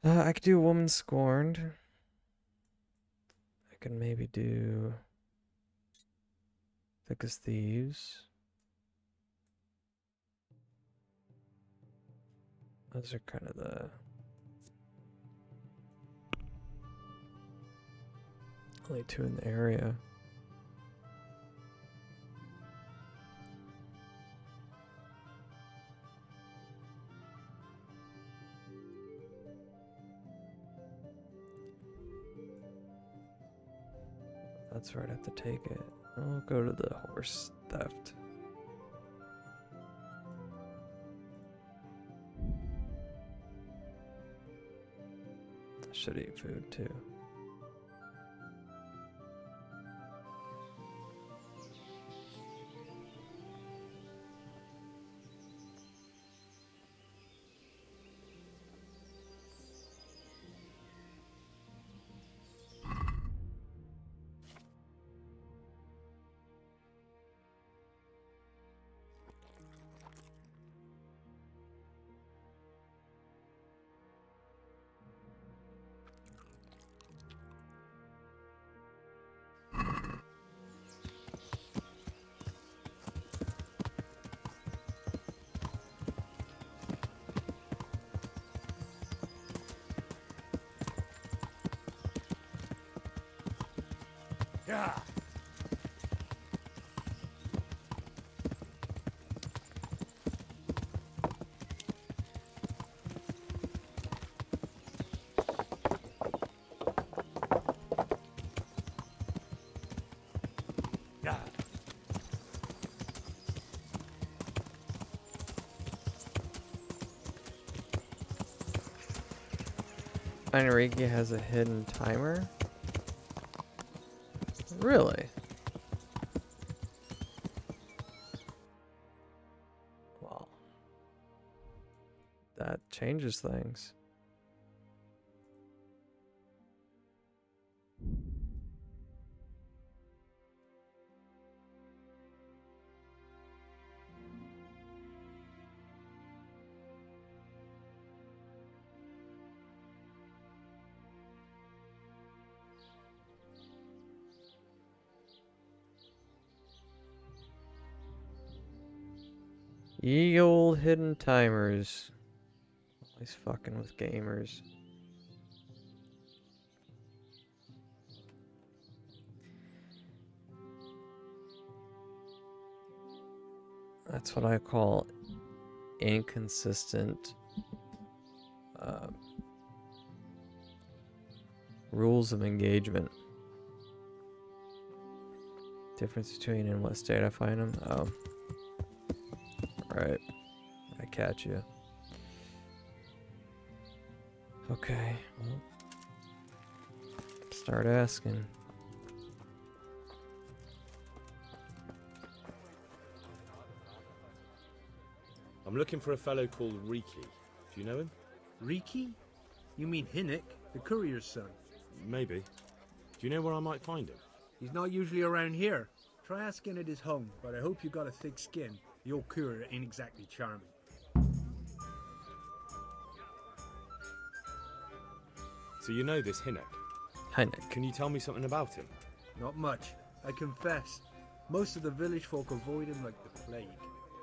[SPEAKER 1] I could do Woman Scorned. I can maybe do Thick as Thieves. Those are kind of the only two in the area. That's right, I have to take it. I'll go to the horse theft. I should eat food too.
[SPEAKER 15] Yeah. Yeah.
[SPEAKER 1] Enrique has a hidden timer? Really? Well, that changes things. Ye old hidden timers. Always fucking with gamers. That's what I call inconsistent rules of engagement. Difference between in what state I find them. Oh. Right. I catch you. Okay. Well, start asking.
[SPEAKER 8] I'm looking for a fellow called Riki. Do you know him?
[SPEAKER 14] Riki? You mean Hinnick, the courier's son?
[SPEAKER 8] Maybe. Do you know where I might find him?
[SPEAKER 14] He's not usually around here.
[SPEAKER 7] Try asking at his home, but I hope you got a thick skin. The old courier ain't exactly charming.
[SPEAKER 4] So you know this Hinnock?
[SPEAKER 1] Hinnock.
[SPEAKER 4] Can you tell me something about him?
[SPEAKER 7] Not much, I confess. Most of the village folk avoid him like the plague.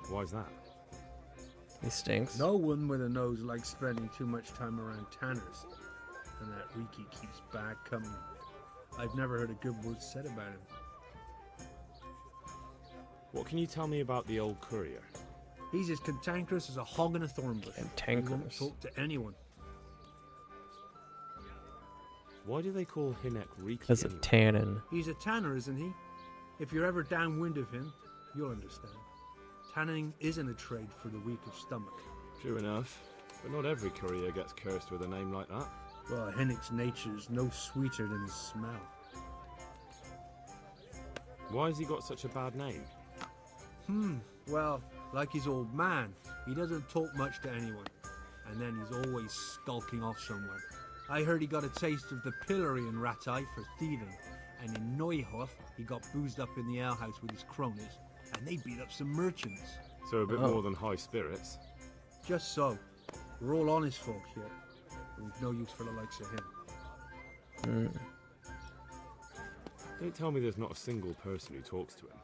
[SPEAKER 4] Why's that?
[SPEAKER 1] He stinks.
[SPEAKER 7] No one with a nose likes spending too much time around tanners. And that Riki keeps bad company. I've never heard a good word said about him.
[SPEAKER 4] What can you tell me about the old courier?
[SPEAKER 7] He's as cantankerous as a hog in a thorn bush. He won't talk to anyone.
[SPEAKER 4] Why do they call Hinnock Riki?
[SPEAKER 1] As a tannin.
[SPEAKER 7] He's a tanner, isn't he? If you're ever downwind of him, you'll understand. Tanning isn't a trade for the weak of stomach.
[SPEAKER 4] True enough, but not every courier gets cursed with a name like that.
[SPEAKER 7] Well, Hinnock's nature's no sweeter than his smell.
[SPEAKER 4] Why has he got such a bad name?
[SPEAKER 7] Well, like his old man, he doesn't talk much to anyone. And then he's always skulking off somewhere. I heard he got a taste of the pillory in Rattay for thieving. And in Neuhof, he got boozed up in the alehouse with his cronies. And they beat up some merchants.
[SPEAKER 4] So a bit more than high spirits.
[SPEAKER 7] Just so. We're all honest folk here. We've no use for the likes of him.
[SPEAKER 4] Don't tell me there's not a single person who talks to him.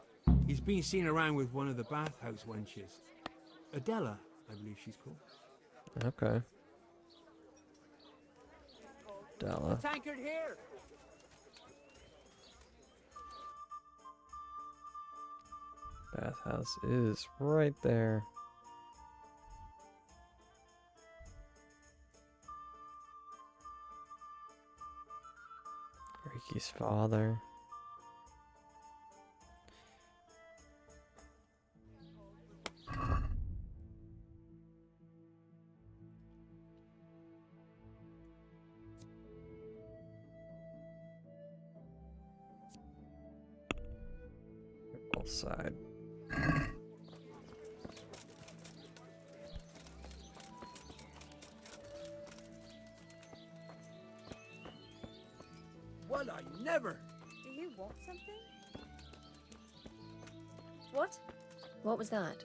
[SPEAKER 7] He's been seen around with one of the bathhouse wenches. Adela, I believe she's called.
[SPEAKER 1] Okay. Della.
[SPEAKER 16] Tankard here.
[SPEAKER 1] Bathhouse is right there. Riki's father. Both side.
[SPEAKER 16] Well, I never.
[SPEAKER 20] Do you want something? What? What was that?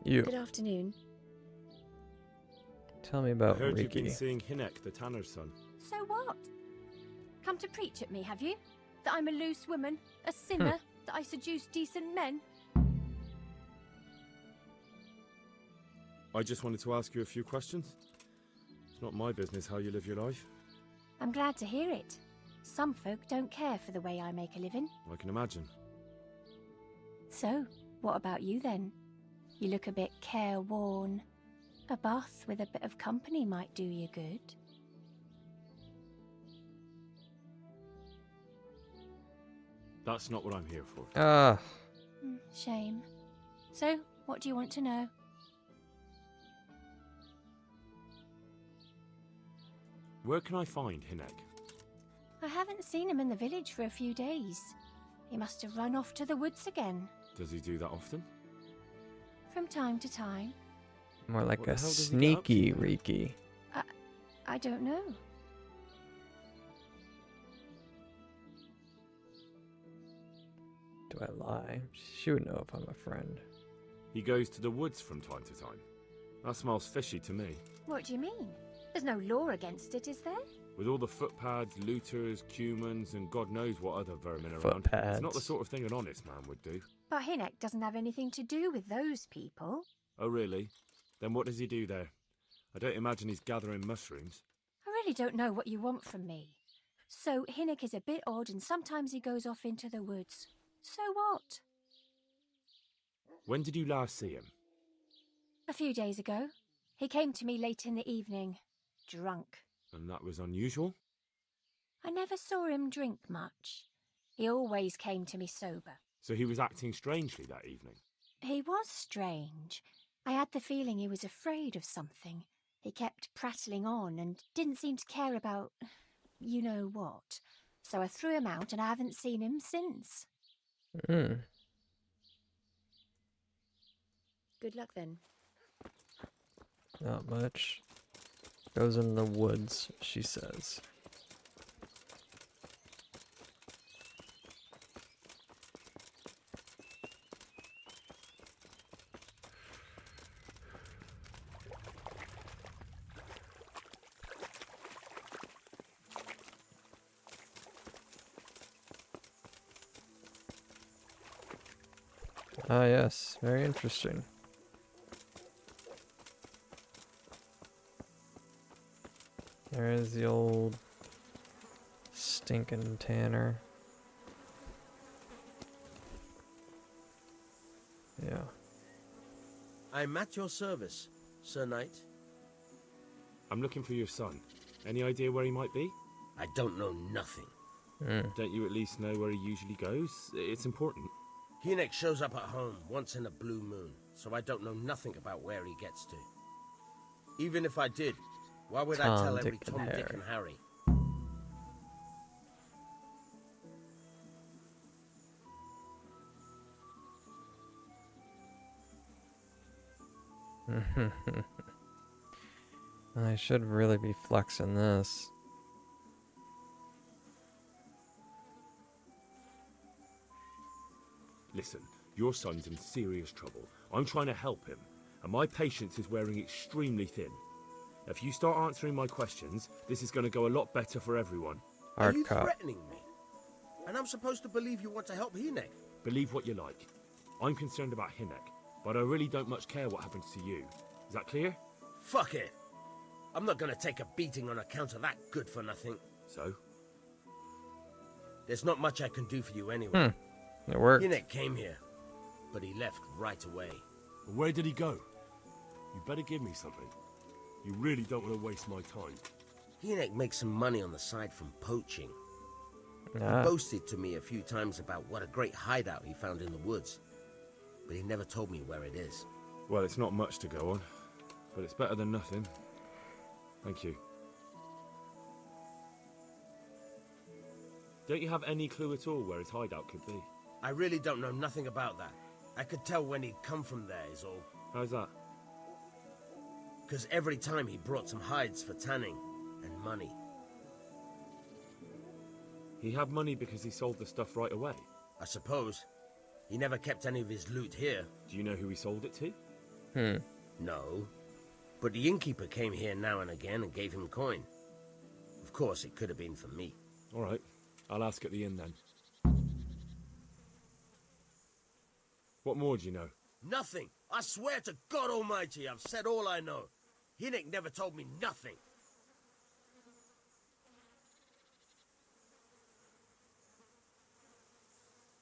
[SPEAKER 1] You.
[SPEAKER 20] Good afternoon.
[SPEAKER 1] Tell me about
[SPEAKER 4] I heard
[SPEAKER 1] Riki.
[SPEAKER 4] you've been seeing Hinnock, the tanner's son.
[SPEAKER 11] So what? Come to preach at me, have you? That I'm a loose woman, a sinner, that I seduce decent men?
[SPEAKER 4] I just wanted to ask you a few questions. It's not my business how you live your life.
[SPEAKER 11] I'm glad to hear it. Some folk don't care for the way I make a living.
[SPEAKER 4] I can imagine.
[SPEAKER 11] So, what about you then? You look a bit careworn. A bath with a bit of company might do you good.
[SPEAKER 4] That's not what I'm here for.
[SPEAKER 11] Shame. So, what do you want to know?
[SPEAKER 4] Where can I find Hinnock?
[SPEAKER 11] I haven't seen him in the village for a few days. He must have run off to the woods again.
[SPEAKER 4] Does he do that often?
[SPEAKER 11] From time to time.
[SPEAKER 1] More like
[SPEAKER 4] What
[SPEAKER 1] a
[SPEAKER 4] the hell does he get up to
[SPEAKER 1] sneaky
[SPEAKER 4] then?
[SPEAKER 1] Riki.
[SPEAKER 11] I don't know.
[SPEAKER 1] Do I lie? She would know if I'm a friend.
[SPEAKER 4] He goes to the woods from time to time. That smells fishy to me.
[SPEAKER 11] What do you mean? There's no law against it, is there?
[SPEAKER 4] With all the footpads, looters, cumans, and God knows what other vermin around.
[SPEAKER 1] Footpads.
[SPEAKER 4] It's not the sort of thing an honest man would do.
[SPEAKER 11] But Hinnock doesn't have anything to do with those people.
[SPEAKER 4] Oh, really? Then what does he do there? I don't imagine he's gathering mushrooms.
[SPEAKER 11] I really don't know what you want from me. So Hinnock is a bit odd and sometimes he goes off into the woods. So what?
[SPEAKER 4] When did you last see him?
[SPEAKER 11] A few days ago. He came to me late in the evening, drunk.
[SPEAKER 4] And that was unusual?
[SPEAKER 11] I never saw him drink much. He always came to me sober.
[SPEAKER 4] So he was acting strangely that evening?
[SPEAKER 11] He was strange. I had the feeling he was afraid of something. He kept prattling on and didn't seem to care about you know what. So I threw him out and I haven't seen him since.
[SPEAKER 1] Mm.
[SPEAKER 20] Good luck then.
[SPEAKER 1] Not much. Goes in the woods, she says. Ah, yes. Very interesting. There's the old stinking tanner. Yeah.
[SPEAKER 17] I'm at your service, Sir Knight.
[SPEAKER 4] I'm looking for your son. Any idea where he might be?
[SPEAKER 17] I don't know nothing.
[SPEAKER 4] Don't you at least know where he usually goes? It's important.
[SPEAKER 17] Hynek shows up at home once in a blue moon, so I don't know nothing about where he gets to. Even if I did, why would I tell every Tom, Dick, and Harry?
[SPEAKER 1] I should really be flexing this.
[SPEAKER 4] Listen, your son's in serious trouble. I'm trying to help him, and my patience is wearing extremely thin. If you start answering my questions, this is going to go a lot better for everyone.
[SPEAKER 17] Are you threatening me? And I'm supposed to believe you want to help Hynek?
[SPEAKER 4] Believe what you like. I'm concerned about Hynek, but I really don't much care what happens to you. Is that clear?
[SPEAKER 17] Fuck it. I'm not going to take a beating on account of that good-for-nothing.
[SPEAKER 4] So?
[SPEAKER 17] There's not much I can do for you anyway.
[SPEAKER 1] It worked.
[SPEAKER 17] Hynek came here, but he left right away.
[SPEAKER 4] Where did he go? You better give me something. You really don't want to waste my time.
[SPEAKER 17] Hynek makes some money on the side from poaching. He
[SPEAKER 1] Ah.
[SPEAKER 17] boasted to me a few times about what a great hideout he found in the woods, but he never told me where it is.
[SPEAKER 4] Well, it's not much to go on, but it's better than nothing. Thank you. Don't you have any clue at all where his hideout could be?
[SPEAKER 17] I really don't know nothing about that. I could tell when he'd come from there is all.
[SPEAKER 4] How's that?
[SPEAKER 17] Because every time he brought some hides for tanning and money.
[SPEAKER 4] He had money because he sold the stuff right away?
[SPEAKER 17] I suppose. He never kept any of his loot here.
[SPEAKER 4] Do you know who he sold it to?
[SPEAKER 17] No. But the innkeeper came here now and again and gave him coin. Of course, it could have been for me.
[SPEAKER 4] All right. I'll ask at the inn then. What more do you know?
[SPEAKER 17] Nothing. I swear to God Almighty, I've said all I know. Hynek never told me nothing.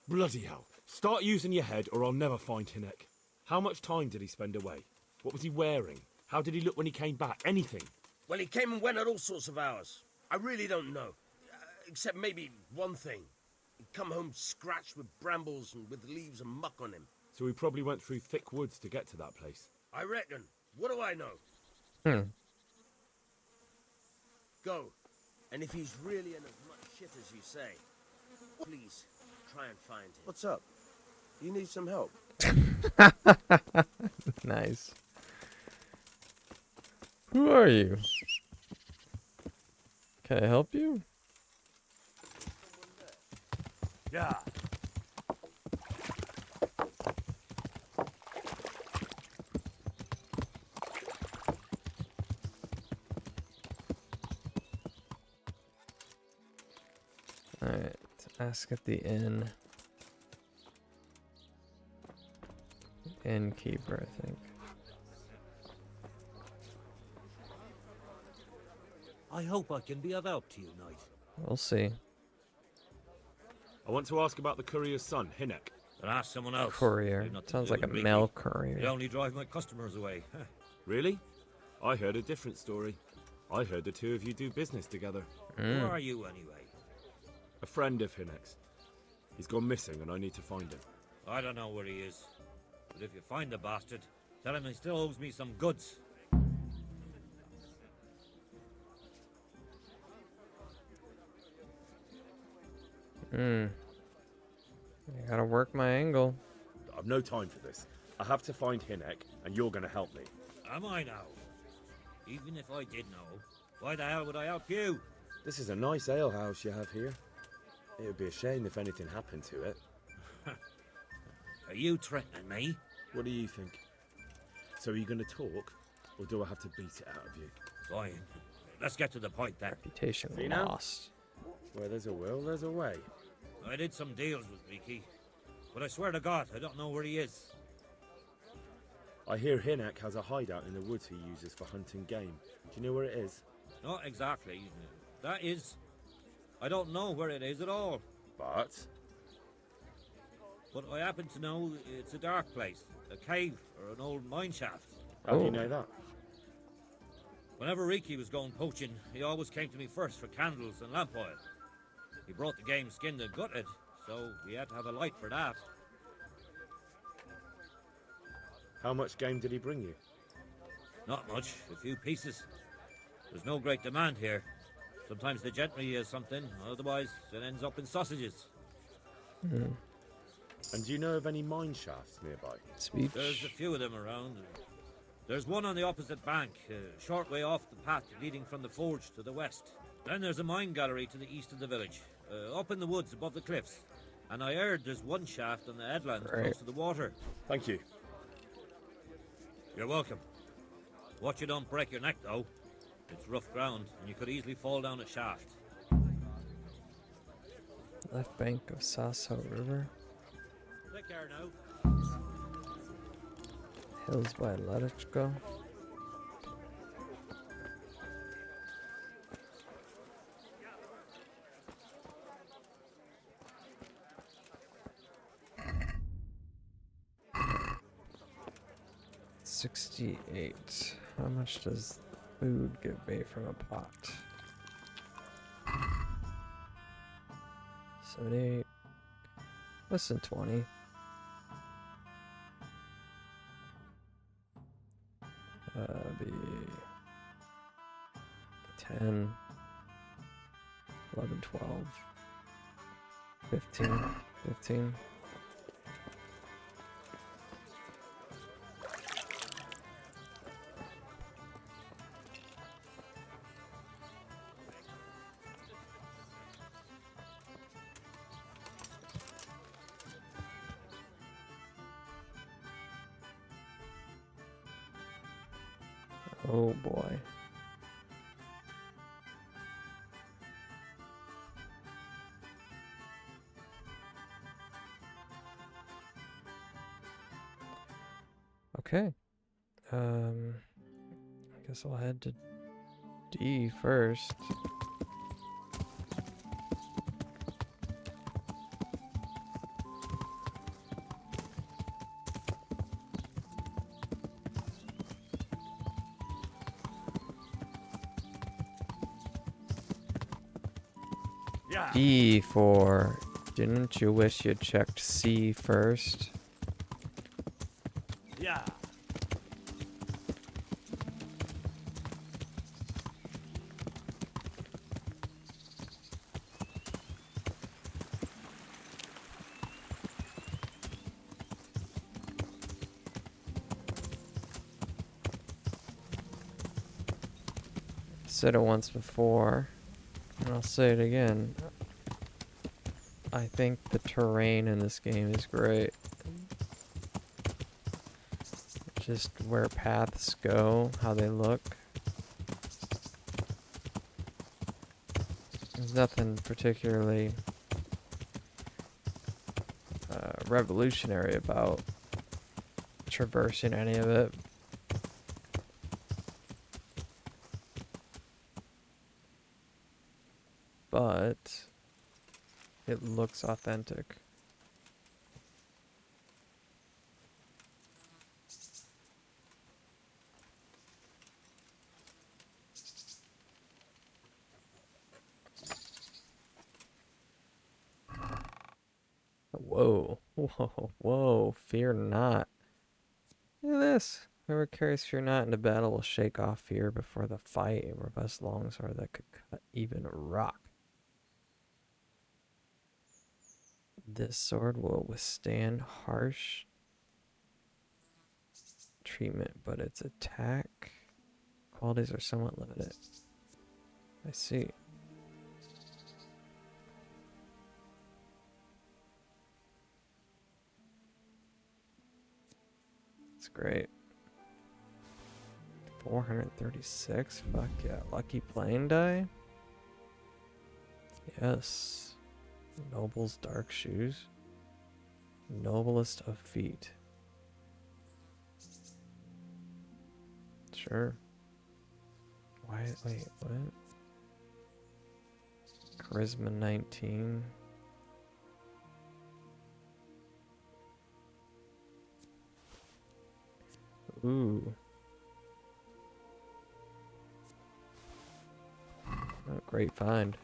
[SPEAKER 4] Bloody hell. Start using your head or I'll never find Hynek. How much time did he spend away? What was he wearing? How did he look when he came back? Anything?
[SPEAKER 17] Well, he came and went at all sorts of hours. I really don't know. Except maybe one thing. He'd come home scratched with brambles and with leaves and muck on him.
[SPEAKER 4] So he probably went through thick woods to get to that place.
[SPEAKER 17] I reckon. What do I know? Go. And if he's really in as much shit as you say, please try and find him. What's up? You need some help?
[SPEAKER 1] Nice. Who are you? Can I help you?
[SPEAKER 17] Yeah.
[SPEAKER 1] Alright, ask at the inn. Innkeeper, I think.
[SPEAKER 18] I hope I can be of help to you, Knight.
[SPEAKER 1] We'll see.
[SPEAKER 4] I want to ask about the courier's son, Hynek.
[SPEAKER 18] Then ask someone else.
[SPEAKER 1] Courier.
[SPEAKER 18] You've nothing to
[SPEAKER 1] Sounds
[SPEAKER 18] do
[SPEAKER 1] like a
[SPEAKER 18] with Ricky.
[SPEAKER 1] mail courier.
[SPEAKER 18] You only drive my customers away.
[SPEAKER 4] Really? I heard a different story. I heard the two of you do business together.
[SPEAKER 18] Who are you, anyway?
[SPEAKER 4] A friend of Hynek's. He's gone missing and I need to find him.
[SPEAKER 18] I don't know where he is. But if you find the bastard, tell him he still owes me some goods.
[SPEAKER 1] I gotta work my angle.
[SPEAKER 4] I've no time for this. I have to find Hynek and you're gonna help me.
[SPEAKER 18] Am I now? Even if I did know, why the hell would I help you?
[SPEAKER 4] This is a nice alehouse you have here. It would be a shame if anything happened to it.
[SPEAKER 18] Are you threatening me?
[SPEAKER 4] What do you think? So are you going to talk, or do I have to beat it out of you?
[SPEAKER 18] Fine. Let's get to the point then.
[SPEAKER 1] Reputation
[SPEAKER 4] See now?
[SPEAKER 1] lost.
[SPEAKER 4] Where there's a will, there's a way.
[SPEAKER 18] I did some deals with Ricky. but I swear to God, I don't know where he is.
[SPEAKER 4] I hear Hinek has a hideout in the woods he uses for hunting game. Do you know where it is?
[SPEAKER 18] Not exactly. That is... I don't know where it is at all.
[SPEAKER 4] But
[SPEAKER 18] I happen to know it's a dark place. A cave or an old mine shaft.
[SPEAKER 4] How do you know that?
[SPEAKER 18] Whenever Riki was going poaching, he always came to me first for candles and lamp oil. He brought the game skinned and gutted, so we had to have a light for that.
[SPEAKER 4] How much game did he bring you?
[SPEAKER 18] Not much, a few pieces. There's no great demand here. Sometimes the gentry has something, otherwise it ends up in sausages.
[SPEAKER 4] And do you know of any mine shafts nearby?
[SPEAKER 1] Speech.
[SPEAKER 18] There's a few of them around. There's one on the opposite bank, a short way off the path leading from the forge to the west. Then there's a mine gallery to the east of the village, up in the woods above the cliffs. And I heard there's one shaft on the headland close to the water.
[SPEAKER 4] Thank you.
[SPEAKER 18] You're welcome. Watch you don't break your neck, though. It's rough ground, and you could easily fall down a shaft.
[SPEAKER 1] Left bank of Sasso River.
[SPEAKER 18] Take care now.
[SPEAKER 1] Hills by Letichko. $68. How much does food give me from a pot? 78. Less than 20. Be 10, 11, 12, 15. Oh boy. Okay. I guess I'll head to D first. D for, didn't you wish you'd checked C first?
[SPEAKER 15] Yeah.
[SPEAKER 1] Said it once before, and I'll say it again. I think the terrain in this game is great. Just where paths go, how they look. There's nothing particularly revolutionary about traversing any of it. But it looks authentic. Whoa, whoa, whoa, fear not. Look at this. Whoever carries fear not into battle will shake off fear before the fight. A robust longsword that could cut even a rock. This sword will withstand harsh treatment, but its attack qualities are somewhat limited. I see. It's great. 436? Fuck yeah. Lucky playing die? Yes. Noble's dark shoes. Noblest of feet. Sure. Why? Wait, what? Charisma 19. Ooh. Oh, great find.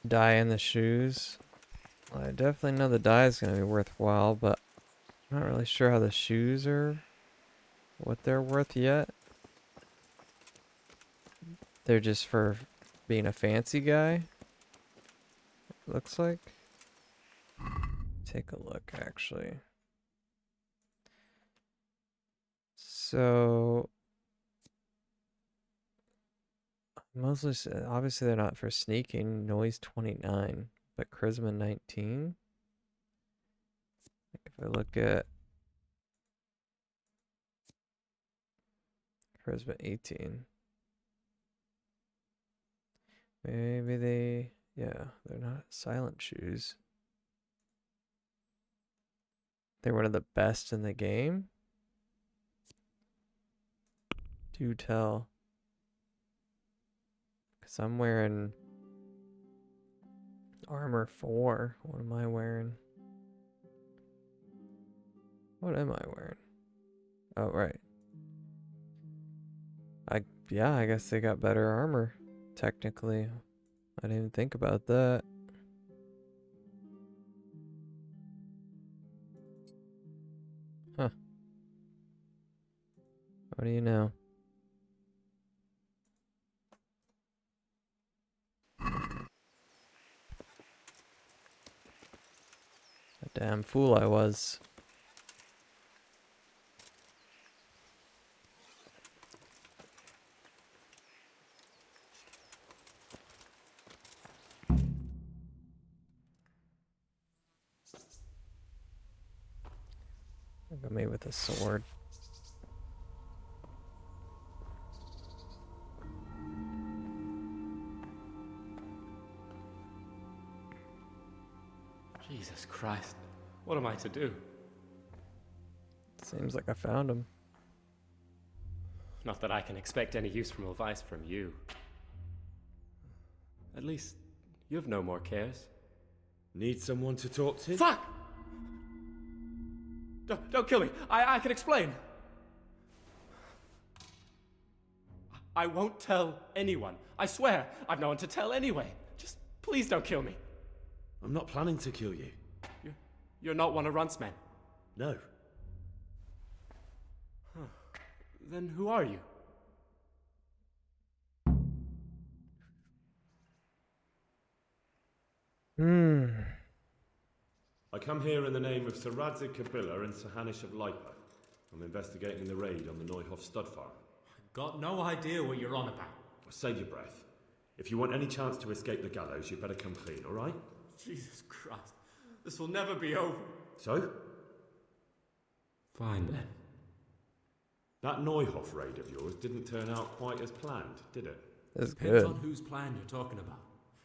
[SPEAKER 1] Dye in the shoes. Well, I definitely know the dye is going to be worthwhile, but I'm not really sure how the shoes are, what they're worth yet. They're just for being a fancy guy, looks like. Take a look, actually. So, mostly, obviously they're not for sneaking. Noise 29, but charisma 19. If I look at charisma 18, maybe they, yeah, they're not silent shoes. They're one of the best in the game. Do tell. Because I'm wearing armor 4. What am I wearing? What am I wearing? Oh, right. Yeah, I guess they got better armor, technically. I didn't even think about that. Huh. What do you know? A damn fool I was. Got me with a sword.
[SPEAKER 19] Jesus Christ, what am I to do?
[SPEAKER 1] Seems like I found him.
[SPEAKER 19] Not that I can expect any useful advice from you. At least, you've no more cares.
[SPEAKER 4] Need someone to talk to?
[SPEAKER 19] Fuck! Don't kill me. I can explain. I won't tell anyone. I swear, I've no one to tell anyway. Just please don't kill me.
[SPEAKER 4] I'm not planning to kill you.
[SPEAKER 19] You're not one of Runt's men?
[SPEAKER 4] No.
[SPEAKER 19] Huh. Then who are you?
[SPEAKER 4] I come here in the name of Sir Radzig Kabila and Sir Hanish of Lipa. I'm investigating the raid on the Neuhof stud farm.
[SPEAKER 19] Got no idea what you're on about.
[SPEAKER 4] Save your breath. If you want any chance to escape the gallows, you'd better come clean, all right?
[SPEAKER 19] Jesus Christ. This will never be over.
[SPEAKER 4] So?
[SPEAKER 19] Fine then.
[SPEAKER 4] That Neuhof raid of yours didn't turn out quite as planned, did it?
[SPEAKER 1] That's
[SPEAKER 19] Depends
[SPEAKER 1] good.
[SPEAKER 19] on whose plan you're talking about.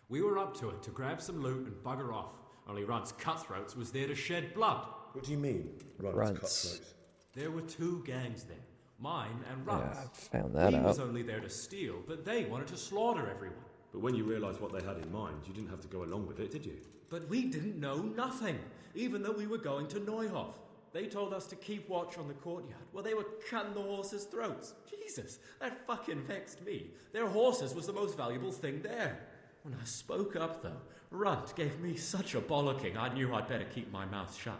[SPEAKER 19] We were up to it to grab some loot and bugger off. Only Runt's cutthroats was there to shed blood.
[SPEAKER 8] What do you mean, Runt's cutthroats?
[SPEAKER 19] There were two gangs there, mine and Runt's.
[SPEAKER 1] Yeah, I found that
[SPEAKER 19] He was
[SPEAKER 1] out.
[SPEAKER 19] only there to steal, but they wanted to slaughter everyone.
[SPEAKER 8] But when you realised what they had in mind, you didn't have to go along with it, did you?
[SPEAKER 19] But we didn't know nothing, even though we were going to Neuhof. They told us to keep watch on the courtyard while they were cutting the horses' throats. Jesus, that fucking vexed me. Their horses was the most valuable thing there. When I spoke up, though, Runt gave me such a bollocking I knew I'd better keep my mouth shut.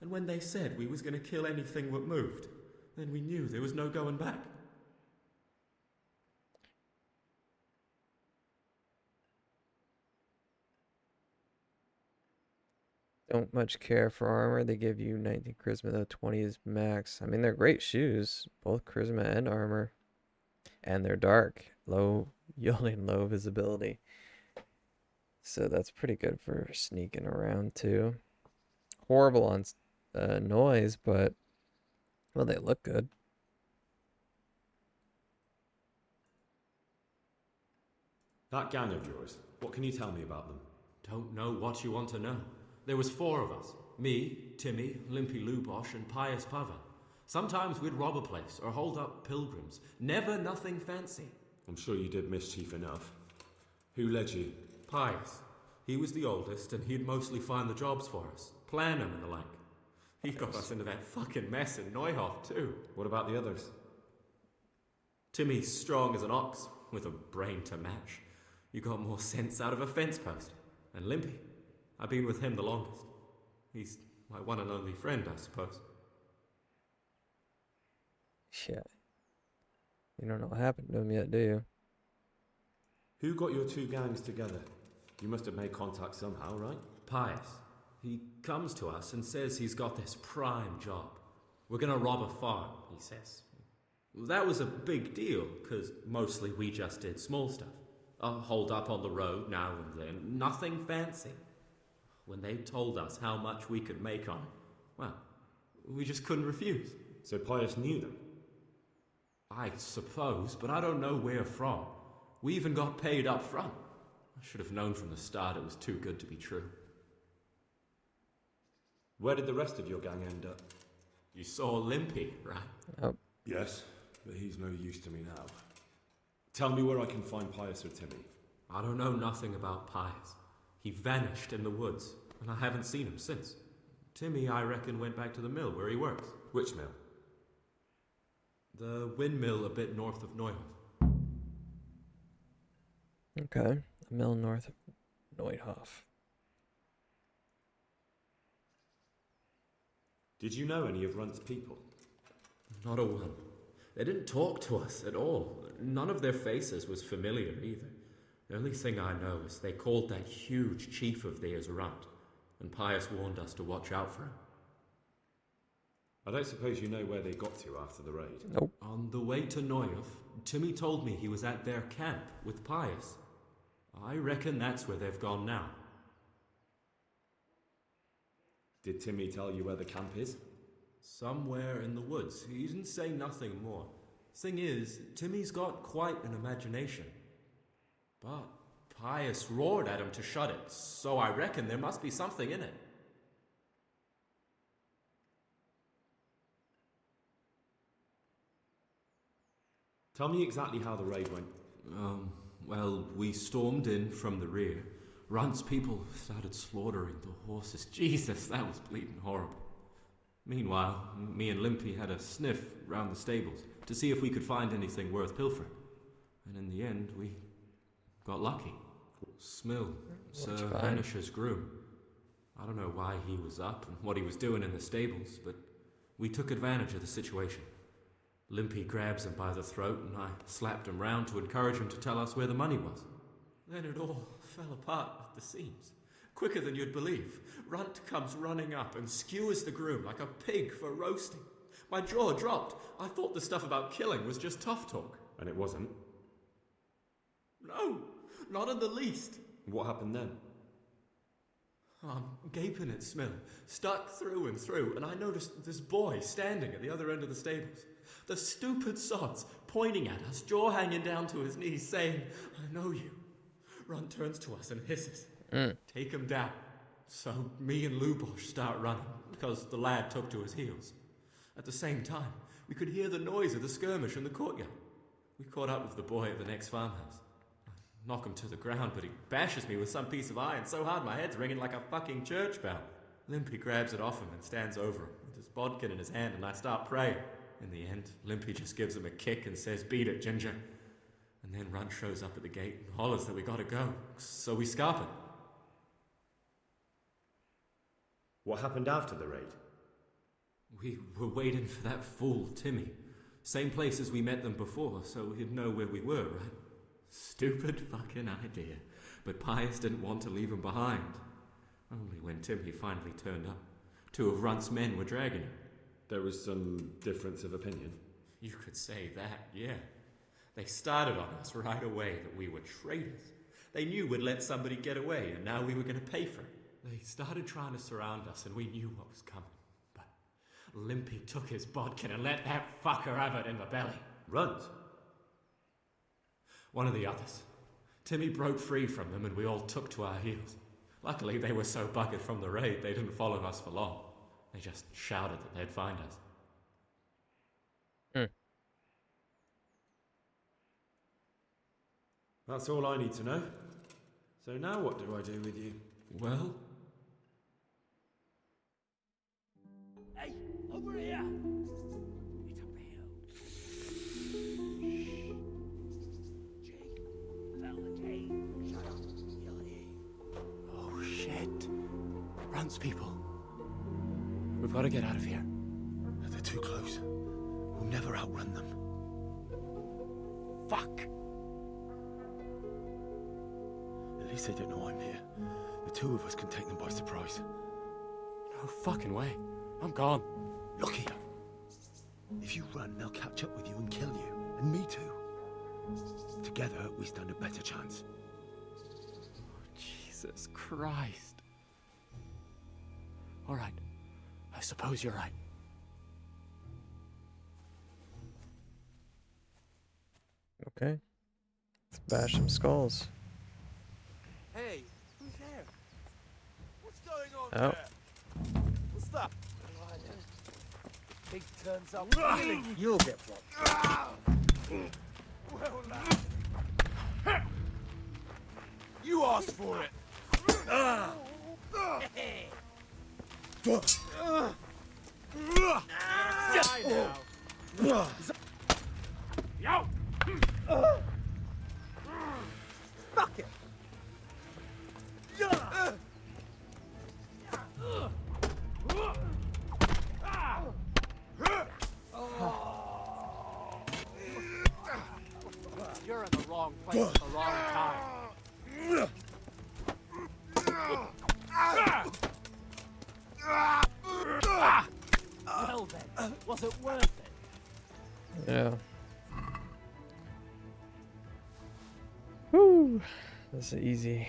[SPEAKER 19] And when they said we was going to kill anything that moved, then we knew there was no going back.
[SPEAKER 1] Don't much care for armor. They give you 19 charisma, though 20 is max. I mean, they're great shoes, both charisma and armor. And they're dark, low yielding, low visibility. So that's pretty good for sneaking around, too. Horrible on noise, but, well, they look good.
[SPEAKER 8] That gang of yours, what can you tell me about them?
[SPEAKER 19] Don't know what you want to know. There was 4 of us. Me, Timmy, Limpy Lubosh, and Pius Pava. Sometimes we'd rob a place or hold up pilgrims. Never nothing fancy.
[SPEAKER 8] I'm sure you did mischief enough. Who led you?
[SPEAKER 19] Pius. He was the oldest, and he'd mostly find the jobs for us. Plan them and the like. He got us into that fucking mess in Neuhof, too.
[SPEAKER 8] What about the others?
[SPEAKER 19] Timmy's strong as an ox, with a brain to match. You got more sense out of a fence post. And Limpy. I've been with him the longest. He's my one and only friend, I suppose.
[SPEAKER 1] Shit. You don't know what happened to him yet, do you?
[SPEAKER 8] Who got your 2 gangs together? You must have made contact somehow, right?
[SPEAKER 19] Pius. He comes to us and says he's got this prime job. We're gonna rob a farm, he says. That was a big deal, because mostly we just did small stuff. Hold up on the road now and then. Nothing fancy. When they told us how much we could make on it, well, we just couldn't refuse.
[SPEAKER 8] So Pius knew them?
[SPEAKER 19] I suppose, but I don't know where from. We even got paid up front. I should have known from the start it was too good to be true.
[SPEAKER 8] Where did the rest of your gang end up?
[SPEAKER 19] You saw Limpy, right?
[SPEAKER 1] Oh.
[SPEAKER 8] Yes, but he's no use to me now. Tell me where I can find Pius or Timmy.
[SPEAKER 19] I don't know nothing about Pius. He vanished in the woods, and I haven't seen him since. Timmy, I reckon, went back to the mill where he works.
[SPEAKER 8] Which mill?
[SPEAKER 19] The windmill a bit north of Neuhof.
[SPEAKER 1] Okay, a mill north of Neuhof.
[SPEAKER 8] Did you know any of Runt's people?
[SPEAKER 19] Not a one. They didn't talk to us at all. None of their faces was familiar either. The only thing I know is they called that huge chief of theirs Runt, and Pius warned us to watch out for him.
[SPEAKER 8] I don't suppose you know where they got to after the raid?
[SPEAKER 1] Nope.
[SPEAKER 19] On the way to Neuhof, Timmy told me he was at their camp with Pius. I reckon that's where they've gone now.
[SPEAKER 8] Did Timmy tell you where the camp is?
[SPEAKER 19] Somewhere in the woods. He didn't say nothing more. Thing is, Timmy's got quite an imagination. But Pius roared at him to shut it, so I reckon there must be something in it.
[SPEAKER 8] Tell me exactly how the raid went.
[SPEAKER 19] Well, we stormed in from the rear. Runt's people started slaughtering the horses. Jesus, that was bleeding horrible. Meanwhile, me and Limpy had a sniff round the stables to see if we could find anything worth pilfering. And in the end, we got lucky. Smill, Sir Vanisher's groom. I don't know why he was up and what he was doing in the stables, but we took advantage of the situation. Limpy grabs him by the throat, and I slapped him round to encourage him to tell us where the money was. Then it all fell apart at the seams. Quicker than you'd believe. Runt comes running up and skewers the groom like a pig for roasting. My jaw dropped. I thought the stuff about killing was just tough talk.
[SPEAKER 8] And it wasn't?
[SPEAKER 19] No, not in the least.
[SPEAKER 8] What happened then?
[SPEAKER 19] I'm gaping at Smill, stuck through and through, and I noticed this boy standing at the other end of the stables. The stupid sods pointing at us, jaw hanging down to his knees, saying, "I know you. Ron turns to us and hisses,
[SPEAKER 1] Mm.
[SPEAKER 19] "Take him down." So me and Lubosh start running, because the lad took to his heels. At the same time, we could hear the noise of the skirmish in the courtyard. We caught up with the boy at the next farmhouse. I knock him to the ground, but he bashes me with some piece of iron so hard my head's ringing like a fucking church bell. Limpy grabs it off him and stands over him with his bodkin in his hand, and I start praying. In the end, Limpy just gives him a kick and says, "Beat it, Ginger." And then Runt shows up at the gate and hollers that we gotta go, so we scarp it.
[SPEAKER 4] What happened after the raid?
[SPEAKER 19] We were waiting for that fool, Timmy. Same place as we met them before, so he'd know where we were, right? Stupid fucking idea. But Pius didn't want to leave him behind. Only when Timmy finally turned up, 2 of Runt's men were dragging him.
[SPEAKER 4] There was some difference of opinion?
[SPEAKER 19] You could say that, yeah. They started on us right away that we were traitors. They knew we'd let somebody get away, and now we were going to pay for it. They started trying to surround us, and we knew what was coming. But Limpy took his bodkin and let that fucker have it in the belly.
[SPEAKER 4] Runt?
[SPEAKER 19] One of the others. Timmy broke free from them, and we all took to our heels. Luckily, they were so buggered from the raid, they didn't follow us for long. They just shouted that they'd find us.
[SPEAKER 4] That's all I need to know. So now what do I do with you?
[SPEAKER 19] Well?
[SPEAKER 13] Hey, over here! It's up the hill. Shh. Jake, fella Jake. Shut up. He'll hear you.
[SPEAKER 14] Oh, shit. Runt's people. We've got to get out of here.
[SPEAKER 15] They're too close. We'll never outrun them.
[SPEAKER 14] Fuck!
[SPEAKER 15] At least they don't know I'm here. The 2 of us can take them by surprise.
[SPEAKER 14] No fucking way. I'm gone.
[SPEAKER 15] Look here. If you run, they'll catch up with you and kill you. And me too. Together, we stand a better chance.
[SPEAKER 14] Jesus Christ. All right. I suppose you're right.
[SPEAKER 1] Okay. Let's bash some skulls.
[SPEAKER 10] Hey, who's there? What's going on
[SPEAKER 1] Oh.
[SPEAKER 10] there? What's that? Big turns up.
[SPEAKER 17] You'll get blocked.
[SPEAKER 10] Well, lad. You asked for it.
[SPEAKER 13] Yo!
[SPEAKER 10] Fuck it.
[SPEAKER 14] You're in the wrong place at the wrong time. Well then, was it worth it?
[SPEAKER 1] Yeah. Whew. This is easy.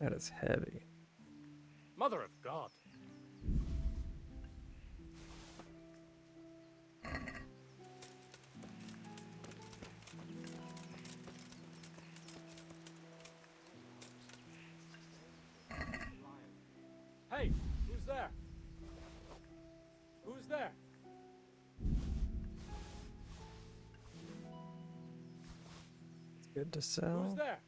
[SPEAKER 1] That is heavy.
[SPEAKER 14] Mother of God.
[SPEAKER 10] Hey, who's there? Who's there?
[SPEAKER 1] It's good to sell.
[SPEAKER 10] Who's there?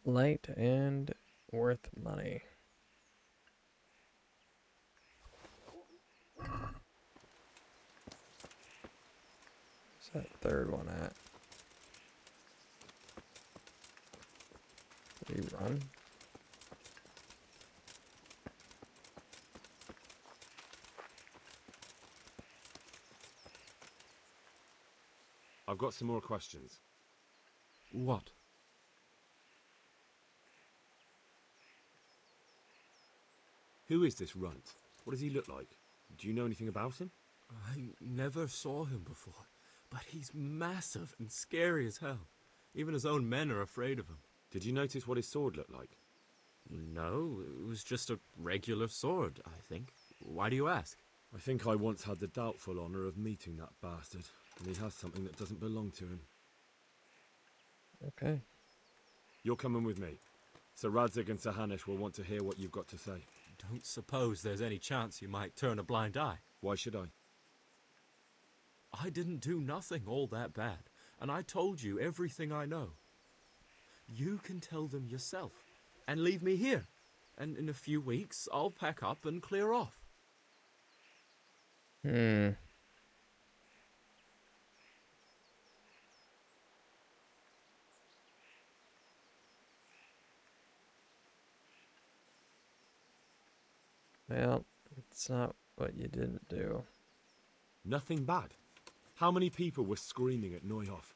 [SPEAKER 1] Light and worth money. Where's that third one at? Did he run?
[SPEAKER 4] I've got some more questions.
[SPEAKER 19] What?
[SPEAKER 4] Who is this Runt? What does he look like? Do you know anything about him?
[SPEAKER 14] I never saw him before, but he's massive and scary as hell. Even his own men are afraid of him.
[SPEAKER 8] Did you notice what his sword looked like?
[SPEAKER 14] No, it was just a regular sword, I think. Why do you ask?
[SPEAKER 8] I think I once had the doubtful honour of meeting that bastard, and he has something that doesn't belong to him.
[SPEAKER 1] Okay.
[SPEAKER 8] You're coming with me. Sir Radzig and Sir Hanush will want to hear what you've got to say.
[SPEAKER 14] Don't suppose there's any chance you might turn a blind eye.
[SPEAKER 8] Why should I?
[SPEAKER 14] I didn't do nothing all that bad, and I told you everything I know. You can tell them yourself, and leave me here, and in a few weeks I'll pack up and clear off.
[SPEAKER 1] Well, it's not what you didn't do.
[SPEAKER 8] Nothing bad. How many people were screaming at Neuhof?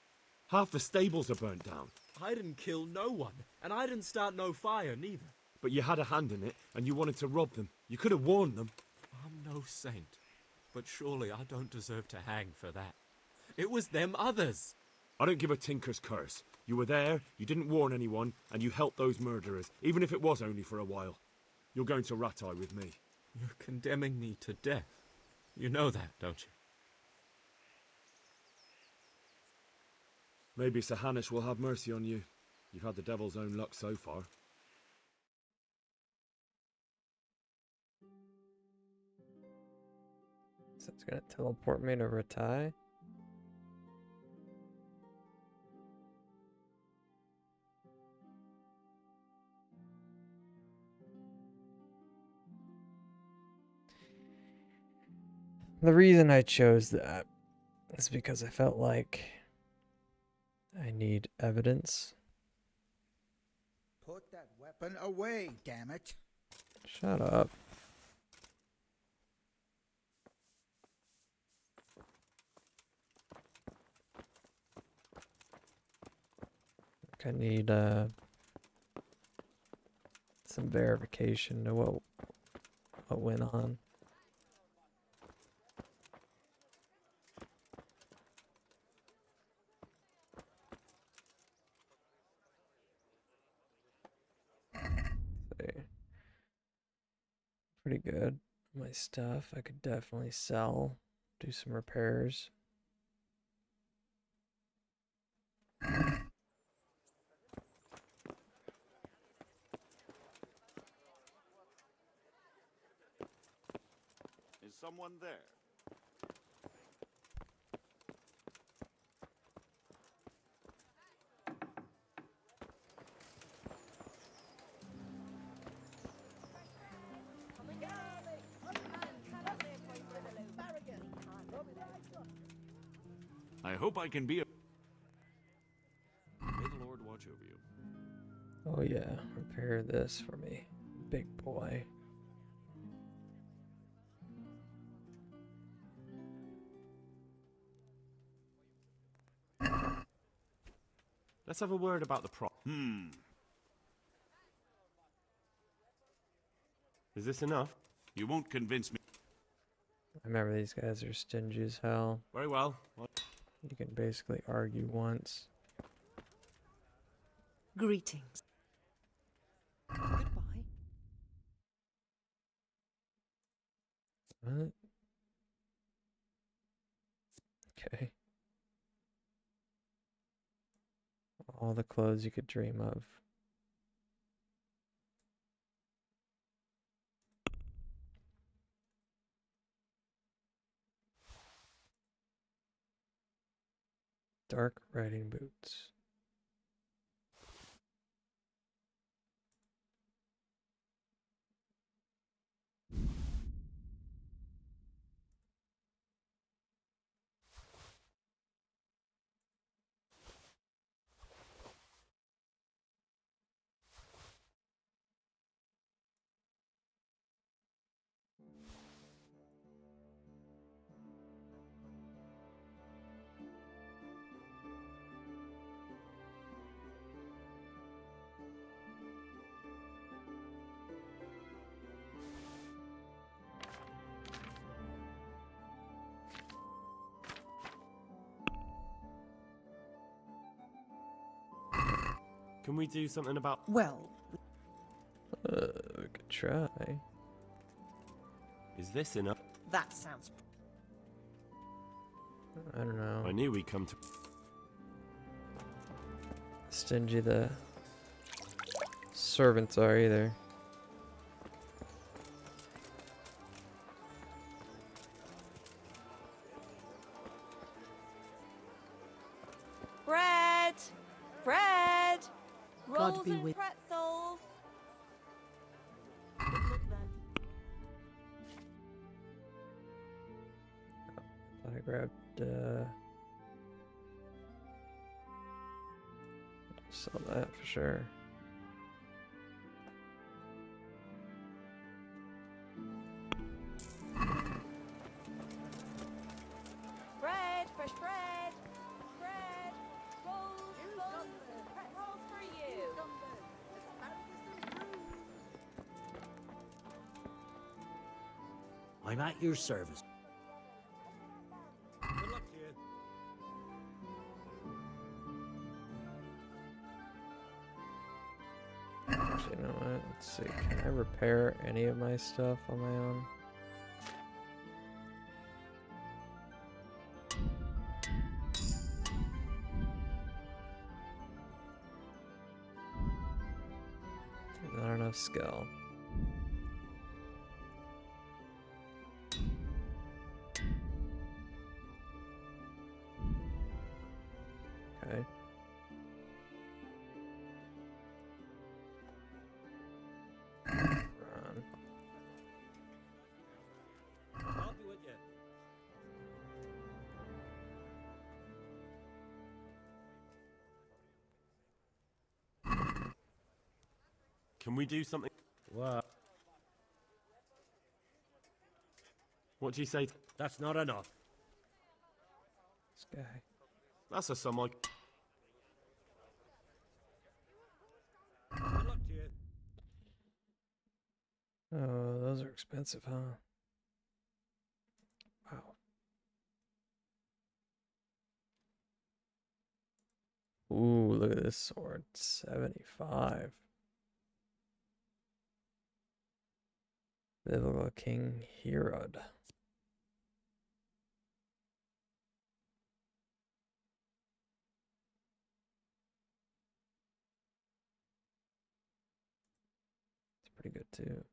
[SPEAKER 8] Half the stables are burnt down.
[SPEAKER 14] I didn't kill no one, and I didn't start no fire neither.
[SPEAKER 8] But you had a hand in it, and you wanted to rob them. You could have warned them.
[SPEAKER 14] I'm no saint, but surely I don't deserve to hang for that. It was them others.
[SPEAKER 8] I don't give a tinker's curse. You were there, you didn't warn anyone, and you helped those murderers, even if it was only for a while. You're going to Rattay with me.
[SPEAKER 14] You're condemning me to death. You know that, don't you?
[SPEAKER 8] Maybe Sir Hanush will have mercy on you. You've had the devil's own luck so far.
[SPEAKER 1] So it's gonna teleport me to Rattay? The reason I chose that is because I felt like I need evidence.
[SPEAKER 5] Put that weapon away, damn it.
[SPEAKER 1] Shut up. I need some verification to what went on. Pretty good. My stuff I could definitely sell, do some repairs.
[SPEAKER 21] Is someone there? I hope I can be a... May the Lord watch over you.
[SPEAKER 1] Oh yeah, repair this for me, big boy.
[SPEAKER 23] Let's have a word about the prop. Is this enough?
[SPEAKER 21] You won't convince me.
[SPEAKER 1] I remember these guys are stingy as hell.
[SPEAKER 23] Very well.
[SPEAKER 1] You can basically argue once.
[SPEAKER 24] Greetings. Goodbye.
[SPEAKER 1] What? Okay. All the clothes you could dream of. Dark riding boots.
[SPEAKER 23] Can we do something about...
[SPEAKER 2] Well...
[SPEAKER 1] We could try.
[SPEAKER 23] Is this enough?
[SPEAKER 2] That sounds...
[SPEAKER 1] I don't know.
[SPEAKER 23] I knew we'd come to...
[SPEAKER 1] Stingy the servants are either.
[SPEAKER 3] Bread! Bread!
[SPEAKER 2] God
[SPEAKER 3] Rolls
[SPEAKER 2] be
[SPEAKER 3] and
[SPEAKER 2] with-
[SPEAKER 3] pretzels! Good luck then.
[SPEAKER 1] Thought I grabbed saw that for sure.
[SPEAKER 3] Bread! Fresh bread! Bread! Rolls, buns, and pretzels for you!
[SPEAKER 13] I'm at your service.
[SPEAKER 18] Good luck to you.
[SPEAKER 1] Actually, you know what? Let's see. Can I repair any of my stuff on my own? Not enough skill. Okay. Run.
[SPEAKER 18] I'll be with you.
[SPEAKER 23] Can we do something?
[SPEAKER 18] What?
[SPEAKER 23] What do you say?
[SPEAKER 18] That's not enough.
[SPEAKER 1] This guy.
[SPEAKER 23] That's a sum I...
[SPEAKER 18] Good luck to you.
[SPEAKER 1] Oh, those are expensive, huh? Wow. Ooh, look at this sword. 75. Biblical King Herod. It's pretty good too.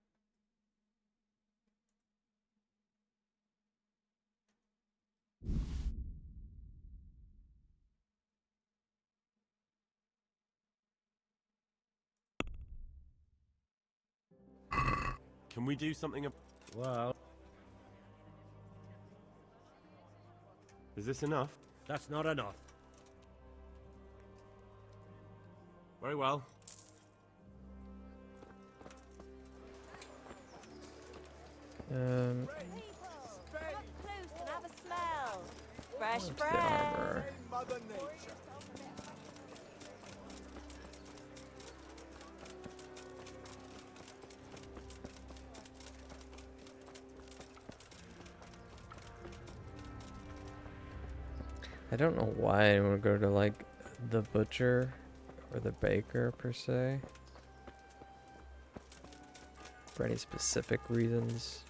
[SPEAKER 23] Can we do something...
[SPEAKER 18] Well,
[SPEAKER 23] Is this enough?
[SPEAKER 18] that's not enough.
[SPEAKER 23] Very well.
[SPEAKER 3] Come up close and have a smell. Fresh
[SPEAKER 1] What's the
[SPEAKER 3] bread!
[SPEAKER 1] armor?
[SPEAKER 16] Mother Nature.
[SPEAKER 1] I don't know why I want to go to like the butcher or the baker per se. For any specific reasons.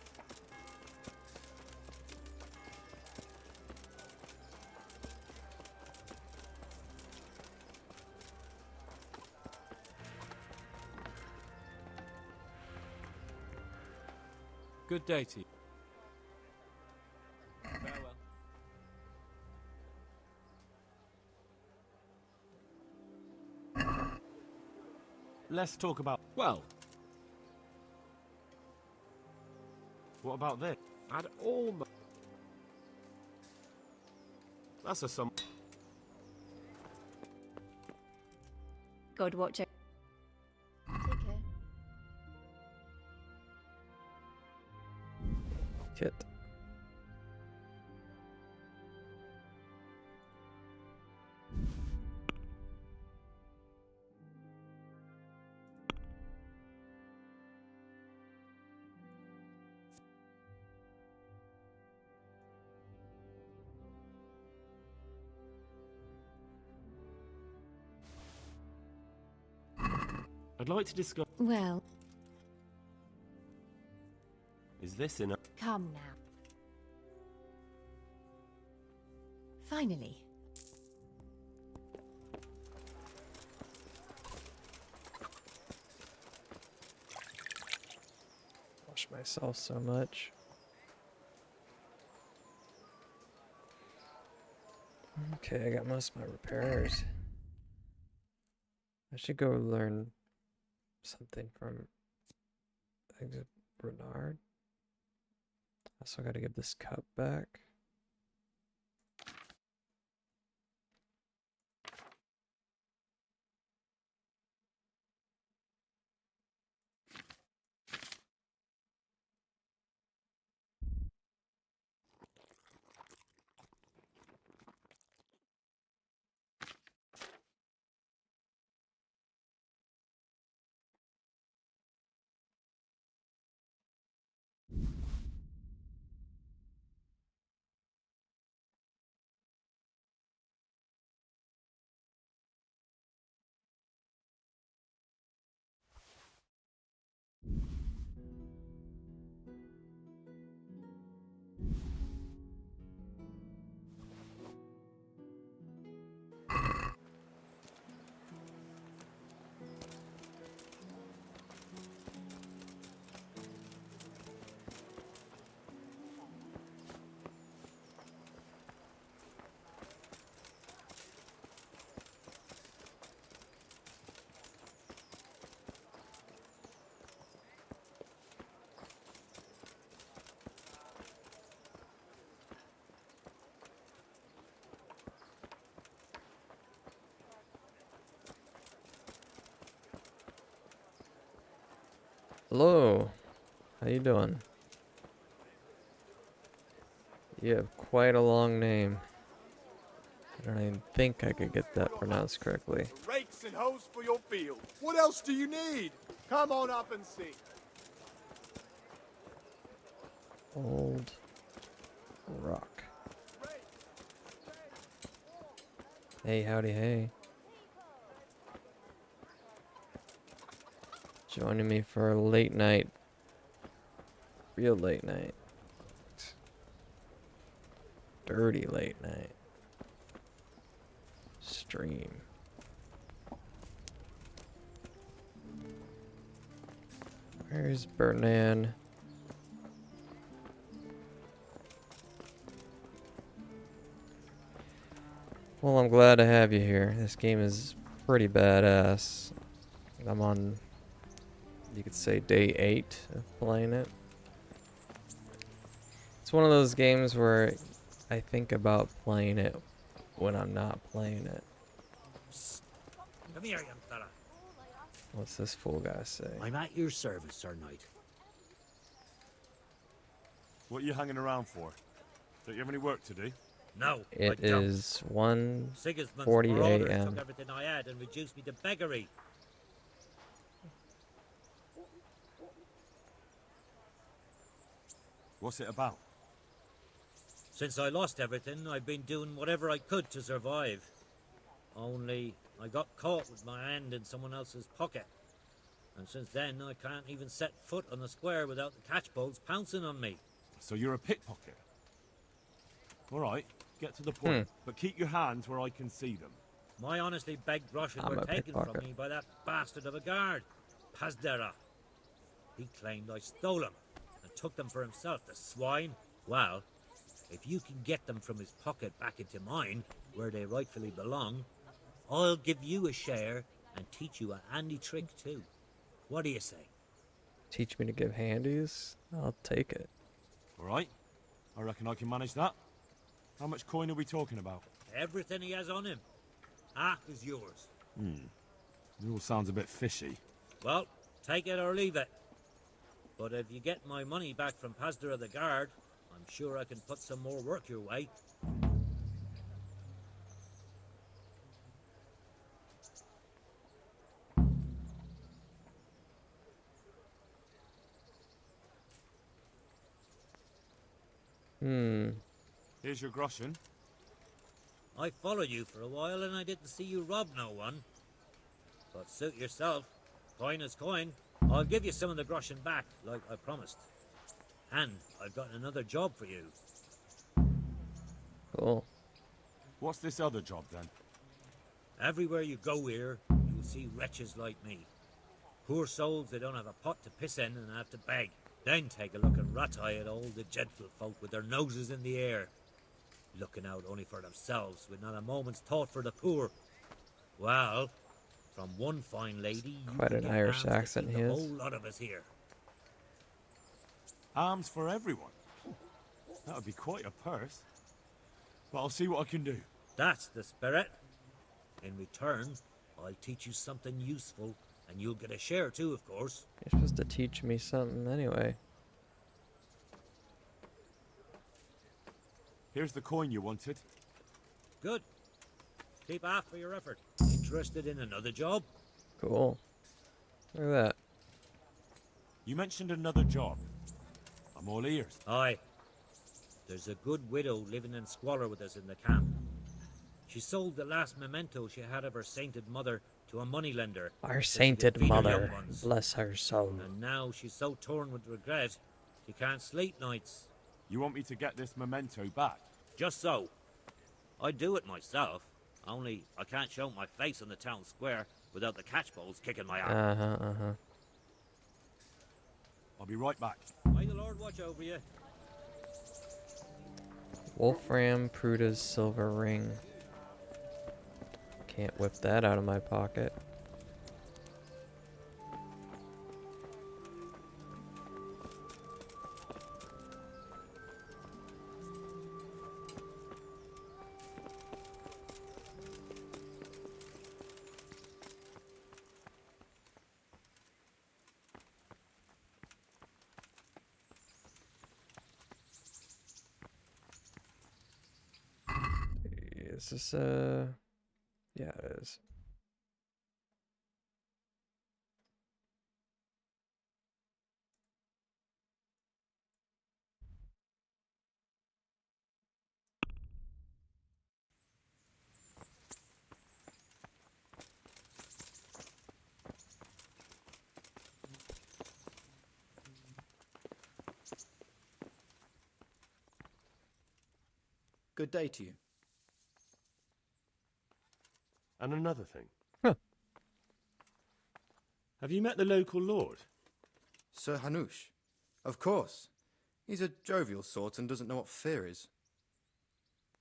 [SPEAKER 7] Good day to you. Farewell.
[SPEAKER 23] Let's talk about...
[SPEAKER 18] Well,
[SPEAKER 23] What about this?
[SPEAKER 18] I'd almost...
[SPEAKER 23] That's a sum...
[SPEAKER 11] God watch it. Take care.
[SPEAKER 1] Kit.
[SPEAKER 23] I'd like to discuss...
[SPEAKER 11] Well,
[SPEAKER 23] Is this enough?
[SPEAKER 11] come now. Finally.
[SPEAKER 1] Wash myself so much. Okay, I got most of my repairs. I should go learn something from, I think it's Bernard. Also got to give this cup back. Hello, how you doing? You have quite a long name. I don't even think I could get that pronounced correctly.
[SPEAKER 10] Rakes and hoes for your field. What else do you need? Come on up and see.
[SPEAKER 1] Old Rock. Hey, howdy, hey. Joining me for a late night. Real late night. Dirty late night. Stream. Where's Bernan? Well, I'm glad to have you here. This game is pretty badass. I'm on, you could say, day 8 of playing it. It's one of those games where I think about playing it when I'm not playing it.
[SPEAKER 18] Come here, young fella.
[SPEAKER 1] What's this fool guy say?
[SPEAKER 18] I'm at your service, Sir Knight.
[SPEAKER 23] What are you hanging around for? Don't you have any work to do?
[SPEAKER 18] No,
[SPEAKER 1] It
[SPEAKER 18] I don't.
[SPEAKER 1] is 1:40
[SPEAKER 18] Sigismund's marauders
[SPEAKER 1] a.m.
[SPEAKER 18] took everything I had and reduced me to beggary.
[SPEAKER 23] What's it about?
[SPEAKER 18] Since I lost everything, I've been doing whatever I could to survive. Only, I got caught with my hand in someone else's pocket. And since then, I can't even set foot on the square without the catchpoles pouncing on me.
[SPEAKER 23] So you're a pickpocket? Alright, get to the point, but keep your hands where I can see them.
[SPEAKER 18] My honestly begged groschen
[SPEAKER 1] I'm
[SPEAKER 18] were
[SPEAKER 1] a
[SPEAKER 18] taken from
[SPEAKER 1] pickpocket.
[SPEAKER 18] me by that bastard of a guard, Pazdera. He claimed I stole them and took them for himself, the swine. Well, if you can get them from his pocket back into mine, where they rightfully belong, I'll give you a share and teach you a handy trick too. What do you say?
[SPEAKER 1] Teach me to give handies? I'll take it.
[SPEAKER 23] Alright, I reckon I can manage that. How much coin are we talking about?
[SPEAKER 18] Everything he has on him. Half is yours.
[SPEAKER 23] It all sounds a bit fishy.
[SPEAKER 18] Well, take it or leave it. But if you get my money back from Pazdera the guard, I'm sure I can put some more work your way.
[SPEAKER 23] Here's your groschen.
[SPEAKER 18] I followed you for a while and I didn't see you rob no one. But suit yourself. Coin is coin. I'll give you some of the groschen back, like I promised. And I've got another job for you.
[SPEAKER 1] Cool.
[SPEAKER 23] What's this other job then?
[SPEAKER 18] Everywhere you go here, you'll see wretches like me. Poor souls that don't have a pot to piss in and have to beg. Then take a look at Ratai at all the gentlefolk with their noses in the air, looking out only for themselves, with not a moment's thought for the poor. Well, from one fine lady, you
[SPEAKER 1] Quite
[SPEAKER 18] can
[SPEAKER 1] an
[SPEAKER 18] get
[SPEAKER 1] Irish
[SPEAKER 18] alms to
[SPEAKER 1] accent
[SPEAKER 18] feed
[SPEAKER 1] he
[SPEAKER 18] the
[SPEAKER 1] is.
[SPEAKER 18] whole lot of us here.
[SPEAKER 23] Arms for everyone. That would be quite a purse. But I'll see what I can do.
[SPEAKER 18] That's the spirit. In return, I'll teach you something useful, and you'll get a share too, of course.
[SPEAKER 1] You're supposed to teach me something anyway.
[SPEAKER 23] Here's the coin you wanted.
[SPEAKER 18] Good. Keep half for your effort. Interested in another job?
[SPEAKER 1] Cool. Look at that.
[SPEAKER 23] You mentioned another job. I'm all ears.
[SPEAKER 18] Aye. There's a good widow living in squalor with us in the camp. She sold the last memento she had of her sainted mother to a moneylender.
[SPEAKER 1] Our
[SPEAKER 18] so she could
[SPEAKER 1] sainted
[SPEAKER 18] feed her young
[SPEAKER 1] mother,
[SPEAKER 18] ones.
[SPEAKER 1] bless her soul.
[SPEAKER 18] And now she's so torn with regret, she can't sleep nights.
[SPEAKER 23] You want me to get this memento back?
[SPEAKER 18] Just so. I'd do it myself, only I can't show my face on the town square without the catchballs kicking my arm.
[SPEAKER 23] I'll be right back.
[SPEAKER 18] May the Lord watch over you.
[SPEAKER 1] Wolfram Pruta's silver ring. Can't whip that out of my pocket. Is this yeah, it is.
[SPEAKER 2] Good day to you.
[SPEAKER 4] And another thing.
[SPEAKER 1] Huh.
[SPEAKER 4] Have you met the local lord?
[SPEAKER 2] Sir Hanush. Of course. He's a jovial sort and doesn't know what fear is.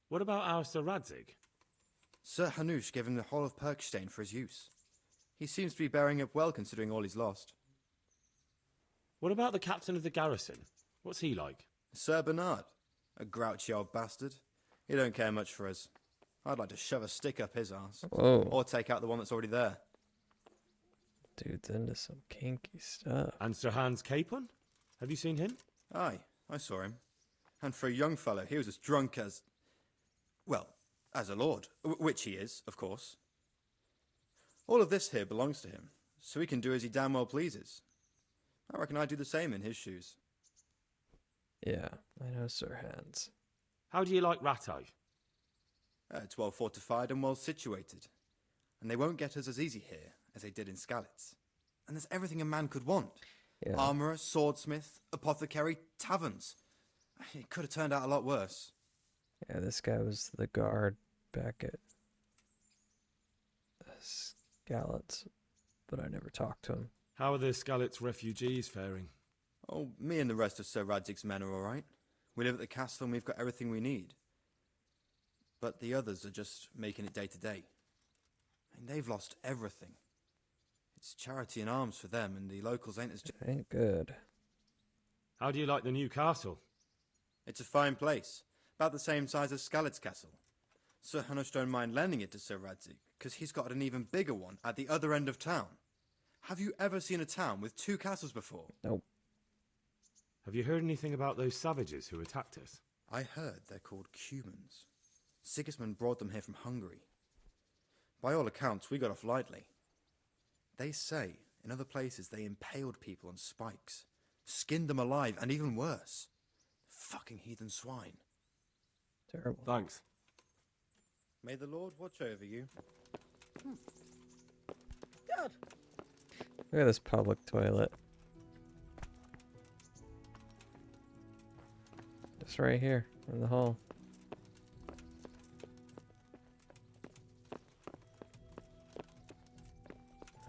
[SPEAKER 4] What about our Sir Radzig?
[SPEAKER 2] Sir Hanush gave him the whole of Perkstein for his use. He seems to be bearing up well considering all he's lost.
[SPEAKER 4] What about the captain of the garrison? What's he like?
[SPEAKER 2] Sir Bernard. A grouchy old bastard. He don't care much for us. I'd like to shove a stick up his arse.
[SPEAKER 1] Whoa.
[SPEAKER 2] Or take out the one that's already there.
[SPEAKER 1] Dude's into some kinky stuff.
[SPEAKER 4] And Sir Hans Capon? Have you seen him?
[SPEAKER 2] Aye, I saw him. And for a young fellow, he was as drunk as... well, as a lord. Which he is, of course. All of this here belongs to him, so he can do as he damn well pleases. I reckon I'd do the same in his shoes.
[SPEAKER 1] Yeah, I know Sir Hans.
[SPEAKER 4] How do you like Ratai?
[SPEAKER 2] It's well fortified and well situated. And they won't get us as easy here as they did in Skalitz. And there's everything a man could want.
[SPEAKER 1] Yeah.
[SPEAKER 2] Armourer, swordsmith, apothecary, taverns. It could have turned out a lot worse.
[SPEAKER 1] Yeah, this guy was the guard back at Skalitz, but I never talked to him.
[SPEAKER 4] How are the Skalitz refugees faring?
[SPEAKER 2] Oh, me and the rest of Sir Radzig's men are all right. We live at the castle and we've got everything we need. But the others are just making it day to day. And they've lost everything. It's charity and arms for them, and the locals ain't as...
[SPEAKER 1] Ain't good.
[SPEAKER 4] How do you like the new castle?
[SPEAKER 2] It's a fine place. About the same size as Skalitz Castle. Sir Hanush don't mind lending it to Sir Radzig, because he's got an even bigger one at the other end of town. Have you ever seen a town with two castles before?
[SPEAKER 1] Nope.
[SPEAKER 4] Have you heard anything about those savages who attacked us?
[SPEAKER 2] I heard they're called Cumans. Sigismund brought them here from Hungary. By all accounts, we got off lightly. They say, in other places, they impaled people on spikes, skinned them alive, and even worse. Fucking heathen swine.
[SPEAKER 1] Terrible.
[SPEAKER 23] Thanks.
[SPEAKER 2] May the Lord watch over you.
[SPEAKER 5] Dad!
[SPEAKER 1] Look at this public toilet. Just right here in the hall.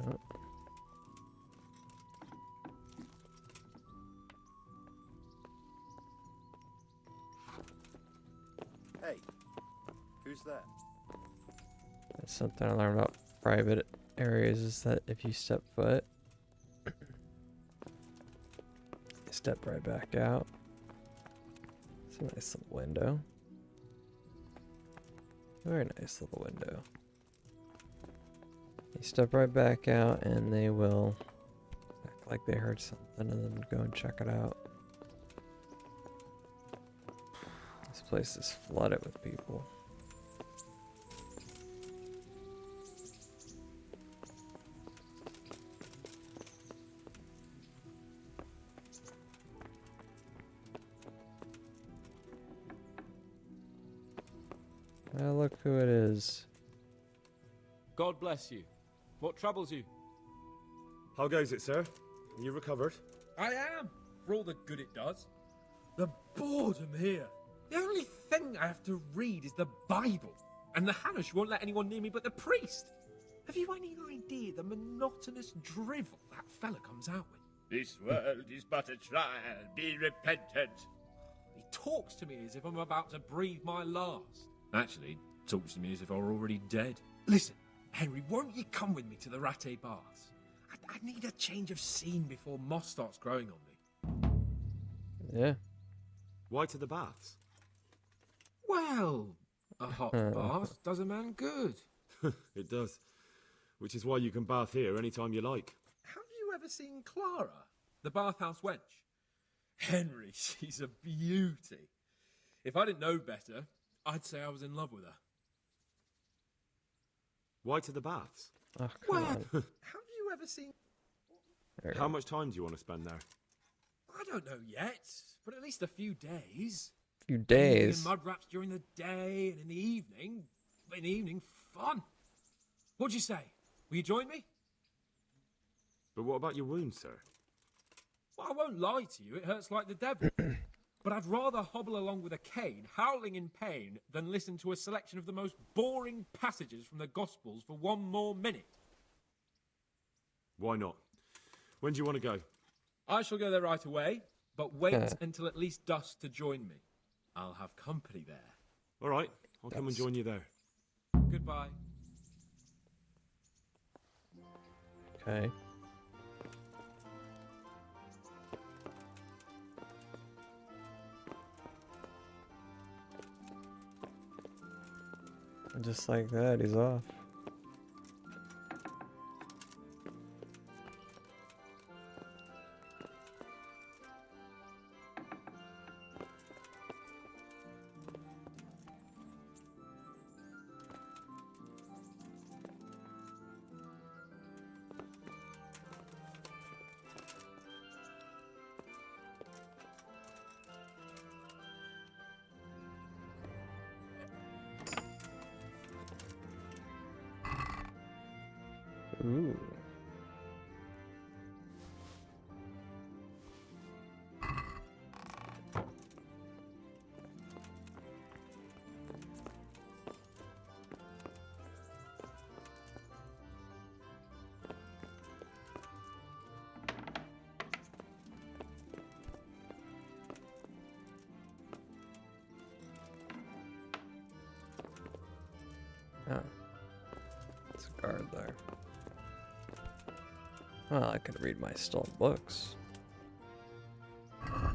[SPEAKER 1] Oh.
[SPEAKER 2] Hey, who's there?
[SPEAKER 1] That's something I learned about private areas is that if you step foot, you step right back out. It's a nice little window. Very nice little window. You step right back out and they will act like they heard something and then go and check it out. This place is flooded with people. Well, look who it is.
[SPEAKER 14] God bless you. What troubles you?
[SPEAKER 8] How goes it, sir? You recovered?
[SPEAKER 14] I am, for all the good it does. The boredom here. The only thing I have to read is the Bible. And the Hanush won't let anyone near me but the priest. Have you any idea the monotonous drivel that fella comes out with?
[SPEAKER 6] This world is but a trial. Be repentant.
[SPEAKER 14] He talks to me as if I'm about to breathe my last. Actually, he talks to me as if I were already dead. Listen, Henry, won't you come with me to the Rattay Baths? I need a change of scene before moss starts growing on me.
[SPEAKER 1] Yeah.
[SPEAKER 8] Why to the baths?
[SPEAKER 14] Well, a hot bath does a man good.
[SPEAKER 8] It does. Which is why you can bath here anytime you like.
[SPEAKER 14] Have you ever seen Clara, the bathhouse wench? Henry, she's a beauty. If I didn't know better, I'd say I was in love with her.
[SPEAKER 8] Why to the baths?
[SPEAKER 1] Oh, come on.
[SPEAKER 14] Have you ever seen...
[SPEAKER 8] How much time do you want to spend there?
[SPEAKER 14] I don't know yet, but at least a few days.
[SPEAKER 1] Few days?
[SPEAKER 14] In mud wraps during the day and in the evening, fun. What'd you say? Will you join me?
[SPEAKER 8] But what about your wound, sir?
[SPEAKER 14] Well, I won't lie to you, it hurts like the devil. But I'd rather hobble along with a cane, howling in pain, than listen to a selection of the most boring passages from the Gospels for one more minute.
[SPEAKER 8] Why not? When do you want to go?
[SPEAKER 14] I shall go there right away, but wait until at least dusk to join me. I'll have company there.
[SPEAKER 8] All right, I'll come and join you there.
[SPEAKER 14] Goodbye.
[SPEAKER 1] Okay. And just like that, he's off. Ooh. Oh. It's a guard there. Well, I could read my stolen books. I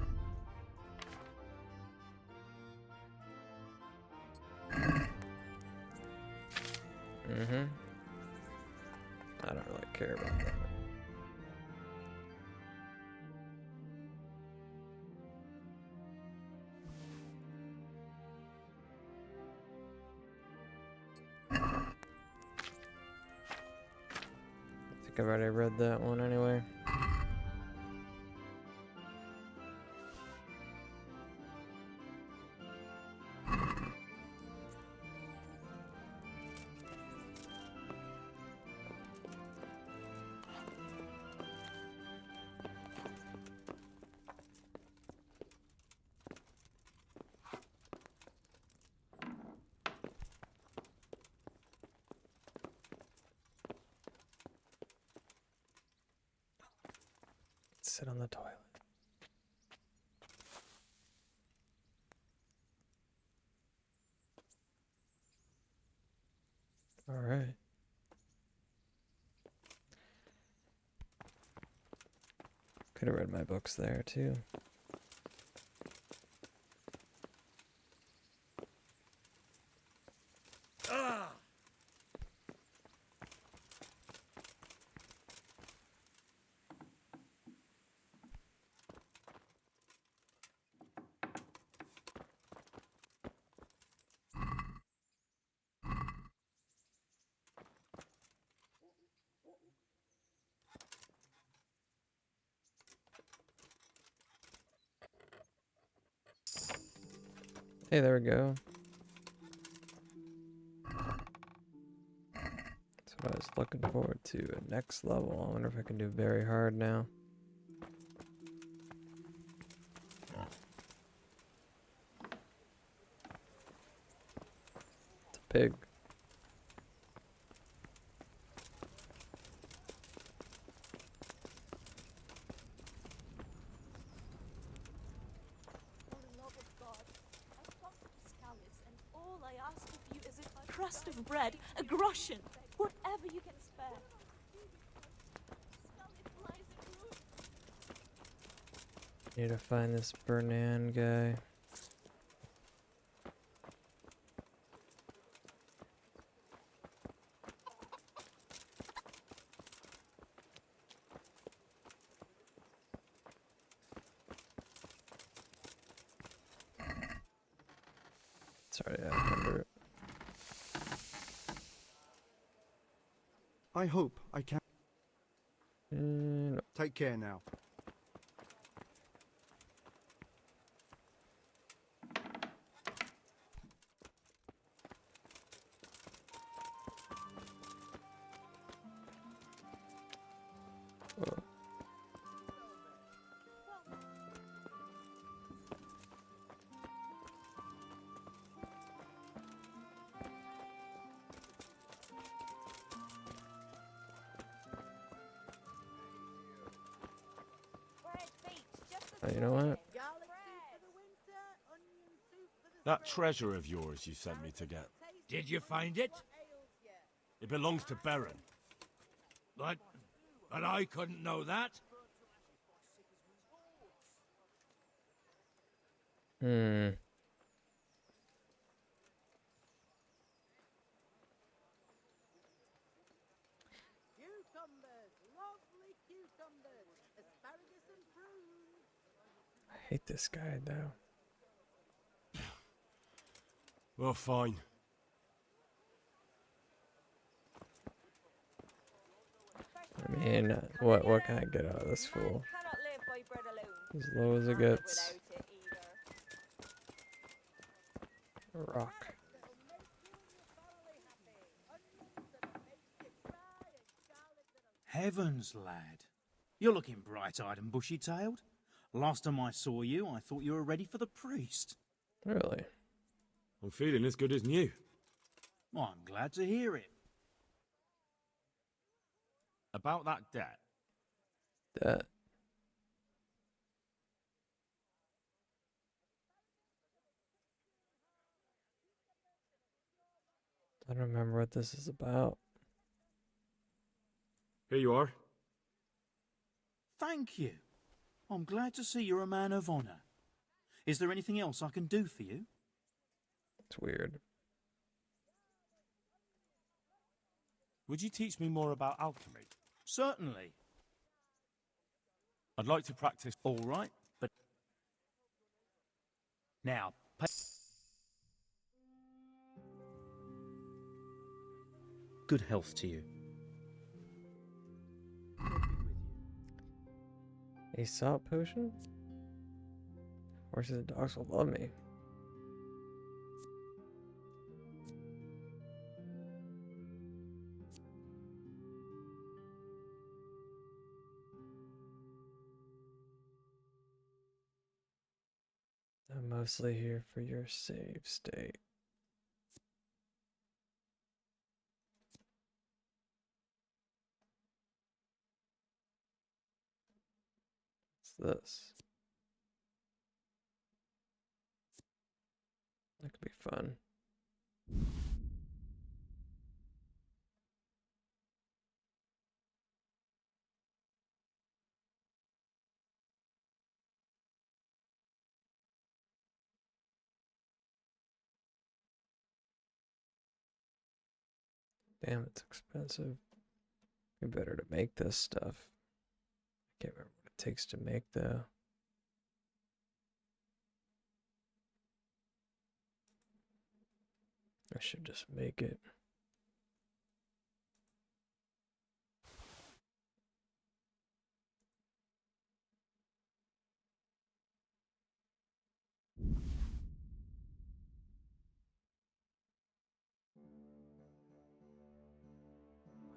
[SPEAKER 1] don't really care about that. I think I've already read that one anyway. sit on the toilet. All right. Could have read my books there too.
[SPEAKER 17] Ah!
[SPEAKER 1] Hey, there we go. That's what I was looking forward to. Next level. I wonder if I can do very hard now. It's a pig.
[SPEAKER 3] Crust of bread, a groschen, whatever you can spare.
[SPEAKER 1] Need to find this Bernan guy. Sorry, I remember it.
[SPEAKER 9] I hope I can.
[SPEAKER 1] No.
[SPEAKER 9] Take care now.
[SPEAKER 1] Oh. You know what?
[SPEAKER 23] That treasure of yours you sent me to get.
[SPEAKER 6] Did you find it?
[SPEAKER 23] It belongs to Baron.
[SPEAKER 6] But I couldn't know that.
[SPEAKER 1] Hmm.
[SPEAKER 12] Cucumbers, lovely cucumbers, asparagus and prunes.
[SPEAKER 1] I hate this guy though.
[SPEAKER 23] Well, fine.
[SPEAKER 1] I mean, what can I get out of this fool? As low as it gets. A rock.
[SPEAKER 22] Heavens, lad. You're looking bright-eyed and bushy-tailed. Last time I saw you, I thought you were ready for the priest.
[SPEAKER 1] Really?
[SPEAKER 8] I'm feeling as good as new.
[SPEAKER 22] Well, I'm glad to hear it.
[SPEAKER 23] About that debt.
[SPEAKER 1] That. I don't remember what this is about.
[SPEAKER 8] Here you are.
[SPEAKER 22] Thank you. I'm glad to see you're a man of honour. Is there anything else I can do for you?
[SPEAKER 1] It's weird.
[SPEAKER 23] Would you teach me more about alchemy?
[SPEAKER 22] Certainly.
[SPEAKER 23] I'd like to practice.
[SPEAKER 22] All right, but now, good health to you.
[SPEAKER 1] A salt potion? Horses and dogs will love me. I'm mostly here for your save state. this? That could be fun. Damn, it's expensive. Be better to make this stuff. I can't remember what it takes to make though. I should just make it.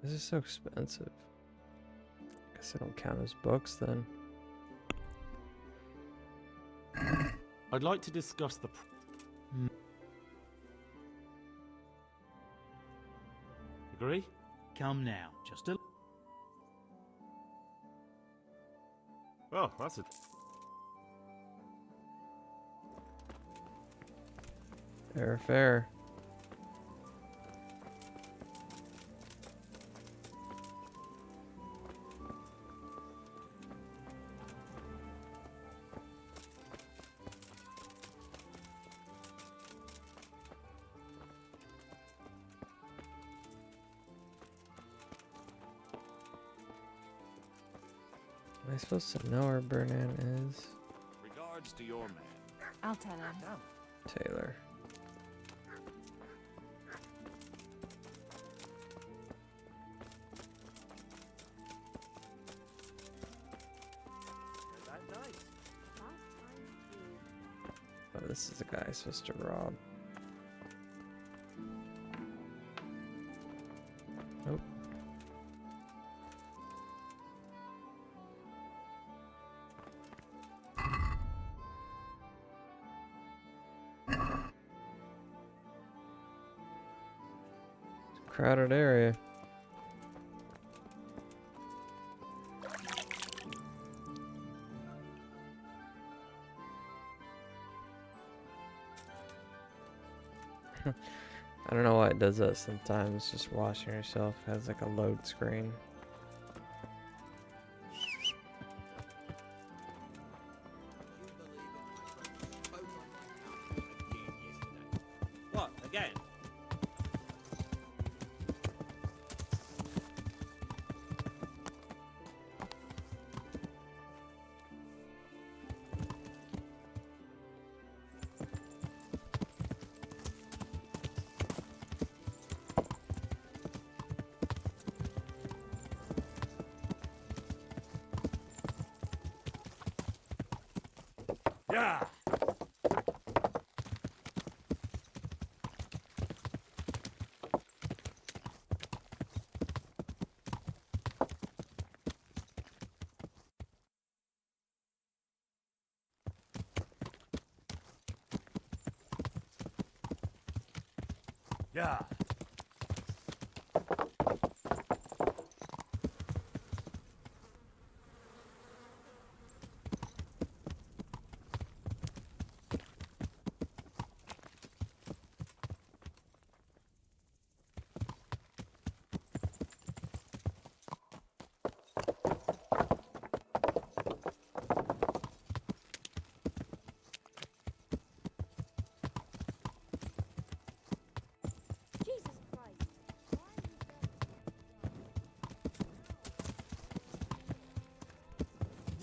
[SPEAKER 1] This is so expensive. Guess I don't count as books then.
[SPEAKER 23] I'd like to discuss the... Agree?
[SPEAKER 22] Come now, just a...
[SPEAKER 23] Well, that's it.
[SPEAKER 1] Fair, fair. Am I supposed to know where Bernan is?
[SPEAKER 21] Regards to your man.
[SPEAKER 15] I'll tell him.
[SPEAKER 1] Taylor. Oh, this is the guy I'm supposed to rob. Nope. Crowded area. I don't know why it does that sometimes. Just washing yourself has like a load screen.
[SPEAKER 18] What, again?
[SPEAKER 23] Yeah! Yeah!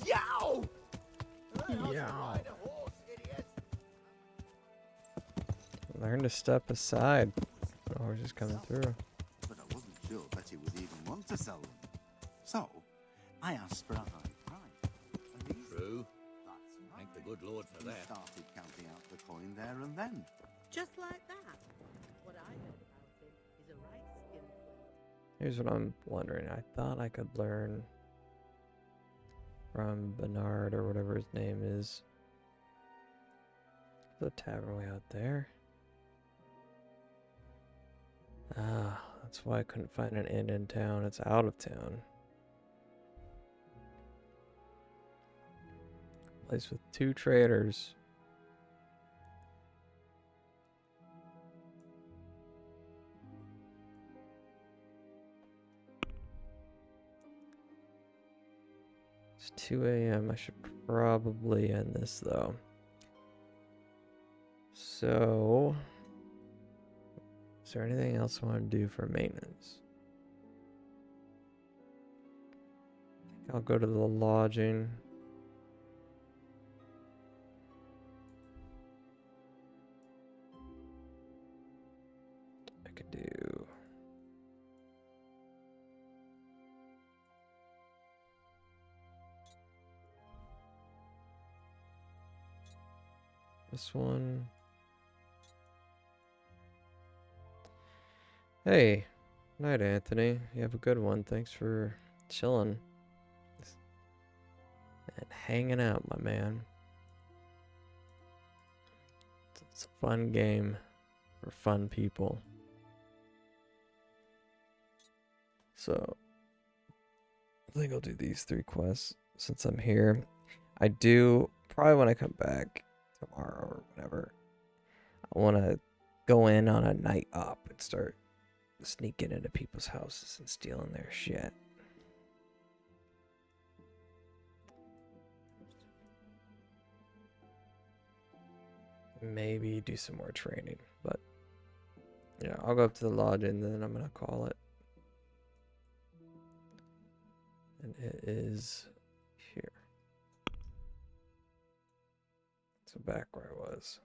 [SPEAKER 12] Yow!
[SPEAKER 1] Yow. Learn to step aside. The horse is coming through.
[SPEAKER 19] But I wasn't sure Betty would even want to sell them. So, I asked for a high price. And he
[SPEAKER 6] True.
[SPEAKER 19] That's
[SPEAKER 6] Thank the good Lord for
[SPEAKER 19] He
[SPEAKER 6] that.
[SPEAKER 19] started counting out the coin there and then.
[SPEAKER 12] Just like that. What I know about him is a right skillful.
[SPEAKER 1] Here's what I'm wondering. I thought I could learn from Bernard or whatever his name is. The tavern way out there. Ah, that's why I couldn't find an inn in town. It's out of town. Place with 2 traders. It's 2 a.m. I should probably end this though. So, is there anything else I want to do for maintenance? I think I'll go to the lodging. I could do this one. Hey, night, Anthony. You have a good one. Thanks for chilling and hanging out, my man. It's a fun game for fun people. So, I think I'll do these 3 quests since I'm here. I do probably when I come back tomorrow or whatever, I want to go in on a night up and start sneaking into people's houses and stealing their shit. Maybe do some more training, but yeah, I'll go up to the lodge and then I'm gonna call it. And it is here. So back where I was.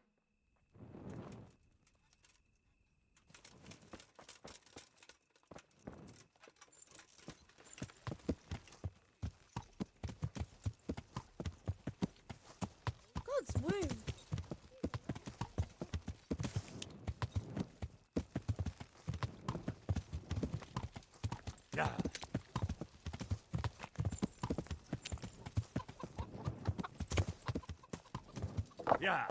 [SPEAKER 3] God's womb.
[SPEAKER 23] Yeah. Yeah.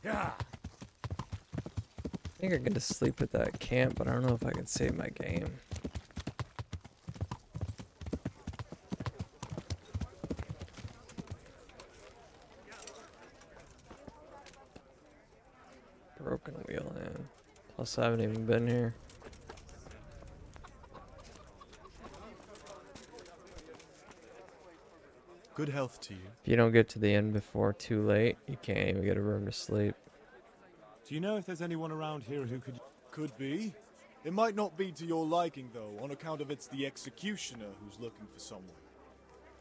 [SPEAKER 23] Yeah.
[SPEAKER 1] I think I get to sleep at that camp, but I don't know if I can save my game. Broken wheel, man. Plus, I haven't even been here.
[SPEAKER 9] Good health to you.
[SPEAKER 1] If you don't get to the end before too late, you can't even get a room to sleep.
[SPEAKER 23] Do you know if there's anyone around here who could...
[SPEAKER 10] Could be. It might not be to your liking, though, on account of it's the executioner who's looking for someone.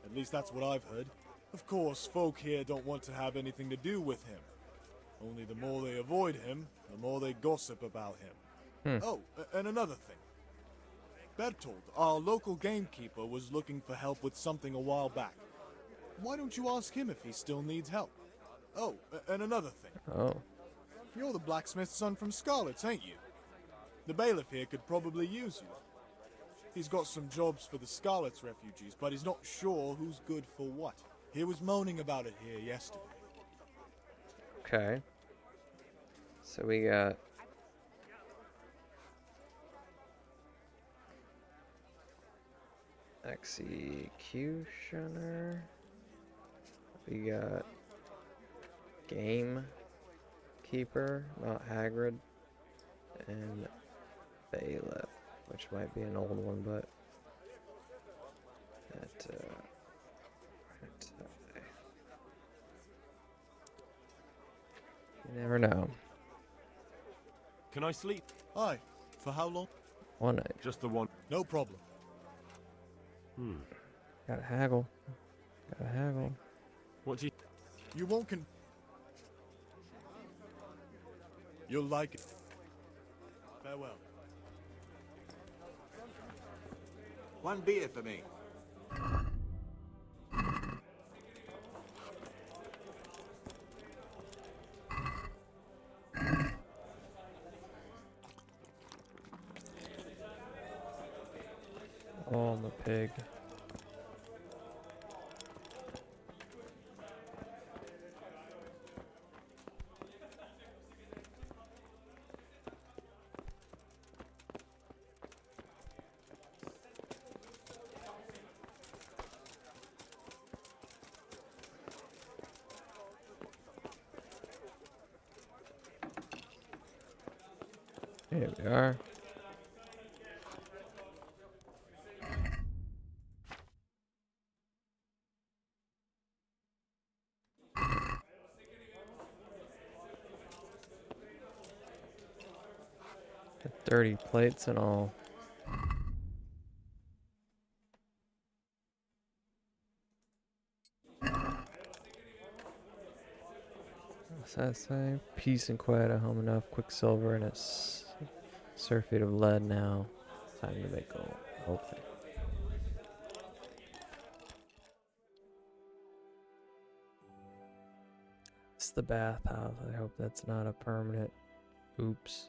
[SPEAKER 10] At least that's what I've heard. Of course, folk here don't want to have anything to do with him. Only the more they avoid him, the more they gossip about him. Oh, and another thing. Bertold, our local gamekeeper, was looking for help with something a while back. Why don't you ask him if he still needs help? Oh, and another thing.
[SPEAKER 1] Oh.
[SPEAKER 10] You're the blacksmith's son from Scarlet's, ain't you? The bailiff here could probably use you. He's got some jobs for the Scarlet's refugees, but he's not sure who's good for what. He was moaning about it here yesterday.
[SPEAKER 1] Okay. So we got... Executioner. We got... Gamekeeper, not Hagrid. And bailiff, which might be an old one, but... You never know.
[SPEAKER 23] Can I sleep?
[SPEAKER 10] Aye. For how long?
[SPEAKER 1] One night.
[SPEAKER 23] Just the one.
[SPEAKER 10] No problem.
[SPEAKER 1] Gotta haggle. Gotta haggle.
[SPEAKER 23] What do you...
[SPEAKER 10] You won't You'll like it. Farewell.
[SPEAKER 13] One beer for me.
[SPEAKER 1] Oh, I'm a pig. Here we are. The dirty plates and all. What's that say? Peace and quiet at home enough. Quicksilver and a surfeit of lead now. Time to make gold. Okay. It's the bathhouse. I hope that's not a permanent. Oops.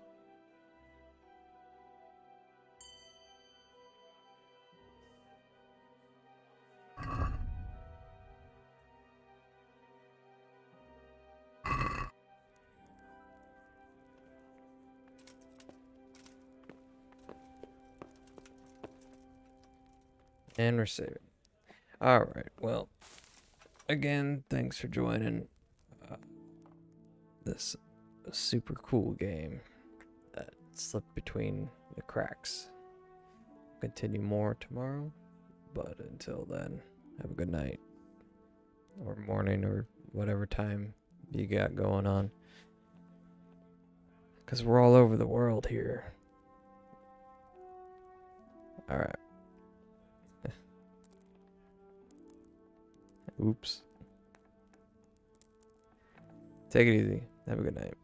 [SPEAKER 1] And we're saving. Alright, well, again, thanks for joining this super cool game that slipped between the cracks. Continue more tomorrow, but until then, have a good night, or morning, or whatever time you got going on. Because we're all over the world here. Alright. Oops. Take it easy. Have a good night.